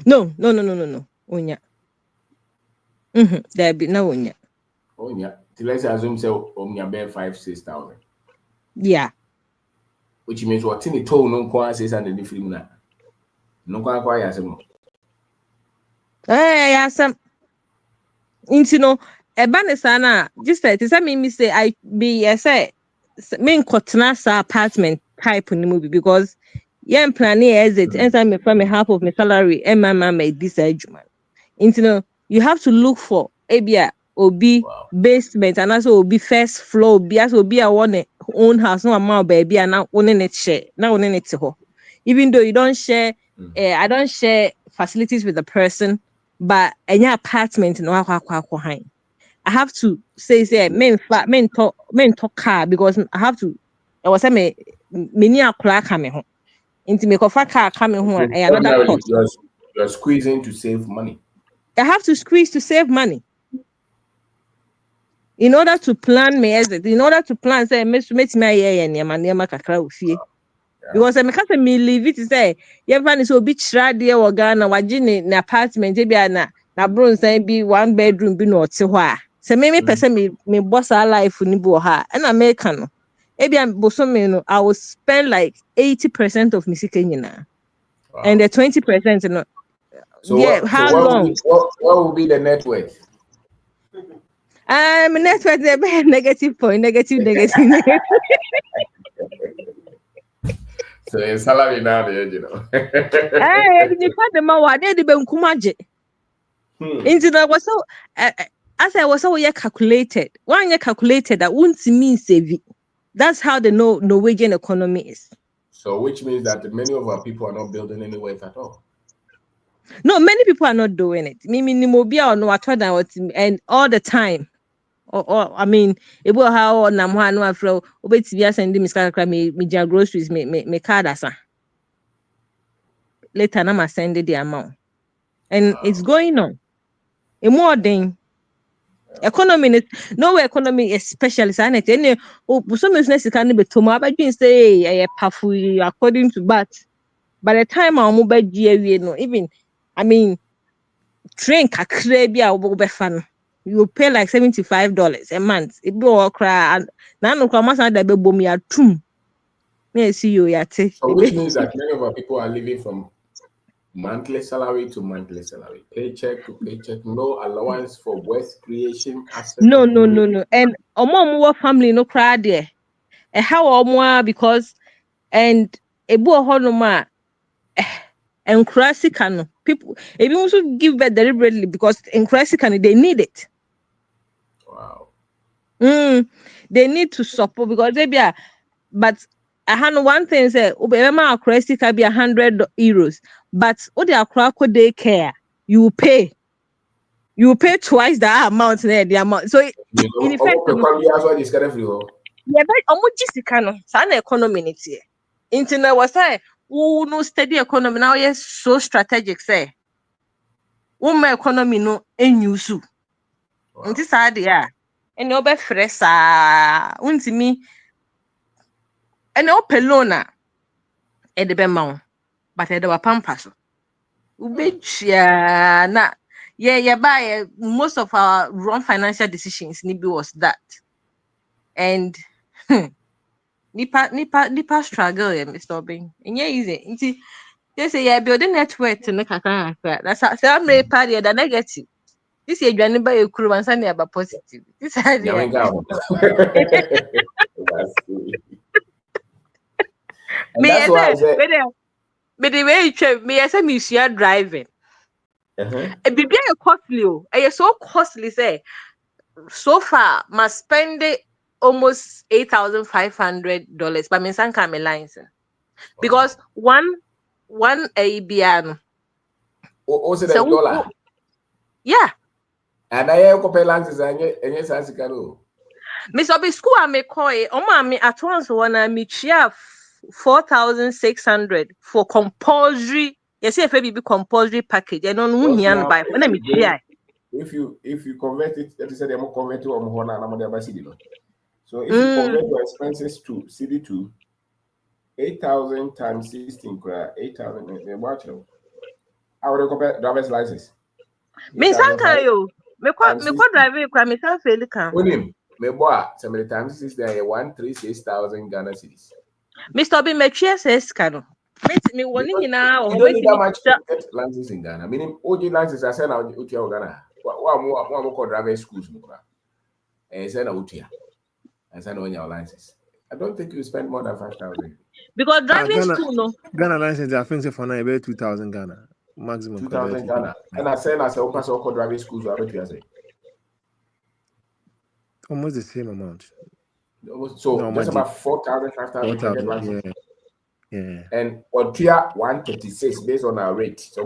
No. Onya. There be no onya. Oh yeah. let's assume so omnia 5,000-6,000. Yeah. Which means what in the tone no kwa 600 film na. No kwa yasem. Yasem. Into no sana just say me say I be say me nkotena sa apartment type in the movie because yeah planning exit anytime me from half of my salary and my mama this adjustment. Into no you have to look for abia obi basement and also obi first floor obi as obi a one own house no amount baby and now own it share now own it ho. Even though you don't share I don't share facilities with the person but any apartment no I have to say men talk car because I have to I was say me ni akura ka me ho nti me kofa car ka me ho another cost. You're squeezing to save money. I have to squeeze to save money. In order to plan my exit, in order to plan say me niema kakra ofie. Because I can't me leave it say you plan is obi chira de wo Ghana waji ne apartment e bia na bron say be 1 bedroom bi no ote ho a. Se me person me boss our life ni bi ha and America no. E bia bosomi no I will spend like 80% of my sika nyina. And the 20% no. So yeah, how long? What will be the net worth? Net worth is negative point, negative. So in salary now, you know. You find the man they be nkumaje. Into that was so as I was so calculated. One year calculated that won't mean save. That's how the Norwegian economy is. So which means that many of our people are not building any wealth at all. No, many people are not doing it. And all the time. Or I mean, it will how namwa no afro obetibia send me groceries me card asa. Later na ma send the amount. And it's going on. A more than economy no economy especially sanity any some business can be to my say according to but by the time our mobile no even I mean train kakra bia obefan you pay like $75 a month. It be all cry and now no come as that be bom ya tum. Me see you yate. So which means that many of our people are living from monthly salary to monthly salary, paycheck to paycheck, no allowance for wealth creation. No. And omo family no cry there. And how omo because and a bo honoma and crasican people if you also give birth deliberately because in crasican they need it. Wow. They need to support because they be but I had one thing say Obama credit can be €100, but what the Accra day care you pay twice that amount there the amount. So in effect, yeah, but no sana economy here. Internet was say no steady economy now yes so strategic say my economy no enyusu. Nti sa de a ene obefre sa untimi ene opelona e de be ma but e de wa pampa so ubechia na buy most of our wrong financial decisions ni be was that and nipa struggle Mr. Obin enye easy nti they say yeah building network no kakra that's how many party the negative. This is Johnny by a crew and Sunday about positive. This idea. Me the way you me as a museum driving. A baby costly. I so costly say so far must spend almost $8,500 but me san come license because one ABN. What's it $1? Yeah. And I have pay lances and yes, as you can. Miss Obi school I may call it. Me at once when I meet 4,600 for compulsory. Yes, if be compulsory package. I don't know buy. When I meet if you convert it, that is they more convert to Omhona and Amodia City. So if you convert your expenses to CD2, 8,000 times 16, 8,000. Watch it. I would compare driver's license. Me sanka yo. Me kwa driving kwa me san fail kan. Onim. Meboa, so many times is there 136,000 Ghana cedis. Mr. Obi Metria says cano. Me warning you now. You don't need that much to get licenses in Ghana. Meaning, OG licenses are sent out to Ghana. One more driving schools. And send out here. And send on your licenses. I don't think you spend more than 5,000. Because driving school, no. Ghana license, I think for now about 2,000 Ghana maximum. 2,000 Ghana. And I said as a open so driving schools. I bet you say almost the same amount. So no, just about 4,000, 5,000. Yeah. And on tier 136 based on our rate. So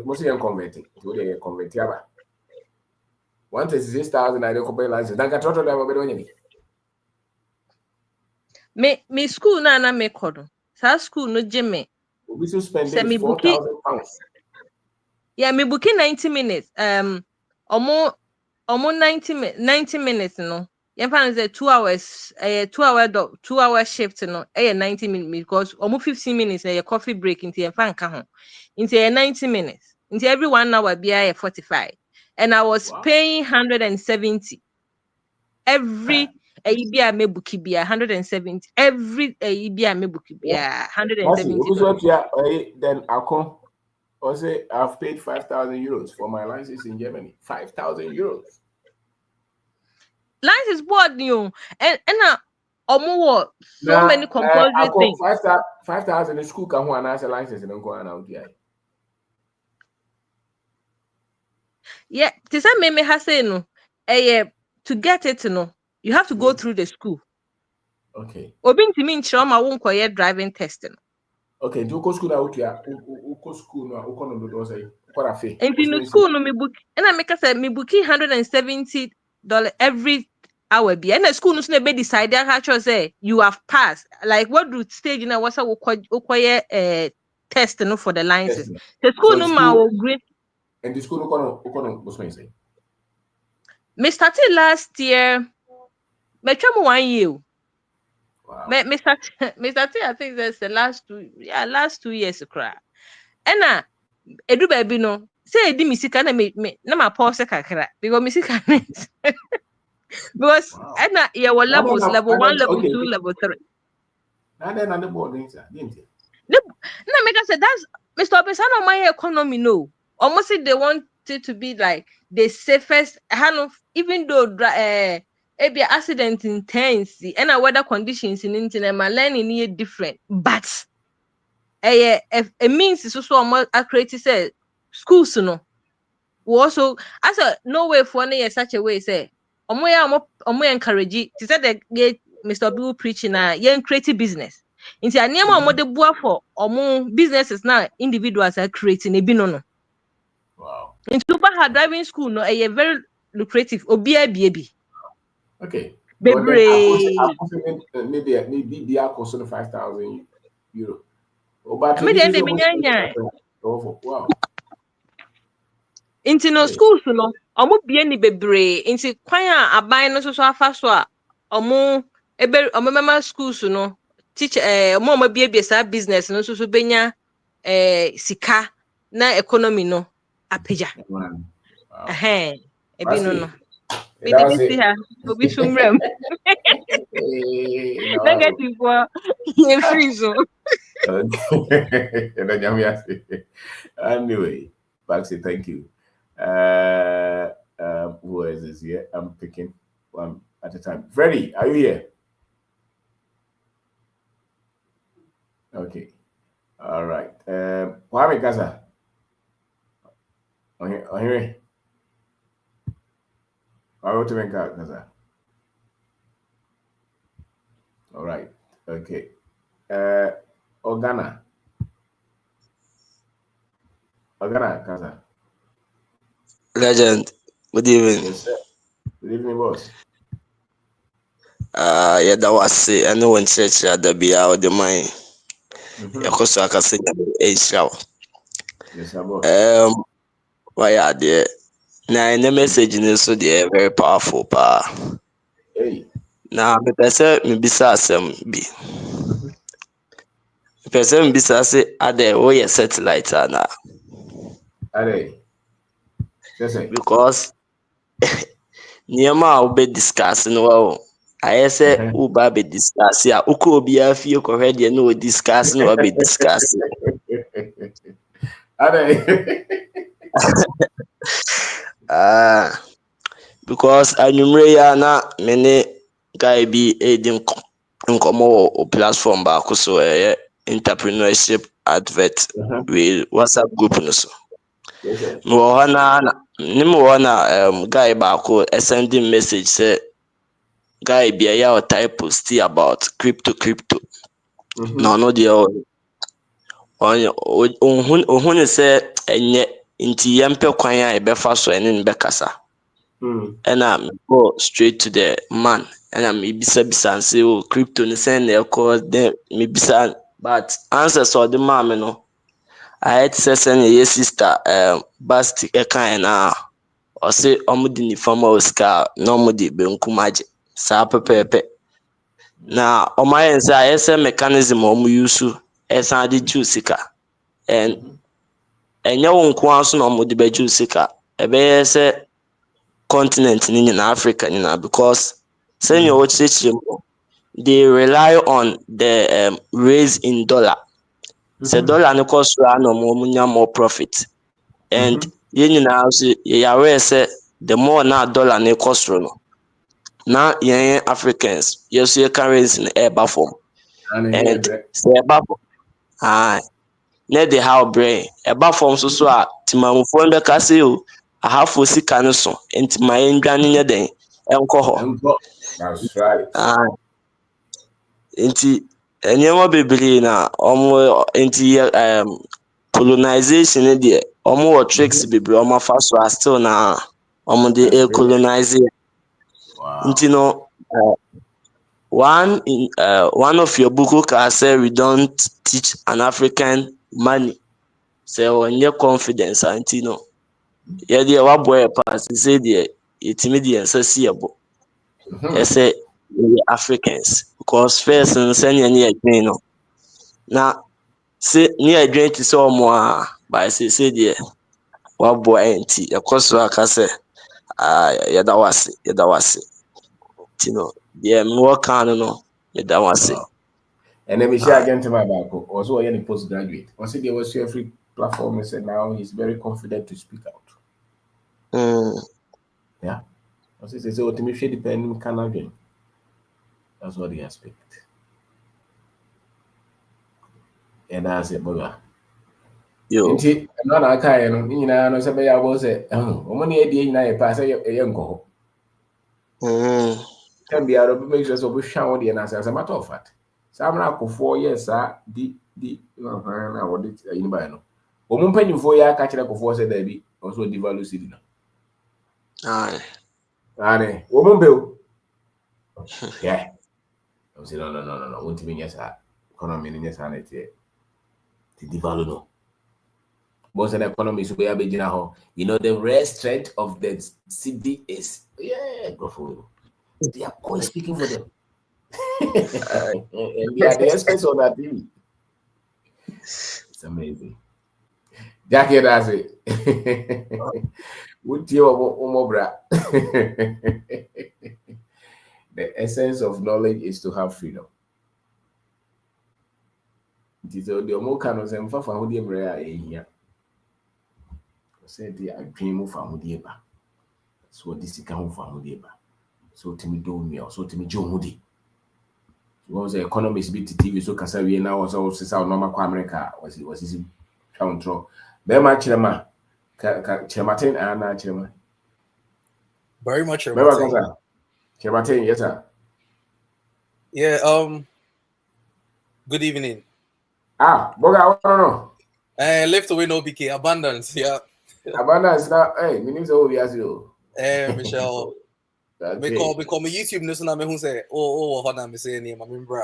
mostly converted. So they convert 136,000 I don't compare license. Then I try to have a better Me school na me kodo. Sa school no Jimmy. We should spend 4,000 pounds. Yeah, me booking 90 minutes. Almost 90 minutes, no. You find say 2 hours, 2 hour shift, no. 90 minutes because almost 15 minutes a coffee break into your fan ka ho. Into 90 minutes. Into every 1 hour be 45. And I was paying 170 every Ibia me bookie be 170 every Ibia me bookie be 170. Then I say I've paid 5,000 euros for my license in Germany. 5,000 euros. License board new and so many compulsory things. 5,000 in school can one answer license and go out here. Yeah, this me has say no. To get it, no. You have to go through the school. Okay. Obin to mean Choma won't call driving testing. Okay, do you go school out here? Go school no, no do say what a fee. And in the school no me book and I make us say me booking $170 every hour be. And the school no be decide actually say you have passed. Like what do stage in what's a test no for the license. The school no ma grade. And the school no what's say? Me started last year. Me try 1 year. Wow. Me started, I think that's the last 2 years cry. And edu baby no say edi misika na ma pause kakra because misika because and your levels level 1 level 2 level 3. And then on the board didn't it? No, make us say that's Mr. Pesano my economy no. Almost they want it to be like the safest even though be accident intense and weather conditions in internet my learning is different but it means so more accurate say schools no we also as a no way for any such a way say omo encourage to say the Mr. Bill preaching young creative business into anema omo de bua for omo businesses now individuals are creating e bi no. Wow. In super hard driving school no a very lucrative obi. Okay. Maybe I cost 5,000 euro. But wow. Into no schools no omo bie ni bebre into kwan a aban no so afa so a omo mema schools no teach omo bie sa business no so benya sika na economy no apeja. Wow. Ebi no. We didn't see her. Obi sumrem. Negative for freeze. Anyway, Baxi, thank you. Who is this here? I'm picking one at a time. Freddie, are you here? Okay. All right. Kwame Gaza. On here. Gaza. All right. Okay. Ogana Gaza. Legend. Good evening. Yes, sir. Good evening, boss. Yeah, that was it. I know when church at the be out the mind. Yakoso akase Israel. Yes, sir, boss. Why are there? Now in the message in so they are very powerful, pa. Hey. Now me pese me bisa asem bi. Me pese me bisa say ade wo ye satellite na. Ade. Yes, sir. Because nneɛma a wobɛ discuss no wa ayɛ sɛ woba bɛ discuss a wokɔ obiara fie kɔhwɛ deɛ na wɔ discuss na wabɛ discuss. Because anwummerɛ yi a na me ne guy bi ɛdi nkɔmmɔ wɔ platform baako so ɛyɛ entrepreneurship advert with WhatsApp group no so. Mewɔ hɔ na guy baako sending message sɛ guy bi ɛyɛ ɔtae post about crypto. Na ɔno deɛ ɔhu ne sɛ ɛnyɛ nti yɛmpɛ kwan a yɛbɛfa so ɛne ne bɛkasa. Ɛna me go straight to the man ɛna mebisa nse crypto ne sɛ na ɛkɔ then mebisa but answers ɔde maa me no ayɛ te sɛ ne yɛ sister Basti ɛkae na ɔse ɔmo de nifa ma osika na ɔmo de benkum agye saa pɛpɛɛpɛ na ɔmo ayɛ nse ayɛ sɛ mechanism ɔmo use ɛsan de gye sika and ɛnyɛ wo nko aso na ɔmo de bɛgye sika ɛbɛyɛ sɛ continent ni nyinaa Africa nyinaa because sɛnea wɔkyerɛkyerɛ mu they rely on the raise in dollar. Sɛ dollar no kɔ soro a na ɔmo nya more profit and yɛn nyinaa nso yɛ aware sɛ the more na dollar no kɔ soro no na yɛn Africans yɛso yɛ currency no ɛɛba fam and sɛ ɛba fam na de how brain ɛba fam so a timamufoɔ no bɛka sɛ o ahafo sika no so nti ma yɛndwane nyɛ den ɛnkɔ hɔ. That's right. Nti nneɛma bebree na ɔmo nti colonization ne deɛ ɔmo wɔ tricks bebree ɔmo afa so a still na ɔmo de colonize. Nti no one of your book can say we don't teach an African money sɛ ɔnyɛ confidence nti no yɛdeɛ wabɔ yɛ pass sɛ deɛ yɛtumi deɛ nsa si yɛbɔ ɛsɛ Africans because first and sɛnea ne yɛdwen no na sɛ ne yɛdwen te sɛ ɔmo a by sɛ deɛ wabɔ yɛ nti ɛkɔ so aka sɛ yɛda wase nti no deɛ mewɔ ka no yɛda wase. And then we share again to my back also any postgraduate also there was every platform and said now he's very confident to speak out. Yeah. Also say so to me she depend can. That's what they expect. And that's it, brother. Yo. Nti no na aka ye no nyina no se be ya bo se omo ne edi nyina ye pa se ye nko ho. Can be out of make sure so be hwan wo de na as a matter of fact. Samra akofo yes di na wo de yin ba no. Omo mpanyimfo ya aka kire akofo se da bi also devalue cedi na. Ane, omo mbe. Yeah. I say no. Won't be yes economy ni yes na tie. The devalue no. Most of the economy is where you know the real strength of the city is go for it. They are always speaking for them. And they are the experts on that TV. It's amazing. Jackie does it. Would you umobra? The essence of knowledge is to have freedom. It is the Omokanos and Fafa who dear Brea here. Said the dream of Famudeba. So this is come from Mudeba. So to me, do me or so to me, Joe Moody. Was the economist bit TV so Casavi now was also South Norma America was his control. Very much Chema Chematin and Chema. Very much Chematin, yes, sir. Yeah, good evening. Boga, I don't know. Left away no PK, abundance, yeah. Abundance now, hey, me name over as you. Michelle. Because my YouTube no na me who say ho na me say ni ma membra.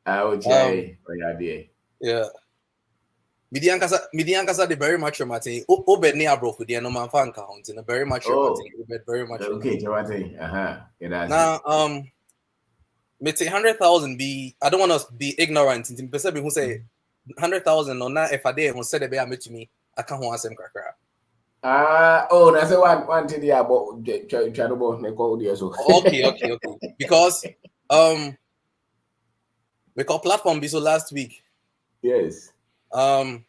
Okay, yeah. Midian kasa de very much Martin. Obed ni abrofo de no man fan count in a very much Martin. Obed very much. Okay, Martin. Now me say 100,000 be I don't want us be ignorant in person who say 100,000 or na if I dey who said be me I can't ho asem kakra. That's one thing about so. Okay. Because we call platform so last week. Yes. I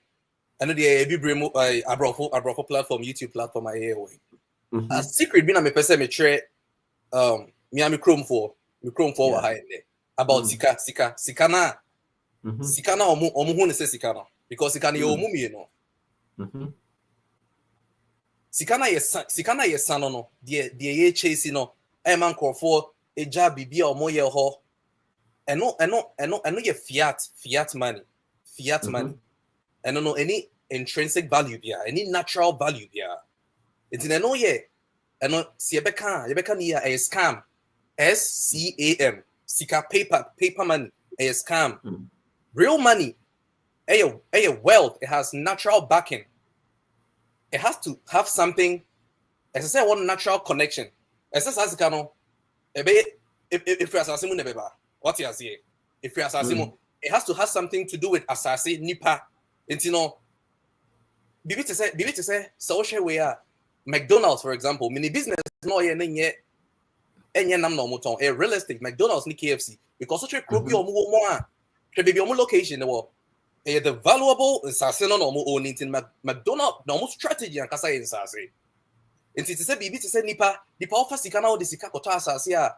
know the Abrofo platform, YouTube platform I hear away. A secret being me person me try me Chrome for behind there about Sika na Sika na omu hu ne say Sika na because Sika na omu me no. Sika na yes no the ye chase no e man for e job bibia omo ye ho eno ye fiat money money no any intrinsic value bia any natural value bia it's in no ye eno si yebeka ni a scam SCAM Sika paper money a scam real money a wealth it has natural backing. It has to have something, as I said, one natural connection. As I said, if you assassin nebeba, what you say? If you assassin, it has to have something to do with assassin nipa. And you know, bibi to say, social way McDonald's, for example, mini business no ye nam no moton a realistic McDonald's ni KFC because such a group you more baby location the world. The valuable assassin no mo own in McDonald no strategy and kasa insase. Nti to say bibi to say nipa offer sika na the sika kota asase a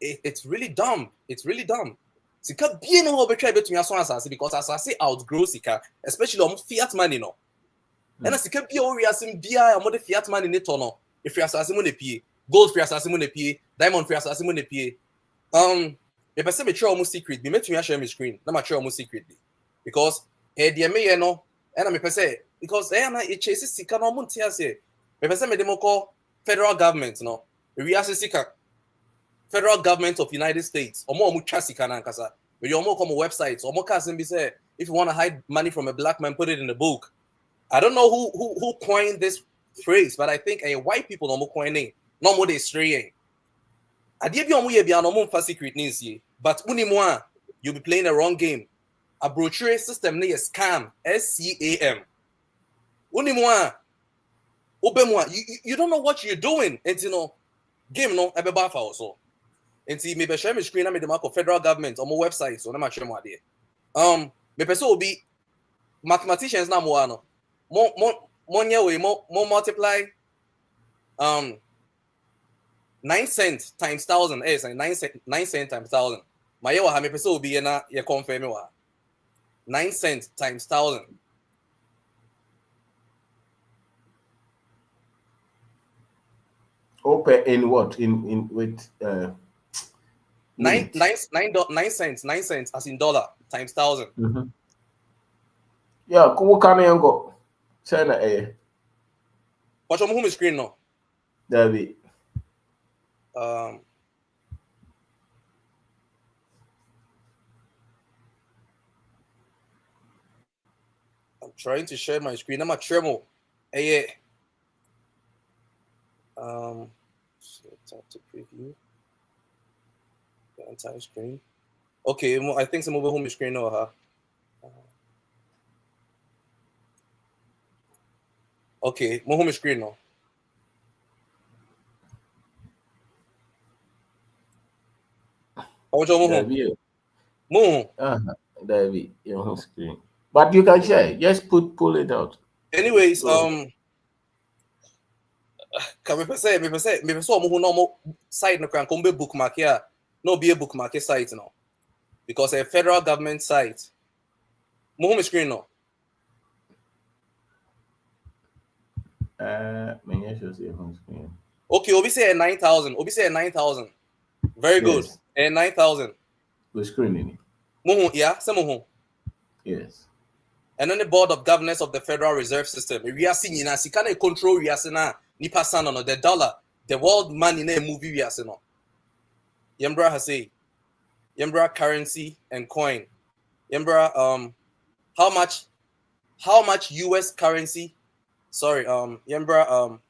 it's really dumb. It's really dumb. Sika bien no be try betumi aso asase because asase outgrow sika, especially fiat money no. And sika bia o wiasem bia am the fiat money ne to no. If you asase mo ne pie, gold free asase mo ne pie, diamond free asase mo ne pie. Me person me try almost secret, me metumi share my screen. Na ma try almost secret. Because the me no and me say because na it chases sika no mo ntia say me person me dem call federal government no we as sika federal government of United States omo twa sika na nkasa we omo come websites omo ka say be say if you want to hide money from a black man put it in the book. I don't know who coined this phrase but I think white people no mo coining no mo dey straying ade bi omo ye bia no mo fa secret news ye but unimu a you'll be playing the wrong game. A brochure system ne scam SCAM. Unimwa obemwa you don't know what you're doing. And you know game no ebeba fa also. And see me be share my screen na me the mark of federal government on my website so na ma share mo ade. Me person obi mathematicians na mo ano. Mo nya we mo multiply 9 cents times 1,000 is 9 cents times 1,000. My yewa ha me person obi na ye confirm wa. 9 cents times 1,000. Open in what? In with 9 cents as in dollar times 1,000. Yeah, who can you go? China Watch on home screen no. David. I'm trying to share my screen. I'm a tremor. So tap to preview the entire screen. Okay, I think some mobile home screen now, huh? Okay, my home screen now. David, your home screen. But you can share. Just pull it out. Anyways, can me say who normal site no can come be bookmark here. No be a bookmark site now. Because a federal government site. My home screen now. Okay, Obi say 9,000. Obi say 9,000. Very good. And 9,000. The screen. Yeah, some yes. And then the board of governors of the Federal Reserve System. We are seeing as you can control we are seeing nipa sana no the dollar, the world money na movie we are seeing no. Yembra has say Yembra currency and coin. Yembra how much US currency? Sorry, Yembra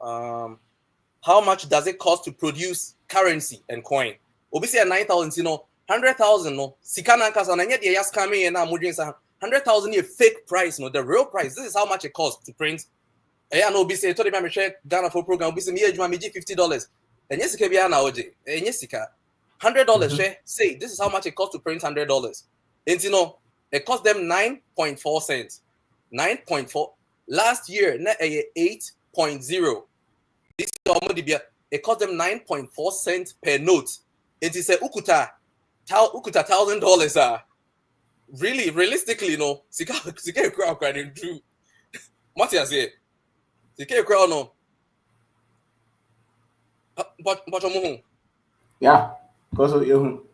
how much does it cost to produce currency and coin? Obviously 9,000, 100,000 no. Sikana kasa na nye de yas kame na mudwin sa 100,000 a fake price, no, the real price. This is how much it costs to print. I know be say told me share Ghana for program be say me $50. And yes can be an OJ. And yes $100 share say this is how much it costs to print $100. And you know it cost them 9.4 cents. 9.4 last year net 8.0. This it cost them 9.4 cents per note. It is a ukuta $1,000 really realistically no sika crowd crying true. What you say? Sika crowd no. But yeah, because you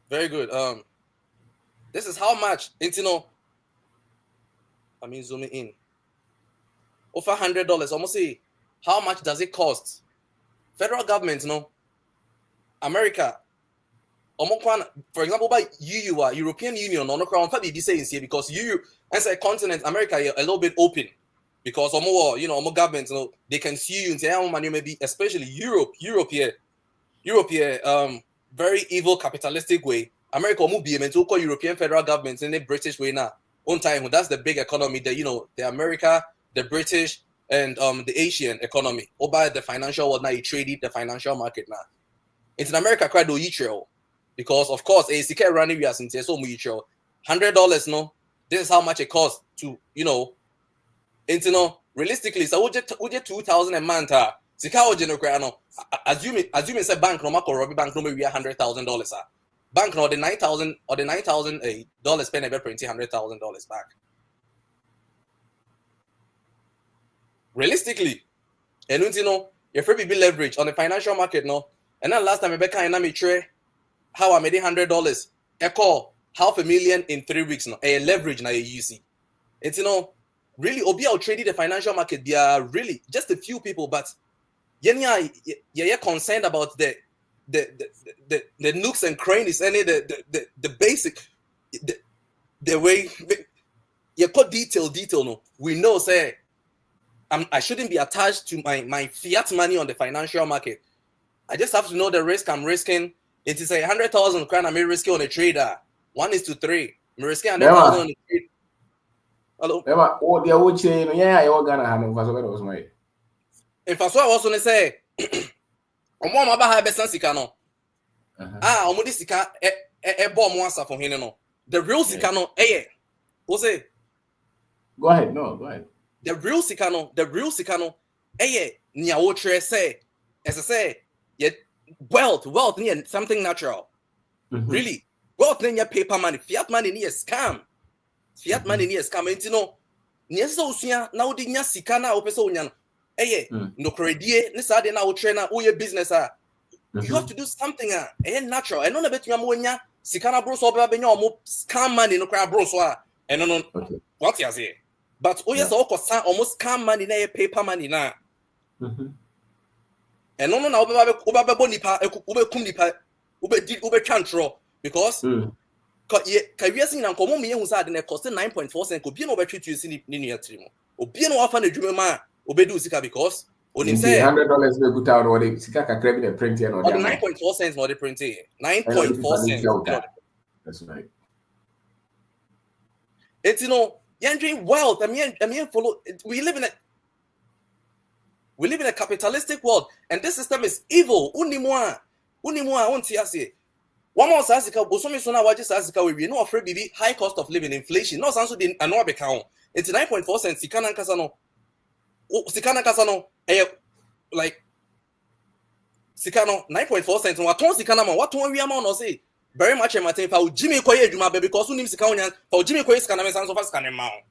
very good. This is how much I mean zooming in. Over $100. Almost say how much does it cost? Federal government, America. For example, by European Union, on the crown, here because you as a continent, America, are a little bit open because more governments, they can sue you and say, "Oh, money maybe," especially Europe here, very evil capitalistic way. America will be able to call European federal governments in the British way now. On time, that's the big economy. The America, the British, and the Asian economy. Or by the financial world now, you trade the financial market now. It's in America, quite do you because of course, a secret running we are saying so mutual. $100, no. This is how much it costs to, realistically, so we get 2,000 a month. Assuming say bank no mako robbie bank no maybe $100,000. Bank no the $9,000 or the $9,000 spend about $100,000 back. Realistically, and if we be leverage on the financial market, no. And then last time Rebecca and I trade how I made $100. I call $500,000 in 3 weeks now. A leverage now you see. It's really Obi out trading the financial market. They are really just a few people, but you're concerned about the nooks and crannies, and the basic the way you put detail no. We know say I shouldn't be attached to my fiat money on the financial market. I just have to know the risk I'm risking. It is 100,000 crown I'm risking on a trader. 1:3. I'm risking 100,000 on a trade. Hello. Oh, the old chain, yeah, you're gonna have no was my. If I was going to say, Omo maba ha besan sika no. Omo di sika e bomb once for him no. The real sika no what's it? Go ahead. The real sika no nia wo tre say as I say yet wealth near something natural. Really wealth near paper money, fiat money near scam. Fiat money near scam near so suya na odi nya sika na opese onya no. No credit ni sa de na wo tre na wo ye business you have to do something natural. And no na betu amonya sika na bro so be nya omo scam money no kra bro so and no what you say. But yes, almost scam money na paper money na. And no na oba bonipa kum nipa ube control because ka wiase na nkomo me hu sa de na cost 9.4 cents ko bi na oba treat you si ni nua tiri mo obi na wafa na dwuma ma obedu sika because onim say $100 be good out or the sika kakra bi the print here no 9.4 cents no the print here 9.4 cents. That's right. It's you're doing wealth. I mean, follow. We live in a capitalistic world, and this system is evil. Unimwa, unti ase. One more sasika. Bosomi sona waji sasika. We no afraid bibi high cost of living, inflation. No sanso di anwa bekao. It's 9.4 cents. Sikana kasano. Like sikano 9.4 cents. Waton sikana ma. Waton we amount no say. Very much a matter for Jimmy Koye Juma because who names Sikaunian for Jimmy Koye Scaname Sans of us can amount.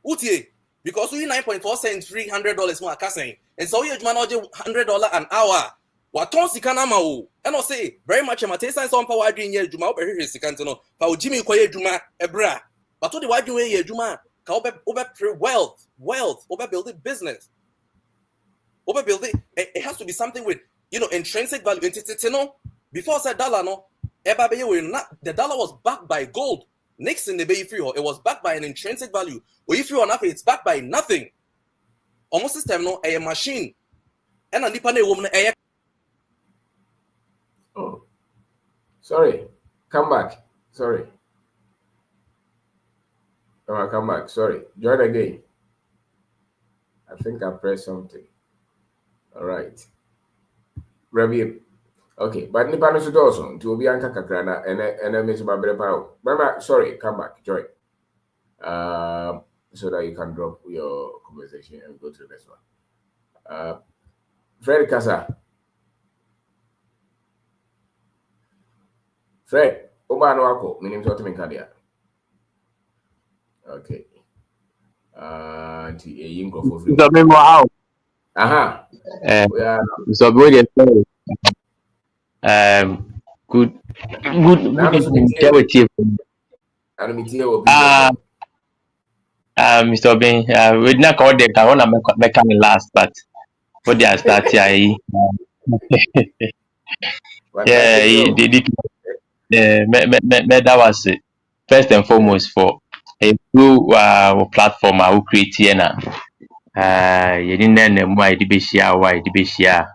Utie, because we 9.4 cents $300 more casting, and so you manage $100 an hour. What ton Sikanama, and I'll say very much a matter science on power doing ye Juma over here Sikantino for Jimmy Koye Juma ebra. But to the wide way Juma, over wealth, over building business. Over building it has to be something with intrinsic value. Before said dollar no, the dollar was backed by gold. Nixon the bay free, it was backed by an intrinsic value. Or if you are nothing, it's backed by nothing. Almost system no a machine. And a nipane woman Oh, sorry, come back. Sorry. Oh, come back. Sorry. Join again. I think I pressed something. All right. Review. Okay, but nipa no so also to obi anka kakra na ene me so babere pa. Mama, sorry, come back. Joy. So that you can drop your conversation and go to the next one. Fred Kasa. Fred, oba no ako, minim so to me kadia. Okay. Anti e yingo for free. So me mo how. Aha. So go there. Good Mr. Ben, we didn't call them. I want to make them last, but for their start here, yeah, they did. That was it. First and foremost for a new platform I will create here now. You didn't know why the Beshia,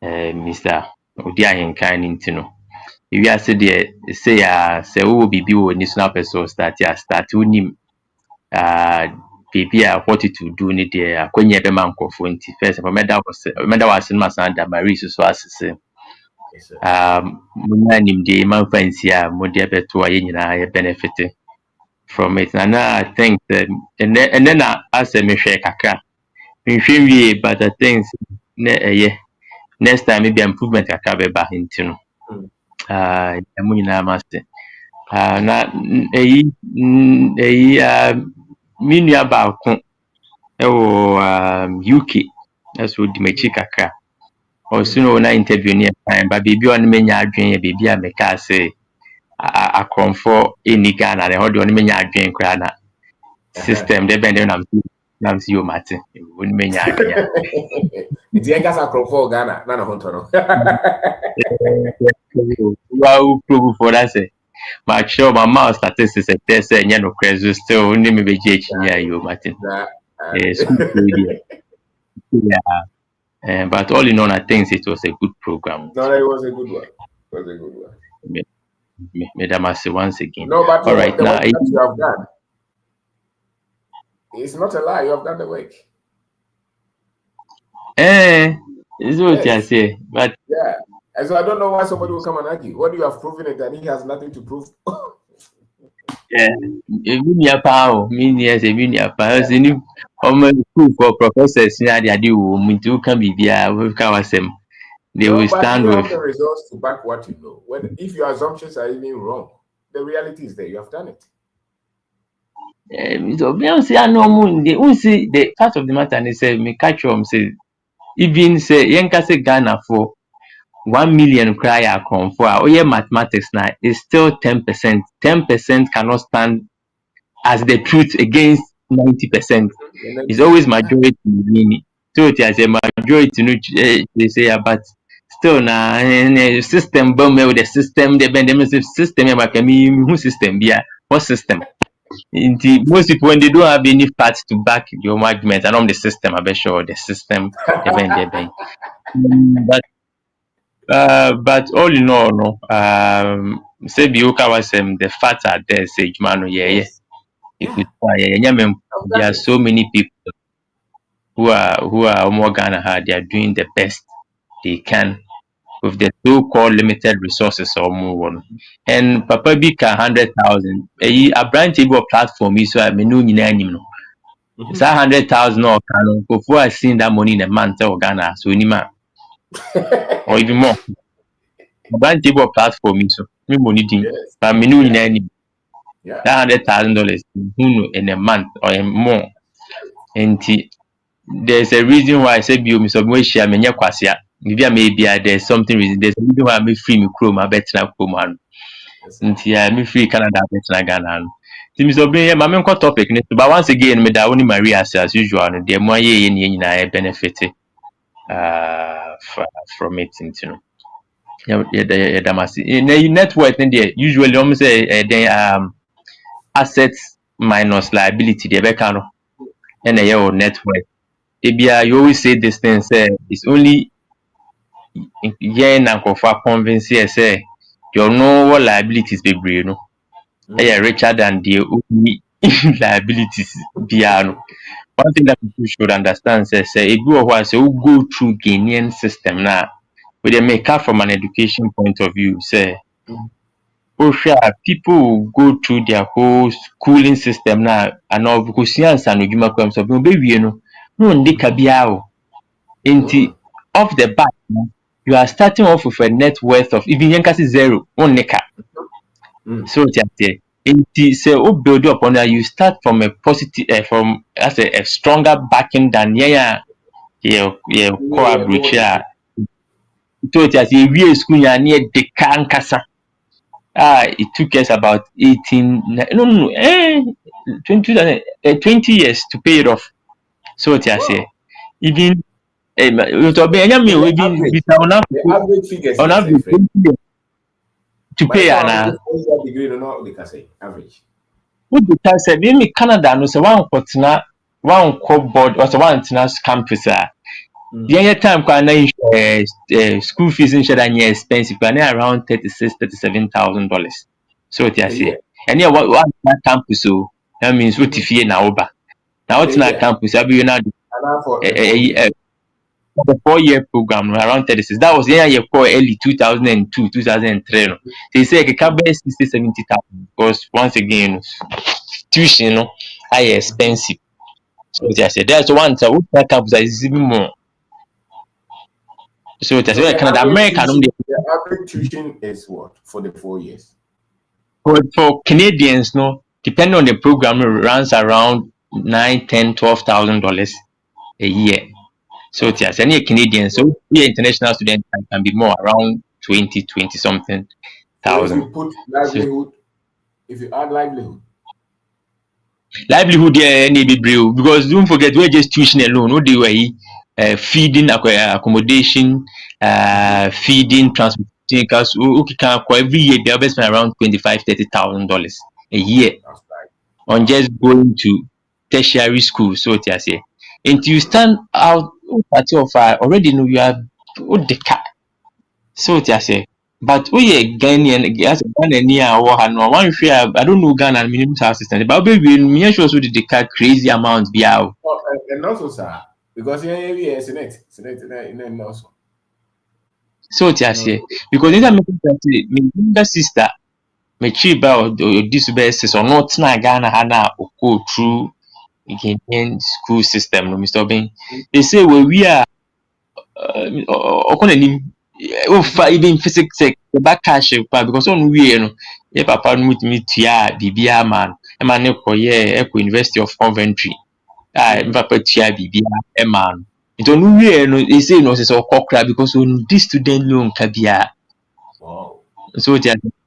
Mr. Odia and kind into no. If you say there, say who will be built national person start with him. Baby, what to do need there. When you have a man for first of all, that was in my son that my resource was the same. The man finds here, more dear to a benefit from it. And I think that, and then I asked me, Kaka, but I think next time maybe improvement Kaka be back into. Na mini about UK that's what the kakra or soon na interview near time but baby on menya adwen baby a meka say akromfo any Ghana the hold on menya adwen kra na system dey bend nam see you Martin won menya adwen it's a gas akromfo Ghana na honto no wow prove for that say but sure my mouse statistics say you know crazy still only me be near you Martin yeah. But all in all, I think it was a good program. No, it was a good one. It was a good one. Madam, I say once again. No, but all right, now you have done. It's not a lie. You have done the work. It's what I say. But yeah, and so I don't know why somebody will come and argue. What you have proven it that he has nothing to prove. Yeah, a power, proof for professors do can be they will stand with the results to back what you know. When if your assumptions are even wrong, the reality is there. You have done it. So the fact of the matter is me catch say even say Ghana for 1 million cry come for mathematics now is still 10%. 10% cannot stand as the truth against 90%. It's always majority meaning. So it has a majority they say but still na system bomb with the system the system who system what system most people when they don't have any facts to back your argument and on the system I bet sure the system but all in all no say Bioka was the facts are there say yeah there are so many people who are more Ghana they are doing the best they can with the so-called limited resources or more. And Papa Bika 100,000 a branch able platform is so I mean no. It's 100,000 or canon before I seen that money in a month or Ghana so anima or even more. Branch able platform is so me money thing but me no that $100,000 in a month or more. And there's a reason why I said you Mr. Moisha menya kwasia. Maybe there's something reason. There's a reason why I'm free me Chrome, I bet na Chrome. Me free Canada, I bet na Ghana. Mr. Obi, my main topic, but once again, me da only Maria as usual. The more ye benefit from it, you know. In a network, usually almost say assets minus liability. The back and a network. You always say this thing. Say it's only. Na for convince say you know what liabilities be you know richer than the liabilities piano. One thing that people should understand is say if you go through Ghanaian system now, but they make up from an education point of view, say people will go through their whole schooling system now and all because so off the bat, you are starting off with a net worth of even Yankasi zero on Nika. So say build up on that, you start from a positive from as a stronger backing than core average. So we school near the Kankasa. It took us about 20 years to pay it off. So even on average to pay an average. What the time said in Canada no say one board or one campus the other time school fees in Shadanya expensive around $37,000. So it say and yeah one campus so that means what if you now it's not campus I be now the 4-year program around 36. That was year early 2002, 2003. No? They say it can be 60, 70,000 because once again, tuition are expensive. So I said that's one so what campus is even more. So that's why Canada, America. The average tuition is what for the 4 years? For Canadians, no, depending on the program, it runs around $9,000, $10,000, $12,000 a year. So it's any Canadian, so we international students can be more around 20 something thousand. So if you put livelihood, if you add livelihood any be real because don't forget we're just tuition alone. No, they were feeding, accommodation, feeding, transportation. Because every year they always spend around $25,000-$30,000 a year on just going to tertiary school. So it's and you stand out already know you are the car. So but we Ghanaian as Ghana one share I don't know Ghana minimum assistance, but we sure so the car crazy amount be out. And also sir, because here Senate also. So because in that sister my chiba or this best or not na Ghana hana go through Ghanaian school system, no, Mr. Ben. They say well, we are even physics the back cash because on we papa with me tia BBA man eco University of Coventry. Papa tia BBA man. It on we they say no so kokra because on this student loan kabia. Wow. So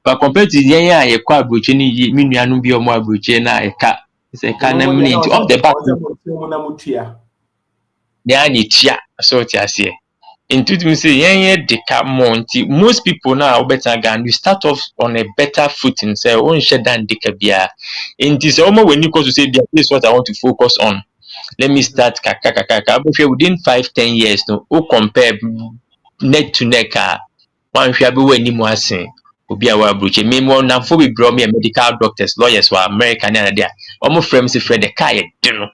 but compared to the kwa abroche ni mi nuanu bi omo abroche na eka say can into off the back so in 2000 most people now better again you start off on a better footing say on share than dikabia in this almost when you go to say this is what I want to focus on, let me start within 5-10 years no compare neck to neck one share be when you saying obi awa abroche me mo na for we brought me medical doctors lawyers were American and there almost friends Fred the car no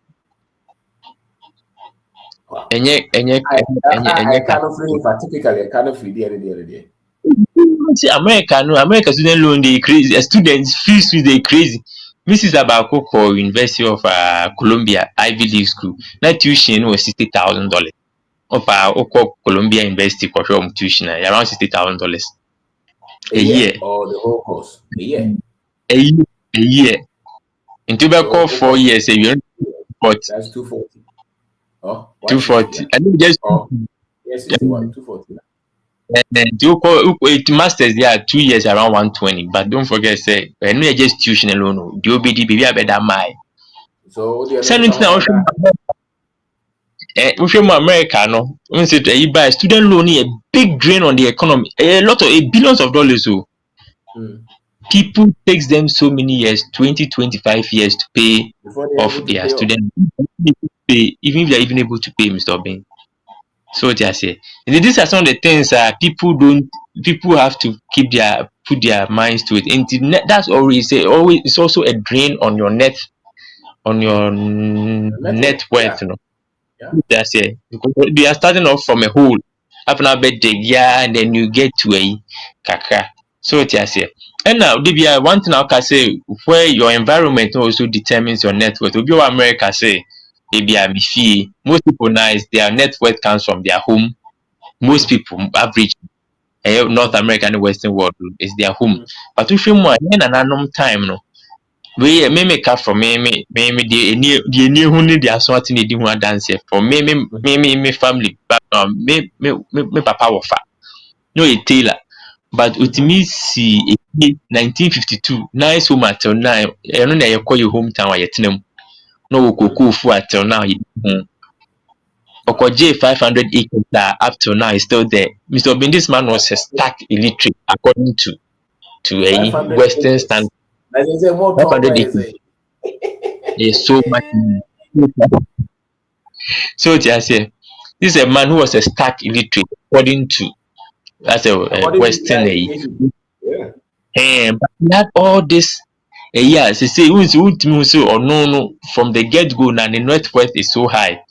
see America student loan they crazy students fees they crazy. Mrs. Abakoko University of Columbia Ivy League School that tuition was $60,000 Columbia University tuition around $60,000 a year or the whole course a year into so 4 years a year but that's 240. 240. I think just yes, it's 240. And then it masters there 2 years around 120. But don't forget, say I know just tuition alone. The OBD baby better my. So send it now. America no. When say you buy student loan, a big drain on the economy. A lot of billions of dollars. So people takes them so many years, 20-25 years to pay off their student. Pay, even if they're even able to pay, Mr. Ben. So these are some of the things people have to put their minds to it. And that's always it's also a drain on your net on your net worth, you know. That's it. Because they are starting off from a hole. Up now bed and then you get to a kaka. So it is here. And now DBI one thing I can say where your environment also determines your net worth. Obi America say maybe I'm fee. Most people now is their net worth comes from their home. Most people average North America and the Western world is their home. But if you more in an time no. We may make up for me the near who need their sort in the one dance here for me family background me papa wafa no a tailor but with me see 1952 nice home until now I know you call your hometown or your no cocoa for until now Okoje 500 acres up till now is still there. Mr. Bin, this man was a stark illiterate according to a Western standard. 500 acres is so much. So just say this is a man who was a stark illiterate according to as a Western but he had all this yes, he say or no from the get-go now the net worth is so high.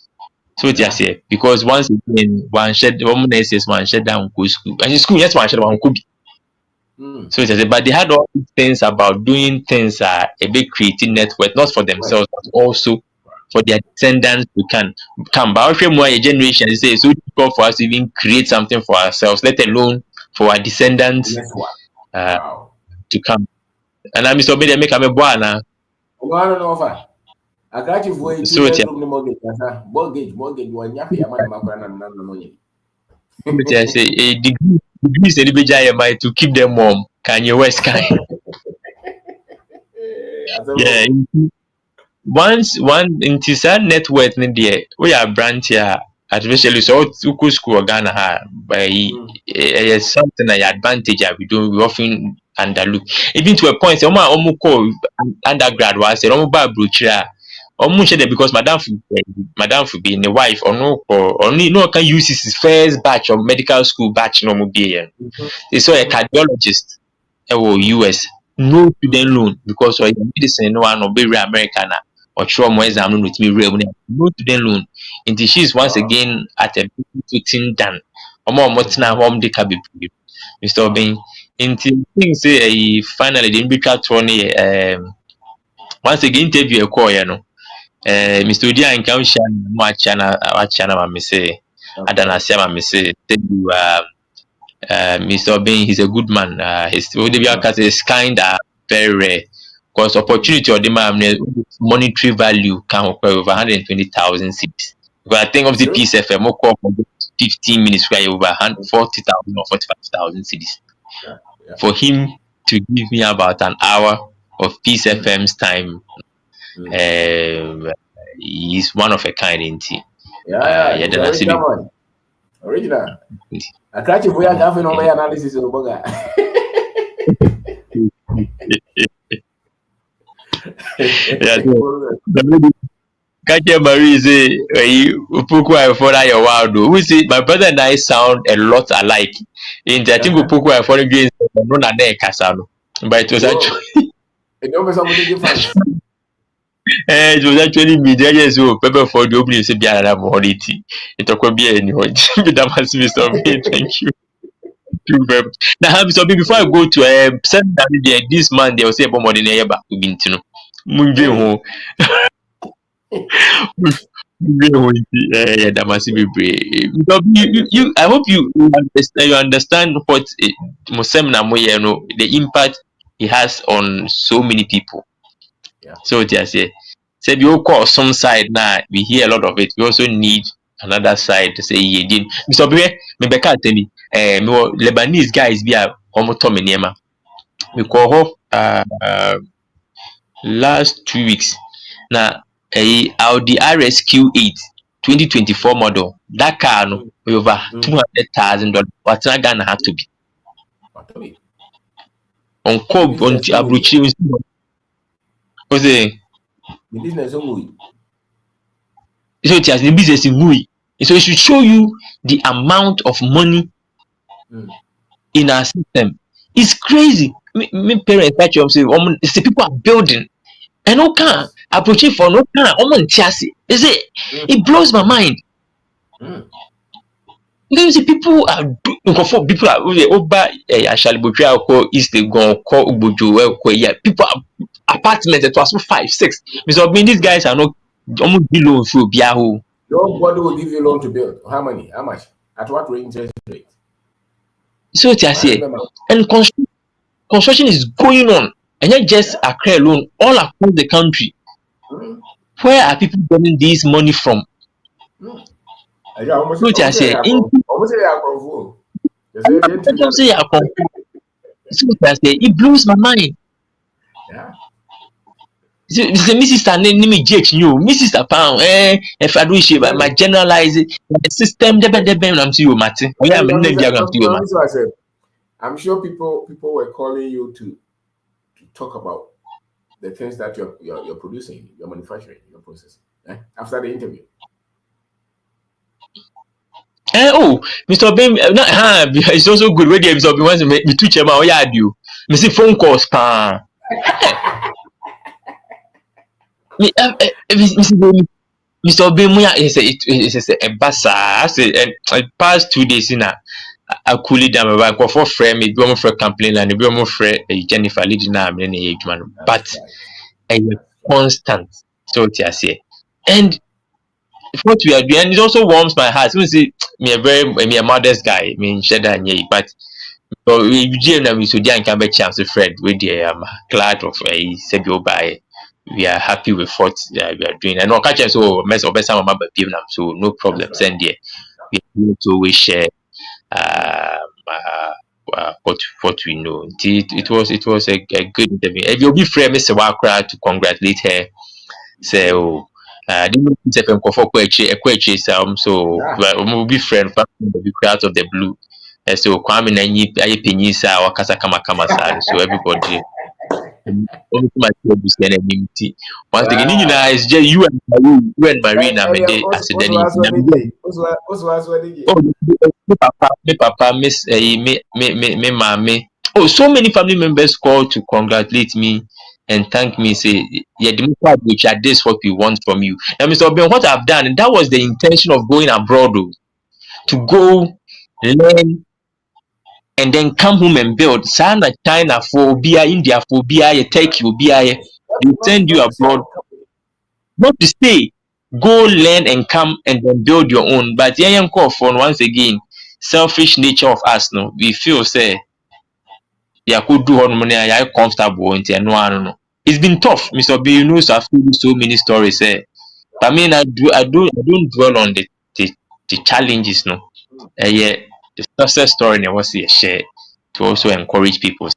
So just say because once again one shed down go school and school yes one shed one could be. So just say, but they had all these things about doing things a bit creating net worth, not for themselves but also for their descendants to come. But our more generation they say it's so difficult for us to even create something for ourselves, let alone for our descendants to come. And I'm Mr. Obede make a boy now. I got you for So mortgage one yappy money. I say a degrees in to keep them warm. Kanye West kind. Yeah. Once one into sad net worth in there, we are branch here artificially so to school Ghana by something like advantage we often underlook. Even to a point, someone call undergrad was a brochure. Because Madam for being a wife or no can use his first batch of medical school batch no more. They saw a cardiologist US no student loan because of medicine no one or very American or trauma exam with me real no student loan until she's once again at a footing done. Home de can be Mr. Obin until things say finally the imbical 20 once again interview a call Mr. Odi and Kaushan Wachana me say Adana Siama me say Mr. Obin he's a good man. His is kind very rare because opportunity or demand monetary value can occur over 120,000 cities. Because I think of the PCFM for 15 minutes where over 40,000 or 45,000 cities. For him to give me about an hour of PCFM's time. He's one of a kind in team. Original. I catch you for your having all my analysis of Boga. Catch Marie say Upuku for your wild. We see my brother and I sound a lot alike. In that thing Upuku for against no na Casano. But it was actually it was actually me. Yes, so paper for the opening say biara morality. It could be anyone. Thank you. Now, before I go to this man, they will say about more than ever. That must be brave. I hope you understand what the impact it has on so many people. So just say you call some side now, we hear a lot of it. We also need another side to say ye did. Mr. Bebe, maybe can't tell me Lebanese guys be a homotomy nema. We call her last 2 weeks. Now a Audi RSQ8 2024 model. That car no over $200,000. What's not gonna have to be on Cobb on Abruchi. So it has the business in Mui. So it should show you the amount of money in our system. It's crazy. Me parents catch you say, it's the people are building. And approaching for no kind of chassis. Is it? It blows my mind. You see, people are people are over actually East go people are apartments that was 5, 6. Because these guys are not almost below through Biahu. Nobody will give you loan to build. How many? How much? At what interest rate? So it's say, and construction is going on, and not just Accra alone, all across the country. Where are people getting this money from? So it's say, it blows my mind. Yeah. So Mrs. Stanley Jake you, Mrs. Pound, if I do shit, my generalize it, the system, I'm you, Martin. I'm sure people were calling you to talk about the things that you're producing, you're manufacturing, you're processing. After the interview. Mr. Bim, it's also good. Where Mr. Bim wants to make me twitch about what I do. Mr. Phone calls, Mr. Obemuya is a bassa. I past 2 days in a cool it down. I go for frame, maybe I'm for complaint, and maybe I'm for Jennifer leading now, but a constant. So I say, and what we are doing, it also warms my heart. You see, me a modest guy, I mean, but we can be chance to Fred with the glad of a Sebio by. We are happy with what we are doing. And no catch us so mess of some of so no problem. Send there. We share what we know. It was a good interview. If you'll be free, Mr. Wakra, to congratulate her. So didn't so we'll be friends out of the blue. So Kwame Nanyi Penisa or Kasakama so everybody. Once again, it's just you and Marina Papa, Miss me, mommy. Oh, so many family members called to congratulate me and thank me. Say, yeah, which are this what we want from you. And Mr. Oben, what I've done, and that was the intention of going abroad, to go learn. And then come home and build. Sana China for BI, India for BI, Turkey for BI. They send you abroad. Not to stay. Go learn and come and then build your own. But the young call for once again, selfish nature of us. No, we feel say, yeah, could do on money. I comfortable and no. It's been tough, Mr. B. You know, so I've told you so many stories. I mean, I don't dwell on the challenges. No, yeah. The success story was share to also encourage people.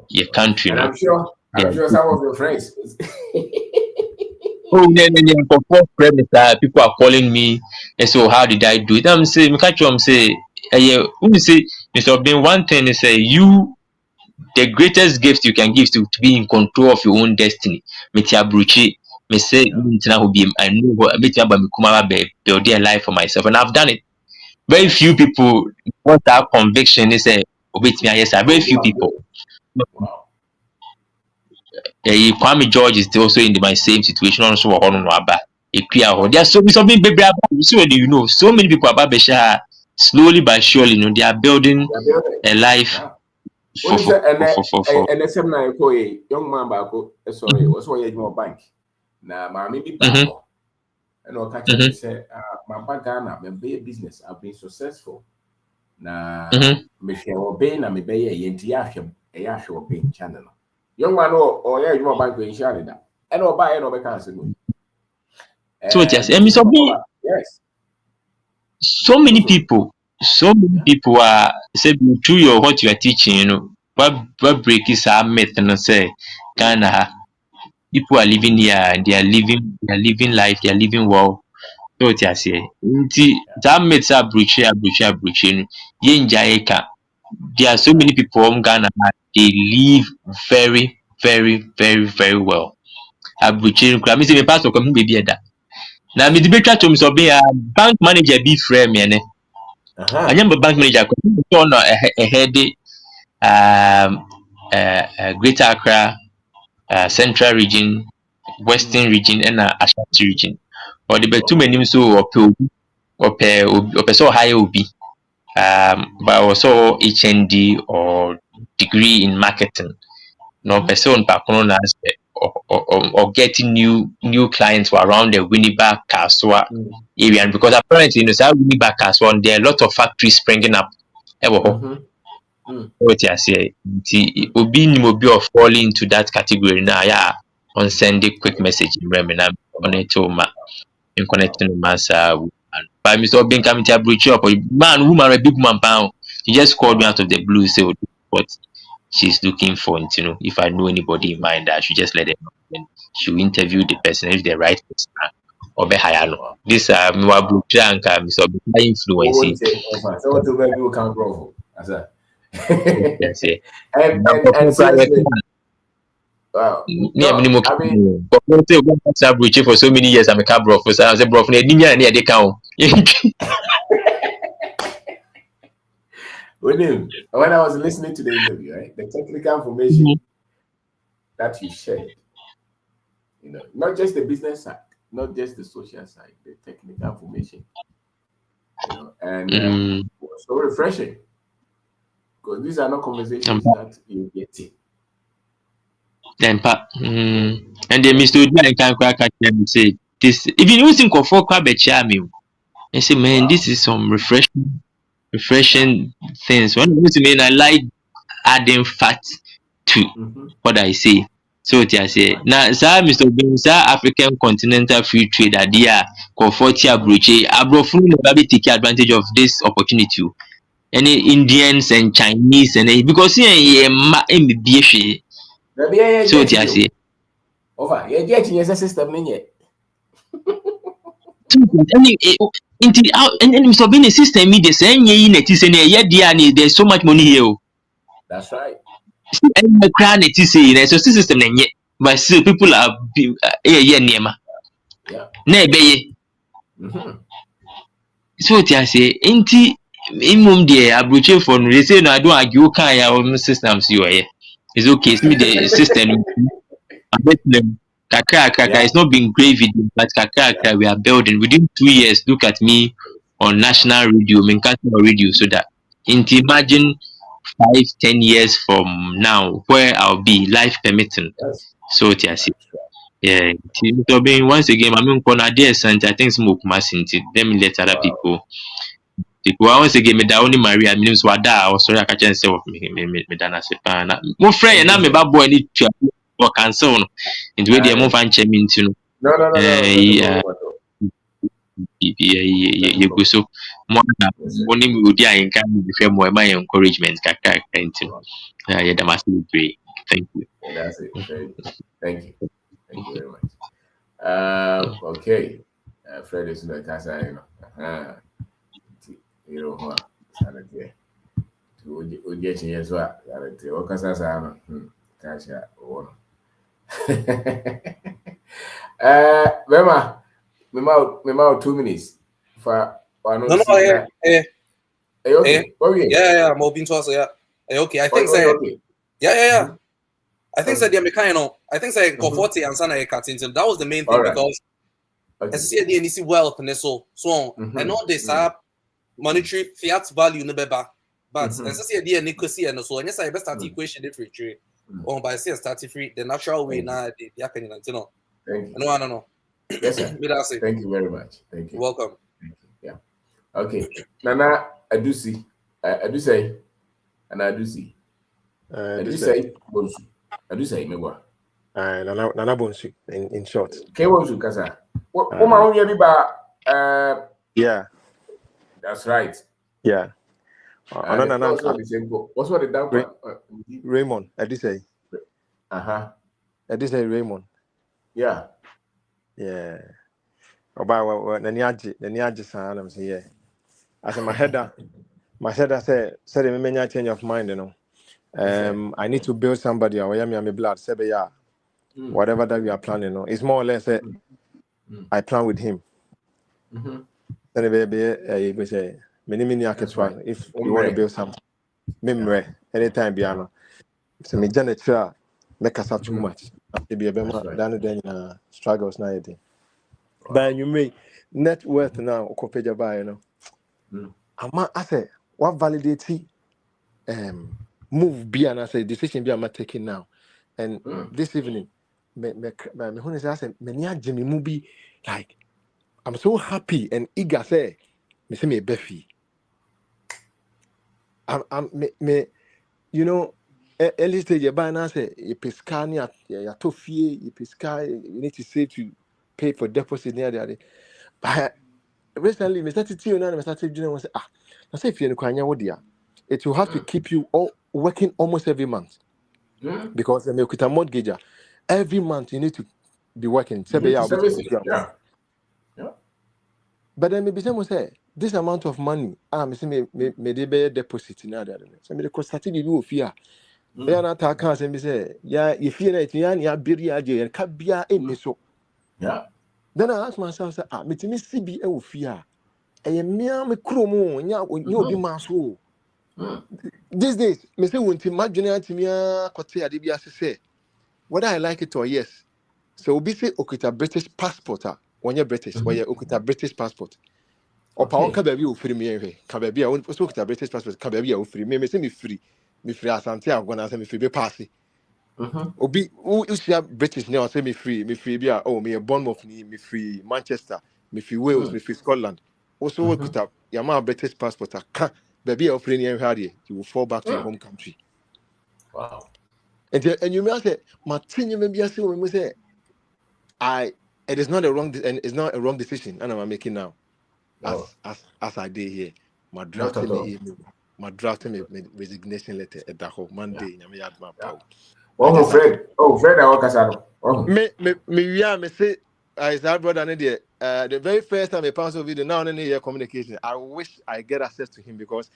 Your country, and I'm sure some of your friends. People are calling me, and so how did I do it? I'm saying, Mr. Bin, one thing is you, the greatest gift you can give to be in control of your own destiny. I know build a life for myself, and I've done it. Very few people want that conviction. They say, yes, very few people. Kwame George is also in my same situation. Also, there are so many baby. You know, so many people about Besha, slowly but surely, you know, they are building a life. And the seminar, young man, sorry, was why you bank. Now, maybe. And I'll catch you say, my Ghana, my business, I've been successful. Now, Michelle Obey, and maybe a Yentiasham, a Yasho being channel. Young man, or yeah, you are bank in Shannon, and or buy another council. So, yes, so many people are saying through your what you are teaching, you know, what break is our myth and say, Ghana. People are living here and they are living life, they are living well. So what I say, that makes a breach. There are so many people in Ghana, they live very, very, very, very well. I say me pastor come baby that. Now me debate to me so be a bank manager be frame me. I am a bank manager on a head Greater Accra, Central Region, Western region and Ashanti region. Or the too many so or so high OB. But also HND or degree in marketing. No person background or getting new clients around the Winnipeg Kaswa area. And because apparently Winnipeg Kaswa, there are a lot of factories springing up. What I say, Obi or falling into that category now. Yeah, on send a quick message in Remina on it in connecting massa. But Mr. Obin coming to a breach up, man, woman, a big man pound. He just called me out of the blue, say what she's looking for. You know, if I know anybody in mind, I should just let them know. And she'll interview the person if the right person. Or be higher. This Mwabu Jank, Mr. Obin influencing. So what do people come from? Yes, yeah. And wow. Yeah, minimum. I mean, for so many years, I'm a cab bro. So I was a bro from the near the count. When I was listening to the interview, right, the technical information that you shared, you know, not just the business side, not just the social side, the technical information, you know, and so refreshing because these are not conversations that you get in. Then, and then Mr. Udian can crack at them and say, this, if you think of 4 crab I say, man, this is some refreshing things. One of the men I like adding fat to what I say. So what I say now, sir, Mr. Udian, sir, African Continental Free Trade idea, comfortia broche, Abrofun will take advantage of this opportunity. Any Indians and Chinese and because here, so what I say. Over, you're getting your system in yet. And Mr. Bean system me the same year in it is in there's so much money here. That's right. And the crown it is in a system and yet but still people are near ma. So what I say, inti imum dear abroach for they say no, I don't argue can systems you are here. It's okay, it's me the system. I bet them Kaka, it's not been great video, but Kaka, we are building within 2 years. Look at me on national radio, radio, so that imagine 5-10 years from now where I'll be life permitting. So I see. Yeah, once again, I mean, I think smoke mass into them let other people. Once again, me da only Maria means wada or sorry, I can't say of me dana sepana. Mo friend na me bad boy need to or cancel into where they move and check into no. You go so more only we would in kind of more my encouragement kaka into yeah, that must be great. Thank you. That's it. Thank you very much. Okay. Fred is like casa, you know what? Sanity. To get in as well. Sanity. What can I say? Kasha. Mema 2 minutes. For no. Okay. Yeah. I'm hoping to also. Yeah. Okay. I think so. Yeah. I think so. I think so. Comforty and Sana Katinton. That was the main thing because as you see the NEC wealth and so on, and all this monetary fiat value no beba. But as you see the NEC and so on, yes, I best start equation it free trade. By say start free the natural way now the happening. No. Thank you. No. Yes, sir. Thank you very much. Thank you. Welcome. Thank you. Yeah. Okay. Nana Adusi. Adusei. And Adusi. Adusei Bonsu. Adusei Megwa. Nana Bonsu in short. Bonsu Kasa. What yeah. That's right. Yeah. What's what the down Raymond, Adusei. Adusei Raymond. Yeah. Yeah. About the Niaji son, I'm saying, yeah. As my header said, a many change of mind, you know. I need to build somebody, or I'm a blood, whatever that we are planning, you know. It's more or less I plan with him. Then you say, many architects, if you want to build something, memory, anytime, piano. So me Janet make us too much. be a struggles now. But you may net worth now, Okopeja by, you know. I say, what validity move be and I say decision be I'm taking now. And this evening, me I said, many Jimmy movie, like, I'm so happy and eager, say, me say me Beffy. Me, you know, early stage, you buy and say, you piscania, you toffee, you pisca, you need to save to pay for deposit near the but recently, me started to me started doing was I say if you're in Kwanya, it will have to keep you all working almost every month because they make it a mortgage. Every month you need to be working. Yeah. But then maybe someone say this amount of money, me be deposit in other. So me the started you fear. Yeah, not I can't say me say yeah if you it ya biri aje and kabia emiso. Yeah. Then I ask myself say me timi CB e wo fear. E me kromo nya obi maso. These days, me say won't imagine to me kote ade bi ase whether I like it or yes. So we say okita British passport when you're British, when you okita British passport. Or pound ka baby free me anyway. Ka baby I want okita British passport ka baby free me say me free asante I gonna say me free be pass. Obi who is British now say me free be me a Bournemouth me free Manchester, me free Wales, me free Scotland. Also okita yama British passport baby offering you will fall back to your home country. Wow. And you may say, Martin, maybe I say, it is not a wrong and it's not a wrong decision, and I'm making now. As I did here, my drafting me resignation letter at the whole Monday. I had my power. Fred, I want me say, I said, brother, the very first time I passed over video, now in the communication, I wish I get access to him because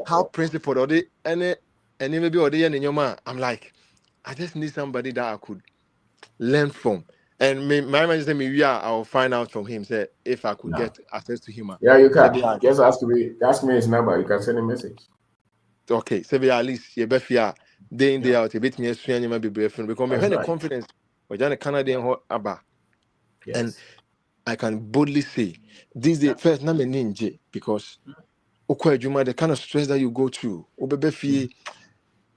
how principled or they and maybe in your man, I'm like, I just need somebody that I could learn from. And my man said me, I'll find out from him. Say if I could get access to him. Yeah, you can. Just ask me his number. You can send a message. Okay, so at least you be day in day out. You beat me as soon as you might be brave because me having confidence. We're done a Canadian Abba, and I can boldly say this is first name ninja because the kind of stress that you go through.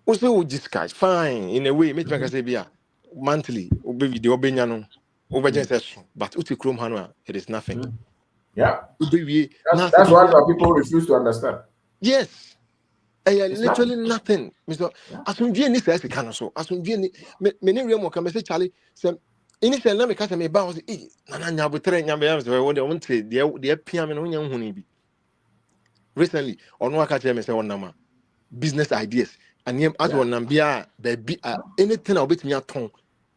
Also, disguise fine in a way. Make me say, monthly, but uti chrome hanwa, it is nothing. Yeah, that's what people refuse to understand. Yes, literally nothing. Mr. Asunji ni say can so. Asunji ni many real mo can say Charlie. Some initial na me kasa me ba was na nya botre nya be am say we want to the pia me no nya hu ni bi. Recently, onu aka tell me say one nama business ideas. And him as one nambia baby anything I'll bet me a tongue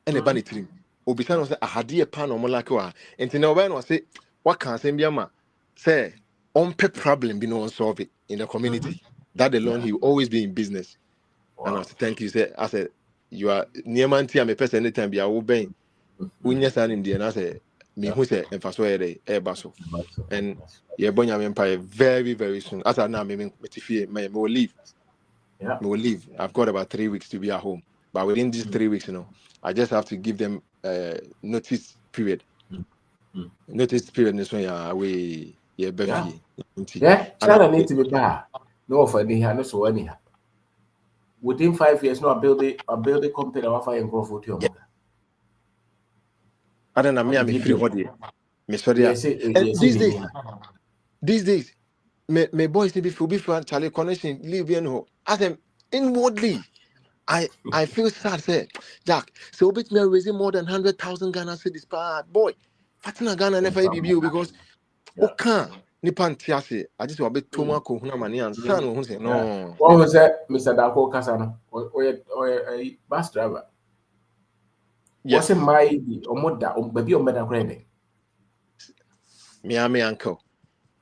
and a banny trim. Obisan was a hadia pan or molakua. And to know when was say, what can say Biama say on pet problem be no one solve it in the community. That alone he will always be in business. And I said, thank you. I said, you are near man tea, I'm a person anytime be a obeying. When you're in the and I said, me who say and for air basso. And your Bonya Empire very, very soon. As I now maybe may more leave. Yeah. We will leave. I've got about 3 weeks to be at home. But within these 3 weeks, I just have to give them notice period. Notice period this one away. China need to be bad. No for any no so anyhow. Within 5 years, I build a company of fire and grow for you. I don't know me free body. These days. My boys need to be for Charlie connection live in as them inwardly. I feel sad say Jack so bit me raising more than 100,000 Ghana cedis per boy. Fatina Ghana never be because okay nipan tiase I just want be toma ko huna mani and son who say no. What was that Mr. Dako Kasano or a bus driver? Yes, my omoda baby on better granny. Me uncle.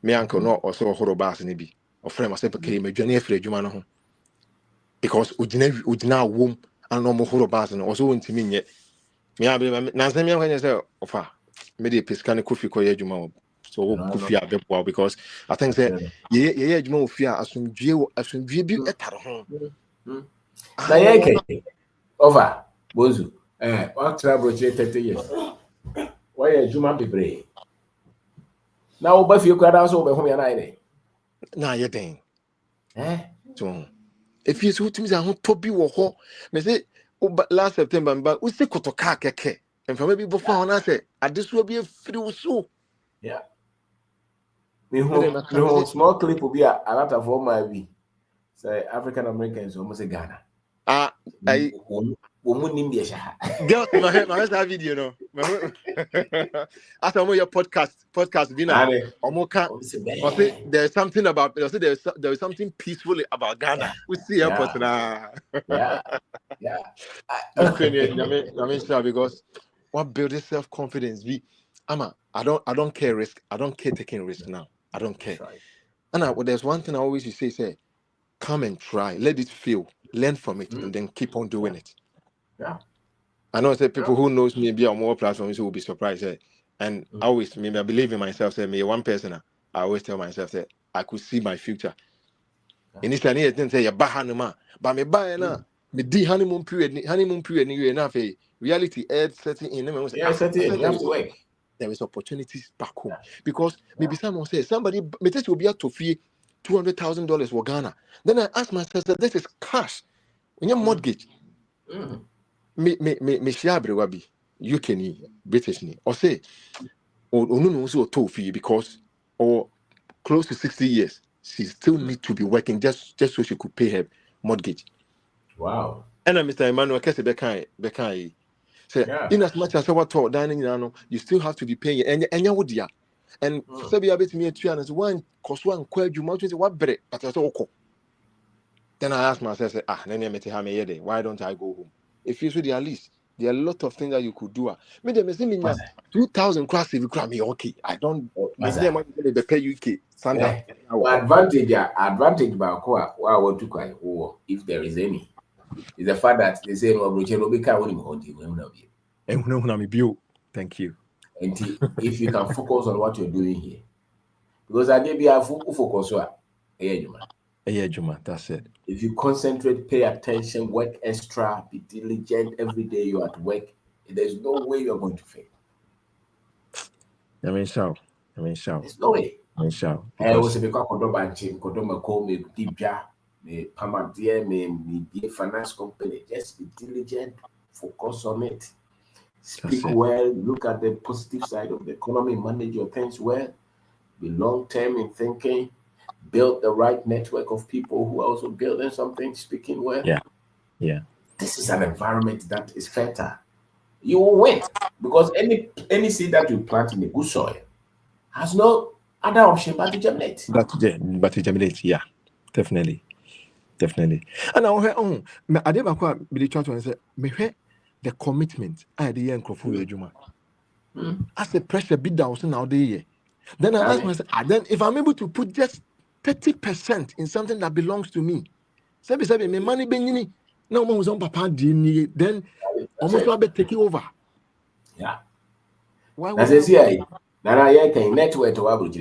Me uncle no also horror bars ni bi or friend myself came a journey for juma no because ujina womb and no more horror bars and also went to me yet me abi nanse me when you say ofa me dey pescani kofi ko ye juma so kofi abebo because I think say ye juma ofia asumdue bi etare ho na ye ke over Bozu. What trouble 30 years? Why a Juma be brave? Now, but you could also be home and I. Nah, you think. So, if you so to me, I want to be war. Me say, last September, but we say Kotoka keke. And for maybe before on I say, this will be a free so. Yeah. Me small clip will be a lot of all my be. Say African Americans almost a Ghana. I woman in the girl, my video, no. After your podcast, dinner. There's something about. There is something peaceful about Ghana. We see airport now. Yeah. I mean, sure, because what builds self-confidence? I don't care risk. I don't care taking risk now. I don't care. Right. And there's one thing I always say, come and try, let it feel, learn from it, and then keep on doing it. Yeah. I know people who knows me be on more platforms who will be surprised. And I always, I believe in myself. Me one person, I always tell myself that I could see my future. Initially, I didn't say you buy honeymoon, but me buy na me di honeymoon period. Ni na fe reality setting in. Yeah, setting in. You have to work. There is opportunities back home because maybe someone says somebody me will be to fee $200,000 for Ghana. Then I ask myself that this is cash. When your mortgage. Me share wabi UK ni British ni or say or no so to fee because or close to 60 years she still need to be working just so she could pay her mortgage. Wow. And Mr. Emmanuel Kese Bekai say in as much as what talk dining you still have to be paying and would ya and so be a bit me a 2 and one cost one quite you want what break but that's okay. Then I ask myself why don't I go home? If you see the least, there are a lot of things that you could do. Me them say me 2,000 cross if you cry me okay. I don't make them they pay UK standard. Advantage about what I want to cry or if there is any is the fact that they say no Thank you. And if you can focus on what you're doing here, because I may be a focus Juma, that's it. If you concentrate, pay attention, work extra, be diligent every day you're at work, there's no way you're going to fail. I mean, there's no way. I was a finance company. Just be diligent, focus on it, speak well, look at the positive side of the economy, manage your things well, be long-term in thinking. Build the right network of people who are also building something, speaking well. Yeah. This is an environment that is fertile. You will win because any seed that you plant in a good soil has no other option but to germinate. But to germinate, yeah, definitely. And I did be trying to say, the commitment I did and Crawford Juma. As the pressure be down now there. Then I ask myself, then if I'm able to put just 30% in something that belongs to me. Say me money being no one was on papa then almost will be taking over. Yeah. Why would I say network to average?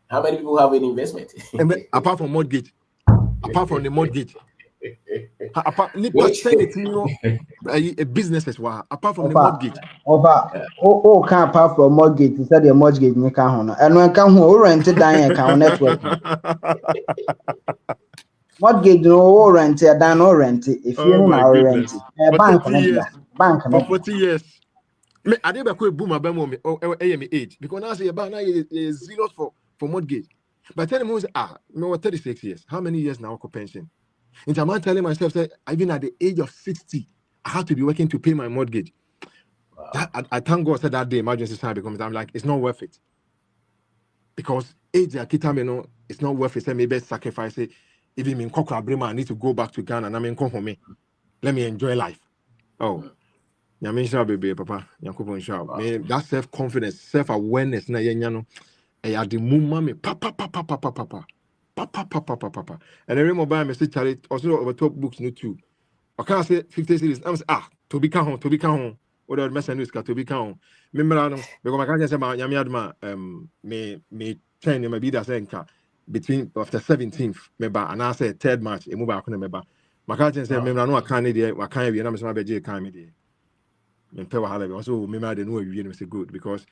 How many people have an investment? Apart from mortgage. Apart from the mortgage. Apart a business as well. Apart from the mortgage. Apart from mortgage, you said your mortgage you can't and when come home rented down account network. Mortgage no rent down no rent if you know rent. Bank for 40 years. I did a boom about me age because now say about now is zero for mortgage. But tell him no 36 years. How many years now pension? And I'm telling myself that even at the age of 60, I have to be working to pay my mortgage. Wow. I thank God said that day emergency time because I'm like, it's not worth it. Because age it's not worth it. So maybe sacrifice it. Even in Kokra Brema, I need to go back to Ghana and I'm in home. Let me enjoy life. Oh, Yamisha baby, Papa, Yakubo Shao. That self-confidence, self-awareness, na yenyano. I the mummy, papa. And I remember buying message Charlie also over top books no too. I can't say 50 series. I'm say to be count. Or the message to be count. Remember because I can't say my yamiadma me train maybe that senka between after 17th member and I say 3rd March a move back on member. My can't say remember no I can't there I can't be na me say beje can me there. me pay wahala also me ma dey know we say good because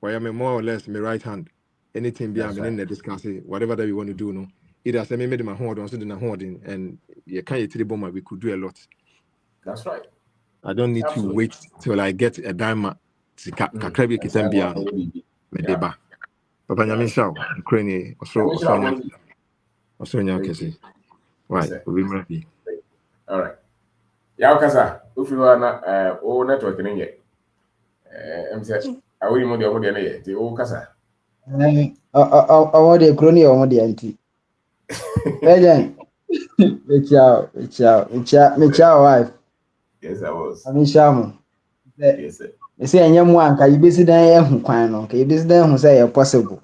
why am more or less my right hand anything be I'm in the discussing whatever that we want to do no either say me made my hold on so the holding and you can't tell bomb we could do a lot. That's right. I don't need to wait till I get a dime to kakrebi kitembia me deba papa nyame shaw ukraine also nya kesi right we be ready. All right. Ya kasa ufiwa na o network ni ye mse awi mo de na ye ti o kasa o de kroni o de anti legend ciao wife. Yes, I was. Shamu. Yes, sir. You say anyam anka yibesi dan ehun kwan no ka yibesi dan hu say possible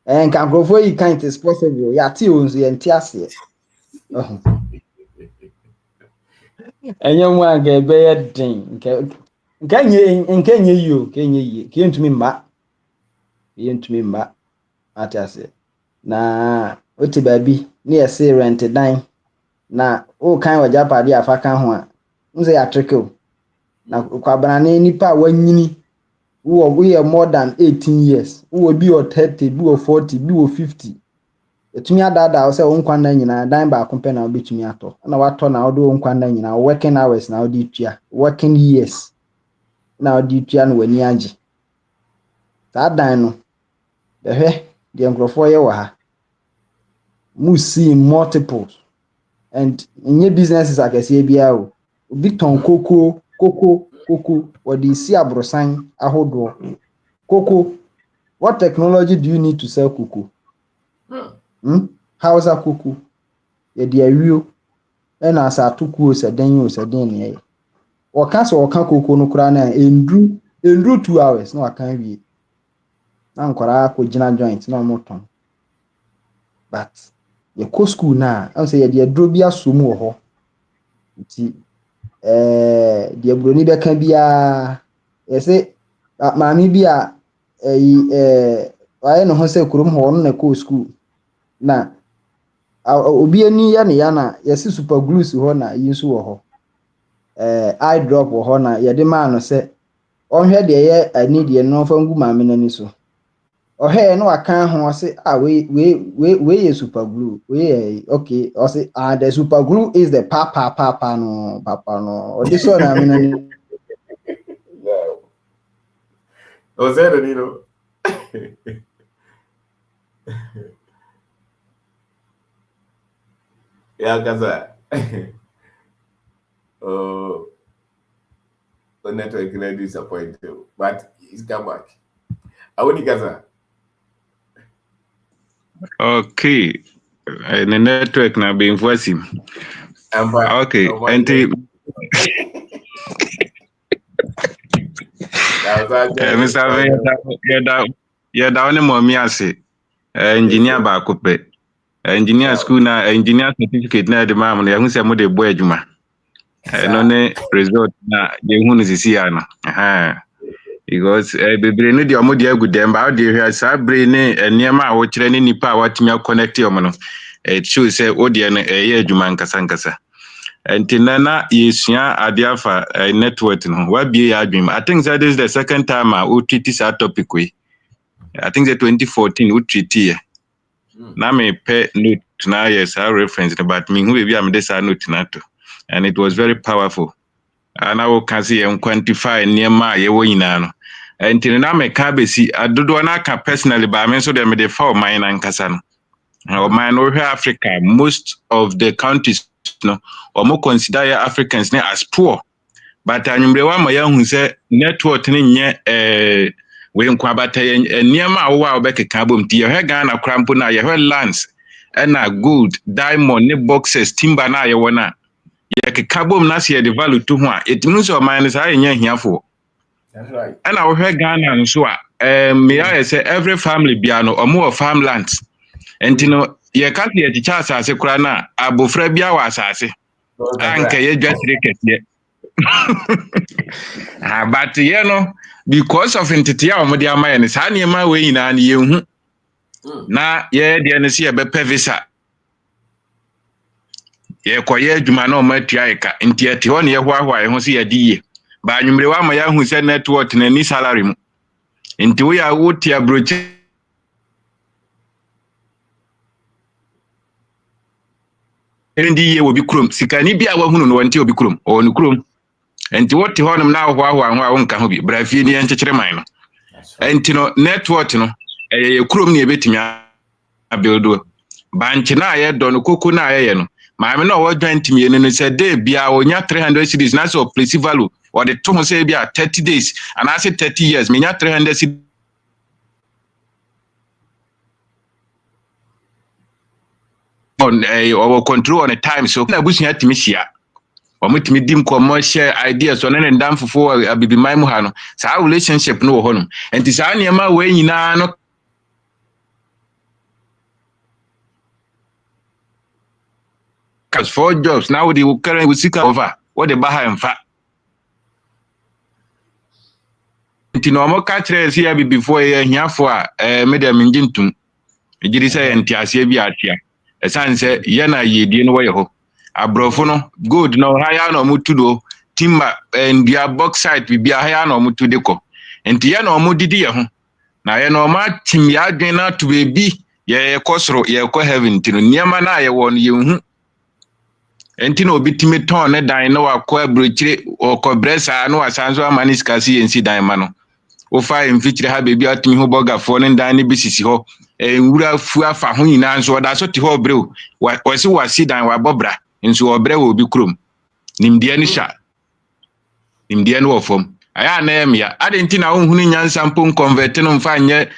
nka grofo yi kan it is possible ya ti onzu ye nti ase anyam anka ebe ye den nka nye yo ke ntumi mba ati ase na oti baby na ye say rent dan na o kan wajapade afa kan ho a nze ya trickle na kwabrane nipa wanyini we are more than 18 years we be or 30 be or 40 be or 50 etumi adada o say wonkwan na nyina dan ba kompe na obetumi ato na wato na odo wonkwan na nyina working hours na odi tua working years na odi tua no wani age ta dan no behwe de nkrofo ye wa ha mu see multiples and nye businesses akese bia o obi ton koko what do you see abrosan ahodo cocoa? What technology do you need to sell cocoa? How's that cocoa? Yeah, the real and as I took was a den ye. Or cast or can cocoa no crana in drew 2 hours. No, I can't be. Nankora ko jina joint no more ton. But the co school now, I say the drobia sumo ho. The broni beka bia say maami bia waye no ho say kurum ho no na ko school na obi ani ya na yesi super glue si ho na yinsu wo ho eye drop wo ho na ye de ma no say onhwe de ye ani de no fa ngu maami nani so ohe no aka ho say we ye super glue we okay o say the super glue is the papa no or this one I mean yeah o say the no ya kaza oh the network is disappointed but it's come back awoni kaza. Okay, the network now being voicing. Okay, and Mr. You're down in Momiasi, engineer Bakupe, engineer school now, engineer certificate now the mom, the Hunsa Mode Boyjuma. And on the result now, the Hun is Siana. Because baby no dey omo dey good dem ba dey hia sa brain and niema wo kire ni nipa wa timia connect yo no it show say o dey no ye adwuma nkasa antinana yesua ade afa network no wa bie ya adwum I think that is the second time we treat this topic we I think the 2014 we treat here na me pe note na yes I reference but me who be am this note na to and it was very powerful. And I will can see and quantify near my no. And in a cabesi, I do not personally, but I mean, so they made a 4 mine and Casano. Or mine over Africa, most of the countries no or more consider Africans as poor. But I remember one my young who said network in when Quabata and near my wow back a cabum to your hair Ghana crampona, your lands and a good diamond boxes, timber na your one. Yeke kabom na se the value to ho a it means o minus I nya hiafo. That's right. And I heard Ghana nso a me I say every family bia no omo of farmlands. Enti no ye ka se ye chicha asase kura na abofra bia wa asase. Anka ye dwatire kese. But you know because of entity a omo de amaye ne sa ne ma we nyina ne ye hu. Na ye de ne se ye be visa. Ye koye adwuma na o matua eka nti ati ho ne ye hoahoa ye ho se ye di ye ba anwumre wa ma ya hu se network na ni salary mu nti wo ya wo tia brochi ndi ye obi krom sika ni bia wa hunu no wanti obi krom o ni krom enti wo te honum na ho a wonka ho bi brafie ni enkyekere man no enti no network no ye krom ni ebetimi abuildo banchi na ye do no koko na ye no maame na wo dwantimi ye no se day bia onya 300 cedis na so place value or the to say bia 30 days and I say 30 years me nya 300 cedis on our control on the time so na busunya timi hia omutimi dim commercial ideas on and down for abibi mai mu ha no sa relationship no ho no enti sa na ma we nyina no cause 4 jobs now they will carry with sika over what the baha and fa enti no mo ka kire si abibi before ye hiafo a medium njintum ejiri say enti ase bi atia esan se ye na yedie no wo ye ho abrofo no gold no haya no mutudo timber and dia bauxite bibia haya no mutude ko enti ye no mudidi ye ho na ye no ma tim ya adwen na to bebi ye kosoro ye ko heaven tino niama na ye won ye hu enti no bitimi ton ne dan no akwa brochire okobresa no asanzo amanis kasi yensi dan ma no o fa emfichire ha bebi atimi ho bogafo ne dan ne bisisi ho nwura fu afa ho nyina nso da so ti ho brew wasi wasi dan wa bobra nso obre wo bi krom nimdia ni sha nimdia no ofom aya na emia adenti na ohunu nyansa mpon convert no mfa nye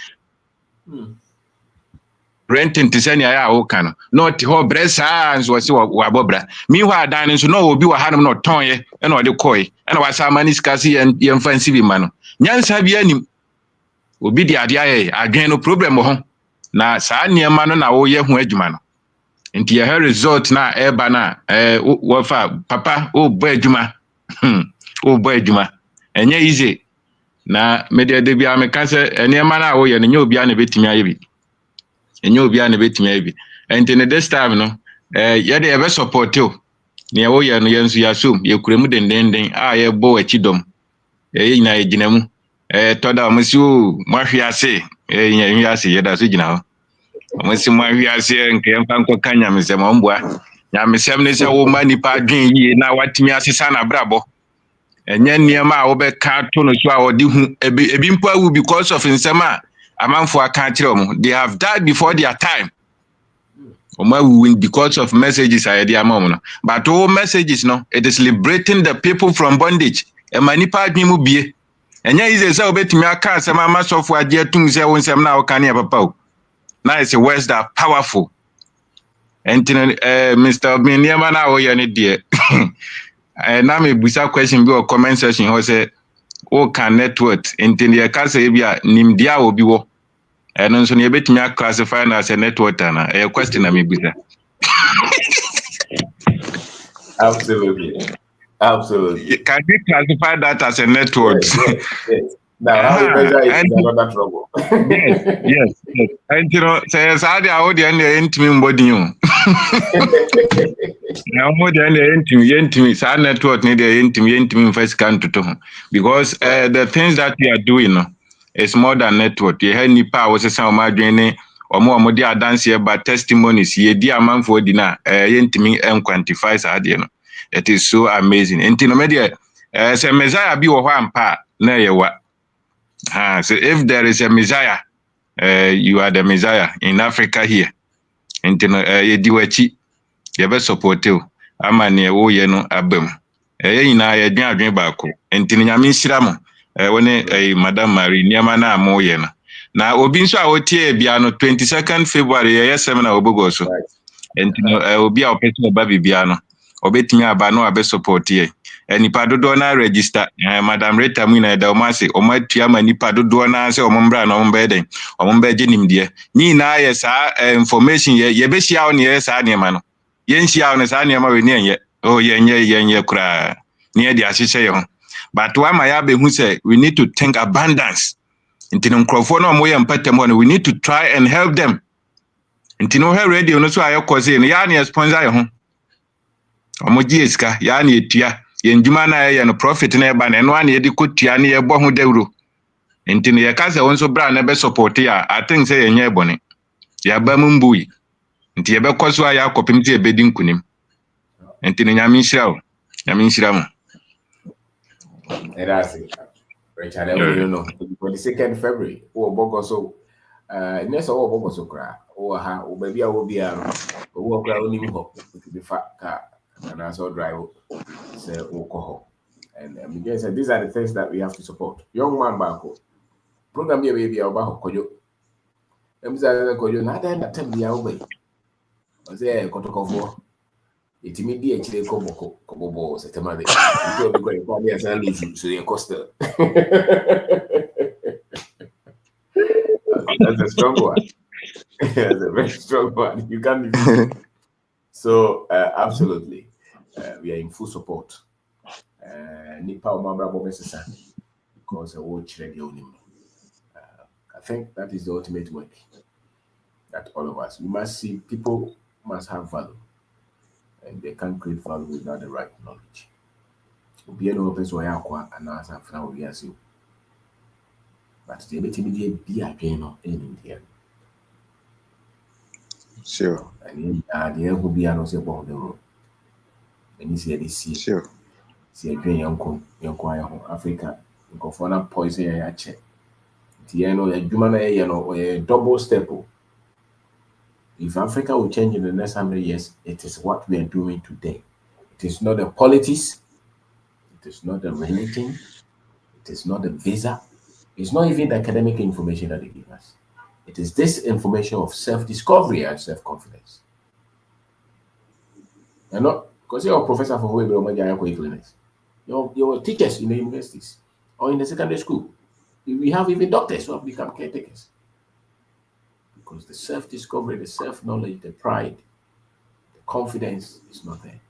renting tisani aya wo kan no ti ho bresa nso wasi wa bobra mi ho adan nso no obi wa hanum no tonye na ode koi na wasa mani skasi ye mfansi bi ma no nyansa bi anim obi di ade aye adwen no problem ho na saa niema no na wo ye ho adwuma no nti ye result na eba na wo fa papa o bo adwuma o bo adwuma enye easy na media de bia me ka se niema na wo ye no nye obi a na betimi aye bi enye obi a na betimi aye bi enti ne this time no ye de be support you ne wo ye no ye nso ya som ye kuremu dendenden a ye bo achidom ye nyina ye ginamu toda musi o mahwiase nhwiase ye da so gina ho musi mahwiase nke mfa nko kanya mesem ombua nya mesem ne se wo manipa adwen yi na watimi asesa na brabo enye niema a wo be ka to no so a odi hu ebi mpo awu because of nsema amanfo aka kire omo they have died before their time omo win because of messages ayede amom no but all messages no it is liberating the people from bondage e manipa adwen mu bie enye ize se obetimi aka asema masofo age atum se wo nsem na wo kan ya papa o na is words that powerful and Mr. Obiniama na wo ye ne de na me busa question bi o comment section ho say o can network intini e ka say bia nimdia obi wo eno nso ne betimi classify na as a network na e question na me busa Absolutely. Can you classify that as a network? Yes. Now, how the measure is another trouble. yes. And you know, say Saudi Arabia and intimi mbodi you. Now more than the intimi sa network need the intimi first can to because the things that we are doing is more than network. You hear nipa was say ma dwene omo dey dance here but testimonies ye di amanfo di na intimi quantify sa de no. It is so amazing. Intino media say Messiah bi wo ho ampa na yewa. So if there is a Messiah, you are the Messiah in Africa here. Intino ye diwachi ye be support you. Ama ne wo ye no abam. Ye nyina ye dwan ba ko. Intino nyame nhira mo. Woni Madam Marie niama na mo ye no. Na obi nso a wotie bia no 22nd February ye seminar obogo so. Intino obi a opeti oba bibia no. Obetimi aba no abe support ye nipa dodo na register Madam Rita Mwina da o ma se o ma tua ma nipa dodo na se o mbra na o mba den o mba je nimde ni na ye sa information ye be hia o ne ye sa ne ma no ye nhia o ne sa ne ma we ne ye o ye nye kura ne ye di ahihye ye ho but wa ma ya be hu say we need to think abundance intino nkrofo na mo ye mpatem ho we need to try and help them intino he radio no so aye cause ne ya ne sponsor ye ho omoji eska ya na etua yenjuma na ye no profit na eba na eno an ye di kotua na ye bo ho dawro enti ne ye ka se won so bra na be support ya I think say yenye ebone ya ba mbui enti ye be koso ya akopim ti e be di nkunim enti ne nyame nhyira wo nyame nhyira mo that's it. Richard, you know, 22nd February, Bogoso, next of all Bogoso cry, how, baby, I will be a walk around him hope to be fat car and also drive, say, alcohol. And again, said these are the things that we have to support. Young man, Banco, program your baby about Koyo. Koyo, not then tell me away. Was there a Kotokovo? It immediately Kobo, said Tamade. You don't be going to come here so you're Costa. That's a strong one. That's a very strong one. You can't be. So, absolutely, we are in full support. Nipa Omabra Bobesisa, because I watch radio. I think that is the ultimate work that all of us. We must see people must have value, and they can't create value without the right knowledge. Be an open so I and as a flower we are seeing. But the immediate be a piano in India. Sure. And the air will be an also about the road. And you see, sure. See a green young Africa, go for a poison. I check. Tiano, a human, a double step. If Africa will change in the next 100 years, it is what we are doing today. It is not the politics, it is not the religion, it is not the visa, it's not even the academic information that they give us. It is this information of self-discovery and self-confidence. And not because you're a professor for your teachers in the universities or in the secondary school. We have even doctors who have become caretakers. Because the self-discovery, the self-knowledge, the pride, the confidence is not there.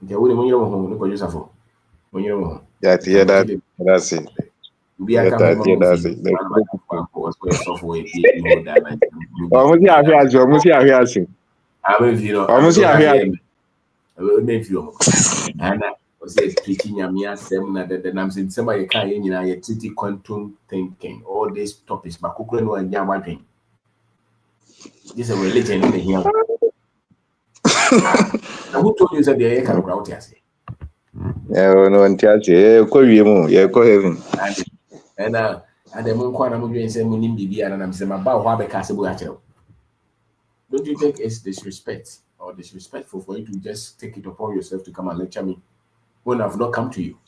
That's it. Was preaching Yamia seminar that I'm saying somebody can't in city quantum thinking, all these topics, but Kukuno and Yamatin. This is a religion in here. Who told you that the air can crowd here? Yeah, no, and and the moon quantum and say Munim Bibi and I'm saying about Wabe Castle. Don't you think it's disrespect or disrespectful for you to just take it upon yourself to come and lecture me when I've not come to you?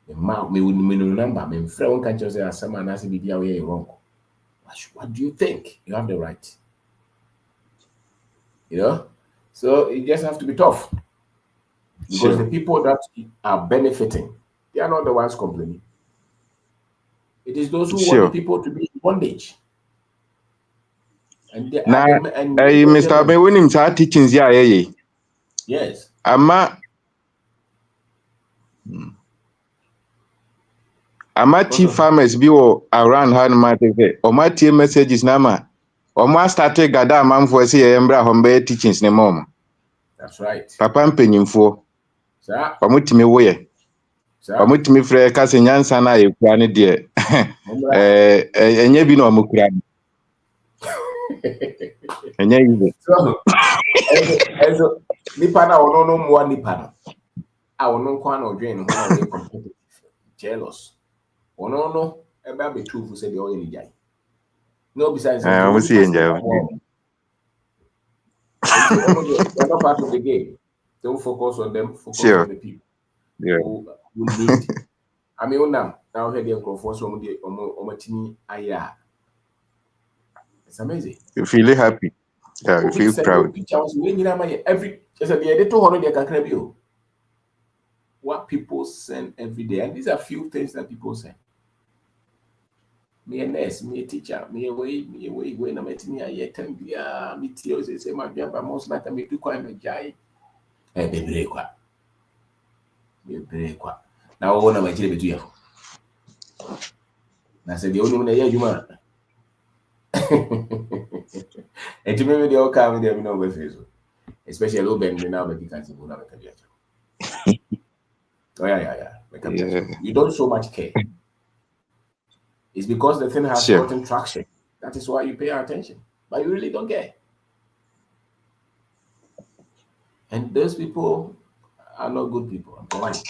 The mouth me remember me friend can just say someone has to be wrong. What do you think? You have the right. You know? So you just have to be tough. Because the people that are benefiting, they are not the ones complaining. It is those who want the people to be in bondage. And Mr. Abe, when him start teaching yes. Ama chief farmers be around how much say or my team messages nama or my started gada man for say embra hombe teachings ne mom. That's right. Papa mpenyimfo. Sir. Pamutimi woye. Pamutimi frɛ ka se nyansa na yekura ne de. Enye bi na omukura. Enye yize. So nipa na ono no mo nipa no. A ono kwa na odwen no ho na competitive. Jealous. Ono no ebe abetu fu se de oye ni jai. No besides we see enjoy. They're not part of the game. Don't focus on them, focus on the people. Yeah. Who need. I mean, now here they go for some aya. It's amazing. You feel happy. Yeah, you feel proud. What people send every day, and these are few things that people send. Me a nurse, me a teacher, me away, when I'm at me, I tell me, me say my job, but most like me do quite a jai. Eh, be break what. Now, I want to make it to you. I said, the only one you man. And to me, they all come with them, no, with especially open now make it oh yeah. You don't show much care. It's because the thing has gotten traction. That is why you pay attention, but you really don't care. And those people are not good people. I'm telling you.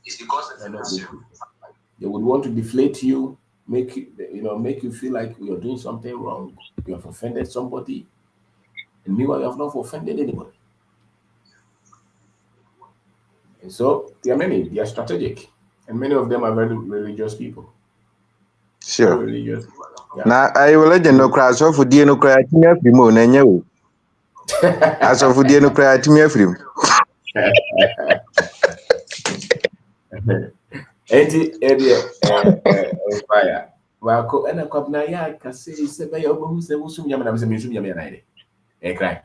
It's because they're not good people. They would want to deflate you, make you feel like you're doing something wrong. You have offended somebody, and meanwhile you have not offended anybody. And so they are strategic, and many of them are very religious people. Sure. Very religious people. Yeah. Now I will let you know crash off with the cry frimo na nyawo. As of the cry frimo. Fire. Wako ena kwa na ya kasi sebe ya obo se wusum nyama na mesum nyama na ide. Cry.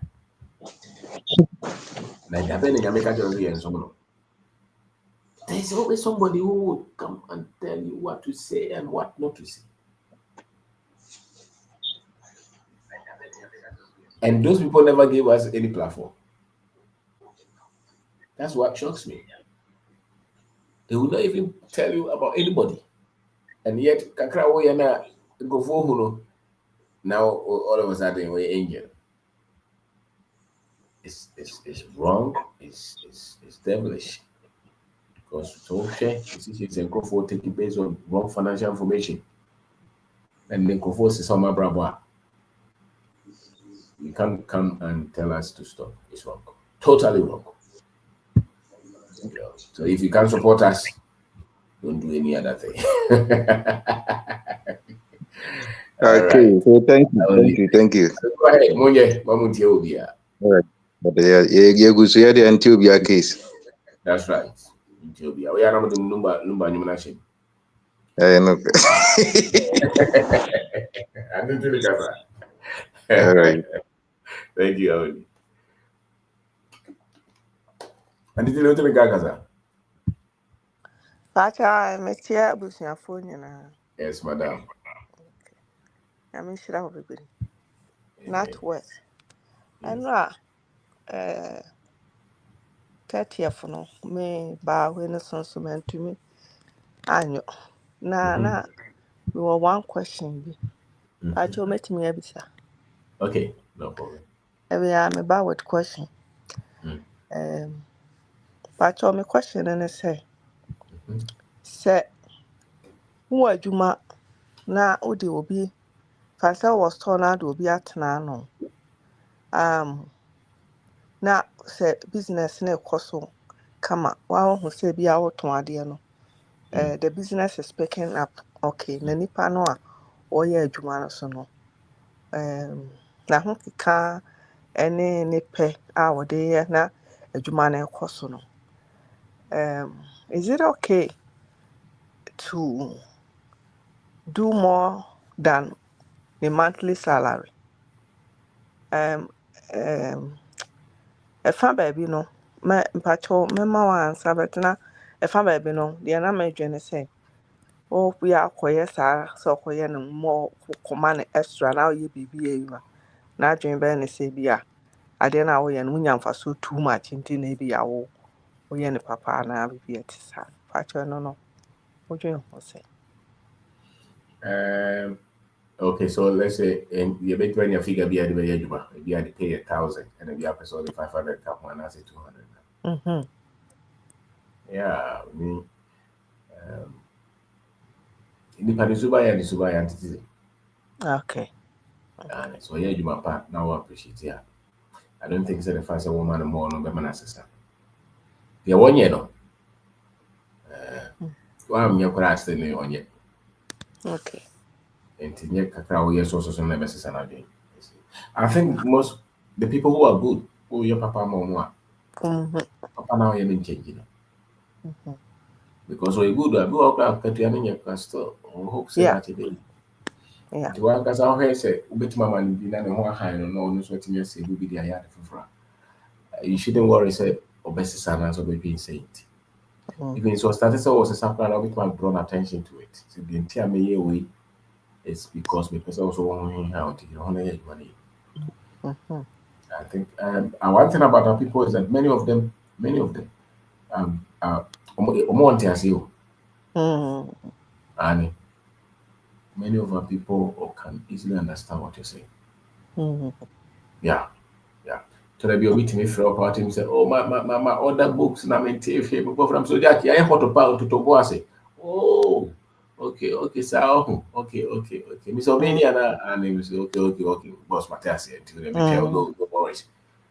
Na dabe na nyama ka joro yen so no. There's always somebody who would come and tell you what to say and what not to say. And those people never gave us any platform. That's what shocks me. They will not even tell you about anybody. And yet, kakra wo yana go for huno. Now all of a sudden we're angel. It's wrong. It's devilish. Because so decisions and go for taking based on wrong financial information. And then go for some bravo. You can't come and tell us to stop. It's wrong. Totally wrong. So if you can't support us, don't do any other thing. Okay, right. So thank you. So go ahead, Monye, Mamuti Obia. All right. But you go see the Antibia case. That's right. Antibia. We are not the number numination. I know. I need to look at that. All right. Thank you, Oli. And did you know to make a Pacha, Messiah Bushia na. Yes, madam. I mean, should have everybody. Not worse. I know. 30th no me ba we no sonso man to me. Anyo. Na we were one question bi. Pacha met me abisa. Okay, no problem. Every me ba with question. Pacha me question and say who adwuma na odi obi fasa was tornado obi atena no na say business na ekoso kama wa hu say bia woton ade no the business is picking up okay na nipa no a oye adwuma no so no na hu kika ene ne pe a wode ye na adwuma na ekoso no is it okay to do more than the monthly salary? If I'm baby no, my patrol, my mama and na if I'm baby no, the another journey say, oh, we are quiet, sir, so quiet and more command extra now you be ava. Now, dream Ben say, Bia, I didn't know and when for so too much into maybe I will, we any papa and I'll be at his hand. Patrol, no. What do you say? Okay, so let's say you bet when your figure be at the very juma, you had to pay 1,000 and then you have to solve 500 cap one, I say 200. Yeah, I mean, in the Panisuba and the Suba entity. Okay. So yeah, Juma part now appreciate yeah. I don't think it's the first woman and more no beman assistant. The 1 year no. I'm your class still on yet. Okay. And I think most the people who are good, who your papa mama, papa now you're changing. Because we're good, I go up to your pastor or hope so that today. Yeah. The one because I say, "Ubet mama and dinner and one high no no what you say will be the yard for." You shouldn't worry, say obese sana so being saint. Even so, started so was a sample of it, man drawn attention to it. So the entire way. It's because my person also want how to honor money. I think one thing about our people is that many of them want to say, and many of our people can easily understand what you're saying. Yeah. So there be a meeting if your party say, oh my other books na maintain if you go from so Jackie, I want to power to go say, oh, okay, so okay. Miss Obediana and he say, okay, boss Matthias here to them no worries.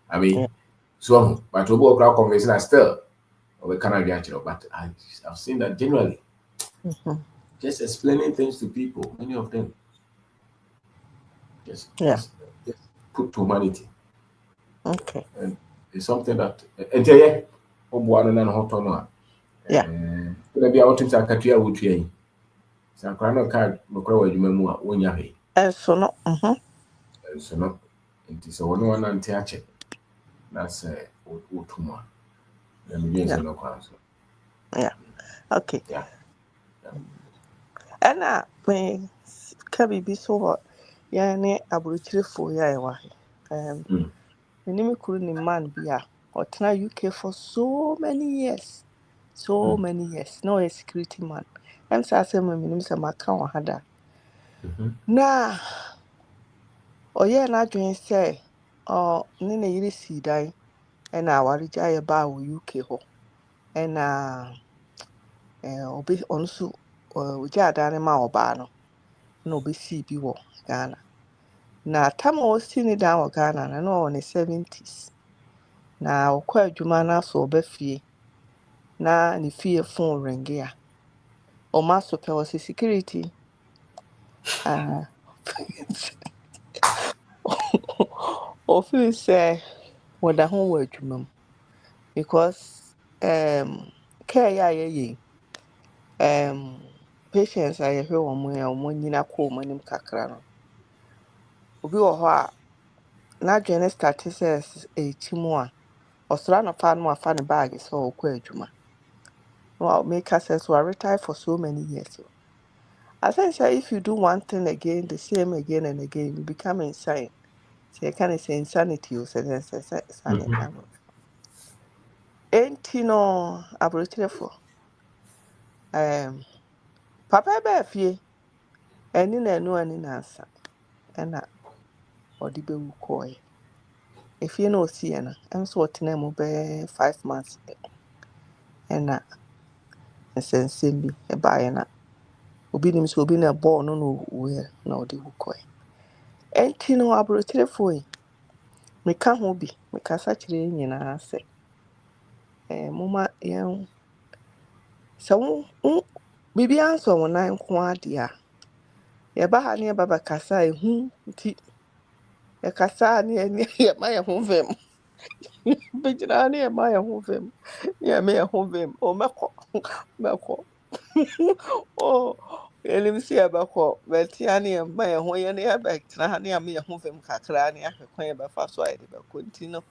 I mean, so but to go crowd conversation still we cannot get you, but I've seen that generally. Just explaining things to people, many of them just put humanity. Okay. And it's something that yeah. Maybe I want to say Katia would hear. San Crano card, Macro, you remember when you're here. So no, And so no, it is a 1 and touch it. That's Utuma. Yeah. Okay. Yeah. And me can be so what? Yeah, ne aburuchire for ya wa. Me kuru ni man bia or tena UK for so many years. No a security man. I'm say me say maka wa hada. Na oye na adwen say ne na yiri si dan and awari gya ba wo UK ho. And obi onsu ogya dan ma oba no na obi si bi wo Ghana. Na tam o si ni dan wo Ghana na no on the 70s. Na okwa adwuma na so obafie na ni fie phone ringe a o ma so pe o security office say wada ho wa adwuma because care ya ye patients I hear omo nyina ko manim kakra no obi wo ho a na dwene statistics echimu a osra no fa no afa ne bag so okwa adwuma. Well, make us sense we retire for so many years. Essentially, if you do one thing again, the same again and again, you become insane. So you can say insanity or insanity. Ain't no abroad for Papa Beffy, and in a no an answer, and or the baby coy. If you know Sienna, I'm sorting them over 5 months, and sense me a buyer. Obinim so obi na born no where na odi hukoi enti no abrotire yi me ka ho bi me kasa kire nyina ase moma yen so bibi anso wona nko ade a ye ba ha ne baba kasa ehu nti ye kasa ne ye ma ye ho vem bejira ne ye ma ye ho vem ye me ye ho vem o meko oh elim si abako betia ne ma ye ho ye ne abektra ne am ye ho vem kakra ne ahwekwan ye befa so ayde beko ntino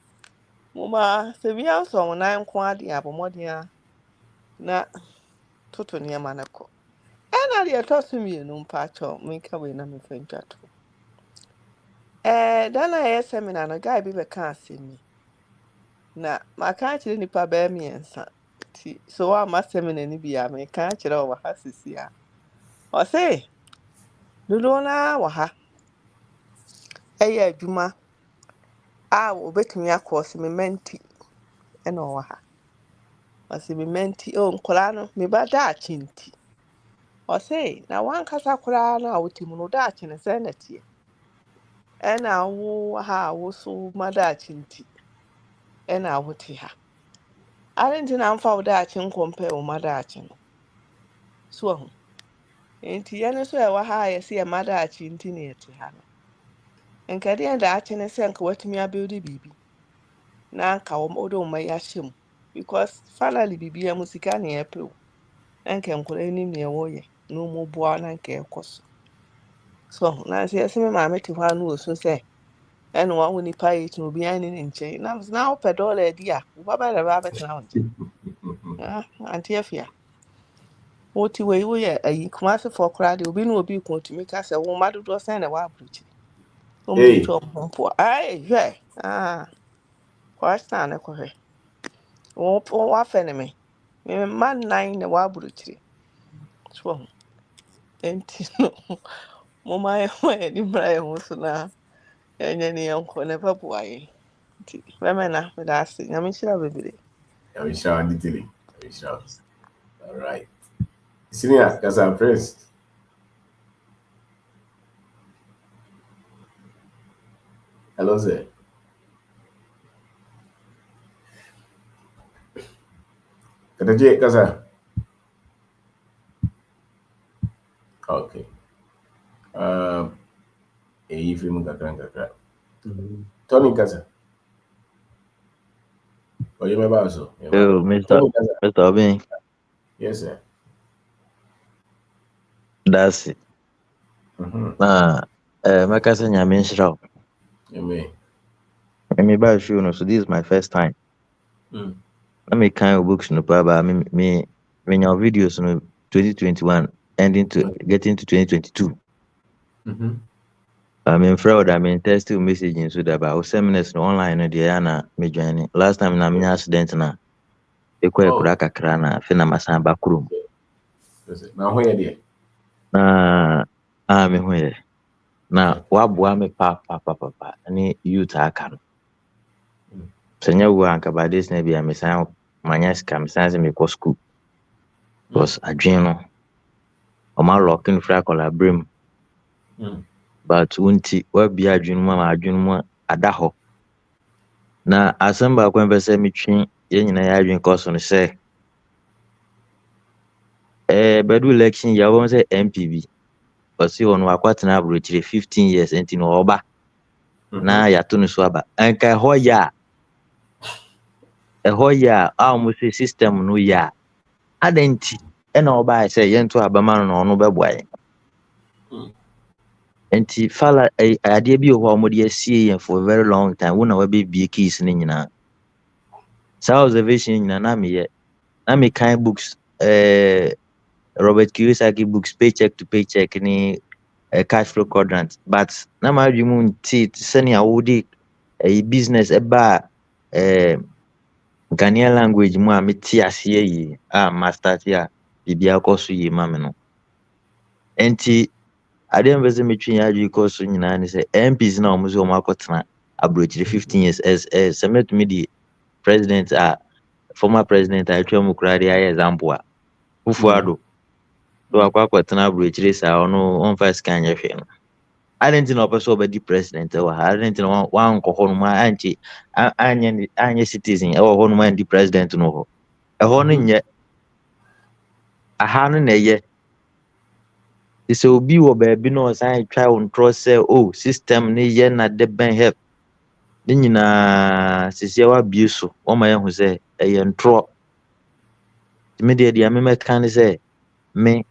moma se bia so wona nko ade abomoden na toto ne ma na ko na de tosu mi no mpa cho minka we na me fentwato dana ye seminar no guy bi be ka asemi na maka kire nipa ba miensa ti so wa ma seminar ni bia me ka kire o ha sisi a o say Lulona waha adwuma a obetumi akọ me menti ena waha me menti o nkola no me ba da achinti o say na wan kasa kora na wotimu no da achine se na tie ena wo ha wo so ma da achinti ena wote ha arenti na mfa wo da achin compare wo ma da achin so ho enti yene so e wa ha ye se e ma da achinti na ete ha no nkade and achine se nka watumi abuild bibi na nka odo ma ya hyem because finally bibi ya musika na ya pew nka nkora nim na wo ye no mo boa na nka ekoso so na se yeseme ma meti hwa no osu se eno wa woni pa yi tun obi ani ni nche na o $1 di a wo baba le ba betena wonje anti afia woti we wo ye ayi kumase for kra de obi no obi ko tumi ka se wo madodo sen na wa abruchi Hey. Hey, question ko he. Wa fe ne me. Me man 9 na wa buruchiri. So, enti no. Mama e ho e ni bra e ho so na. Enye ni yanko ne papu aye. Nti, na me da ase. Nyame shira bebere. Nyame shira nditili. Nyame shira. All right. Senior, because I'm pressed. Hello, sir. Kata je kasa. Okay. Iyi film kakra. Tony kasa. Oye me baso. Oh, Mr. Obin. Yes, sir. That's it. Makasa nyame nhyira. Amen. Me ba show no, so this is my first time. Let me kind of books no pa me your videos no 2021 ending to getting to 2022. I'm proud I'm testing messaging so that about seminars no online no dey na me join. Last time na me accident na ekwa ekura kakra na fe na masan ba kurom. Na ho ye dey. Na me ho ye. Na waboa me pa ani youth aka no. Senya wo anka ba this na bia me san manya ska me san se me ko school. Because adwen no o ma locking fra kola brim. But unti wa bia adwen mu ada ho. Na asamba kwa mpese me twi ye nyina ya adwen course no se bedu election ya won se MPB. Osi ono akwatena abrochire 15 years enti no oba. Na ya to no so aba. Anka ho ya almost system no ya adenti ena oba say yento abama no no beboaye enti fala ade bi ho omode asie for a very long time wona wa be bie keys ni nyina sa observation nyina na me kind books Robert Kiyosaki books paycheck to paycheck ni cash flow quadrant but na ma adwumu nti sani awodi business eba Ghanaian language mu a meti ase yi master tia bibia koso yi ma me no enti ade mbeze metwi ya adwi koso nyina ni se MPs na omuzo o makotena abrochire 15 years as semet me di president former president atwa mu kurade aye example Ufuado so akwakotena abrochire sa ono on first kan ye hwe no ade na opeso be di president wa ade na wan ko no ma anchi anye citizen ho no ma di president no ho ho no nye aha no na ye ise obi wo ba bi no san try on trust say system ni ye na de ben help ni nyina sisi wa bi so o ma ye hu say ye ntro me de me kan say me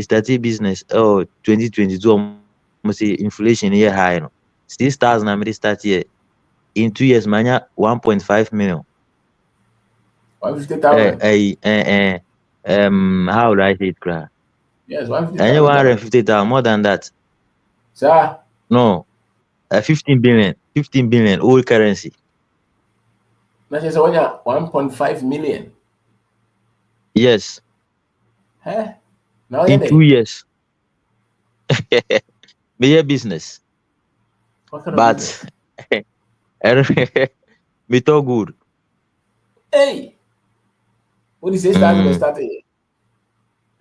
start business 2022 mo say inflation here high no 6,000 na me start here in 2 years manya 1.5 million 150,000 how would I say it cry? Yes, 150,000. 150,000 more than that. Sir? No. 15 billion old currency. That is 1.5 million. Yes. Huh? Now in 2 years. Me business. What kind but of business? me talk good. Hey. What is this starting?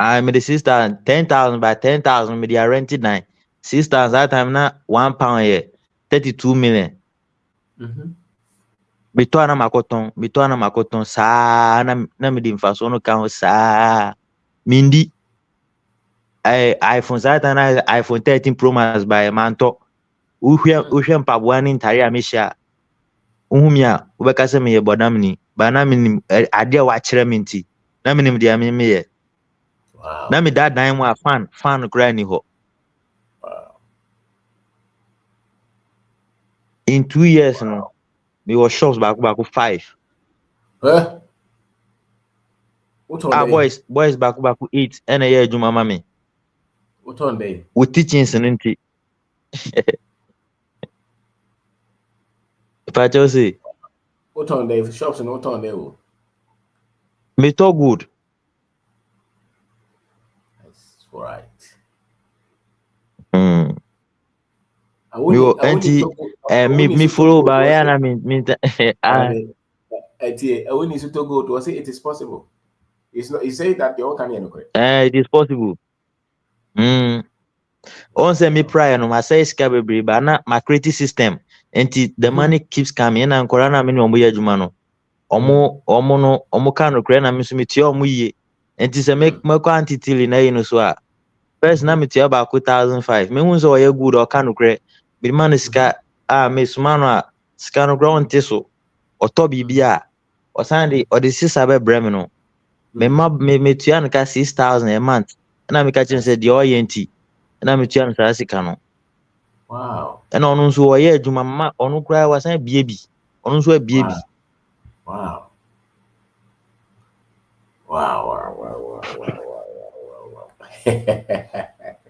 I made the sister 10,000 by 10,000 me they rented 9. 6,000 that time na £1 here 32 million. Me to na makoton sa na me di mfaso no kan sa mindi iPhone that na iPhone 13 Pro Max by manto uhwe mpaboa ni ntare a me hia uhumi a ubeka se me ye bodam ni ba na me ade a wa kire me nti na me nim dia me ye. Wow. Na me that dan mu a fan kra ni ho. Wow. In 2 years no me was shops back 5. Huh? What on boys back 8 and a year juma mami. What on day? With teachings and nti. Pacho say. What on day shops and what on day? Me talk good. That's right. Yo, auntie, me follow by and I mean, I when is to go to say it is possible. It's not. He say that the all can correct. It is possible. On say me prior no, I say scabebre, but na my creative system. And the money keeps coming and corona me no mo yadwuma no. Omo kan no kra na me so me tie omo yie. Enti se make quantity na you know so a. First na me tie ba 1,005. Me hu so ye good o kan no kra. Me man ska me sumano a ska no ground so. Oto bibia. Osande o de sisa be brem no. Me tie an ka 6,000 a month. Na me ka chen say the oyenti. Na me tie an sa sika no. Wow. And on so o ye adwuma ma onu kra wasan biebi. Onu so biebi. Wow.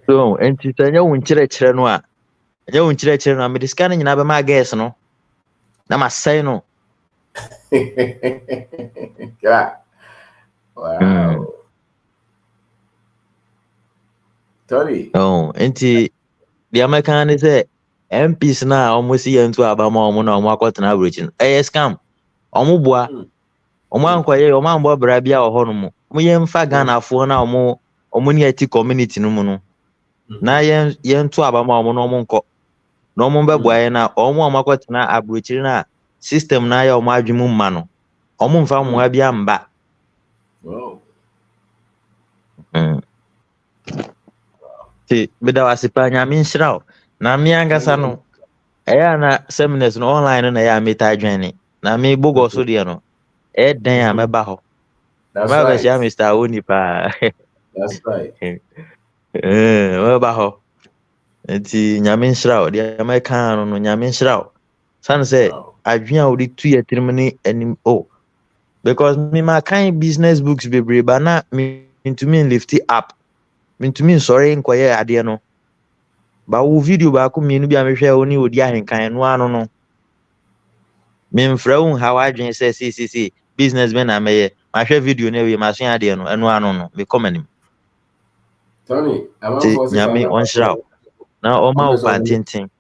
So, and to tell you when chire no a. You won chire no, me diska na nyina be ma guess no. Na ma say no. Yeah. Wow. Tony. Oh, enti the American is say MPs na almost see into abama omo na omo akotena abrochi. Scam. Omo boa. Omo ankoye omo ambo bra bia ho no mo. Mo yem fa Ghana afo na omo ni ati community no mu no. Na yen to abama omo no omo nko. No omo be boa na omo akotena abrochi na system na ya omo adwemu mma no. Omo mfa mo bia mba. Wow. Beda wasipa nyame nhyiraw na me angasa no eya na seminars no online na ya meta adwene na me bogo so de no den a meba ho That's right. Ya Mr. Onipa. That's right. Meba ho enti nyame nhyiraw de America no nyame nhyiraw san say adwene a wodi tu yetirim ni anim because me ma kan business books bebre ba na me to me lift it up. Mintumi sorry nkoye ade no ba wo video ba ko mienu bia mehwe oni odi ahenkan no ano no memfra hu how adwen say see business men na meye ma hwe video na we ma so ade no eno ano no me comment Tony, I'm on nyame on shira na o ma o pantintin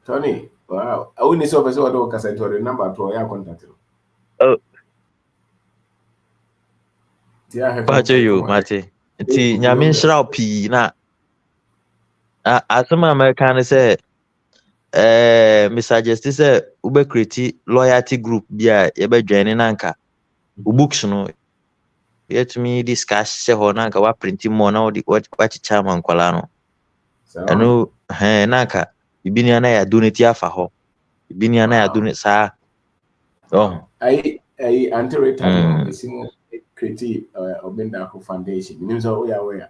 Tony, wow. I wouldn't say over do ka send your number to your contact. Pacho you mate ti nyame nhyira opi na asema American say me suggest say ube create loyalty group bia ye be join nanka books no yet me discuss se ho nanka wa print mo na what chairman kwala no eno nanka bibini na ya donate afa ho bibini na ya donate sa I anti-return no create Obenda Foundation. You know so we are aware.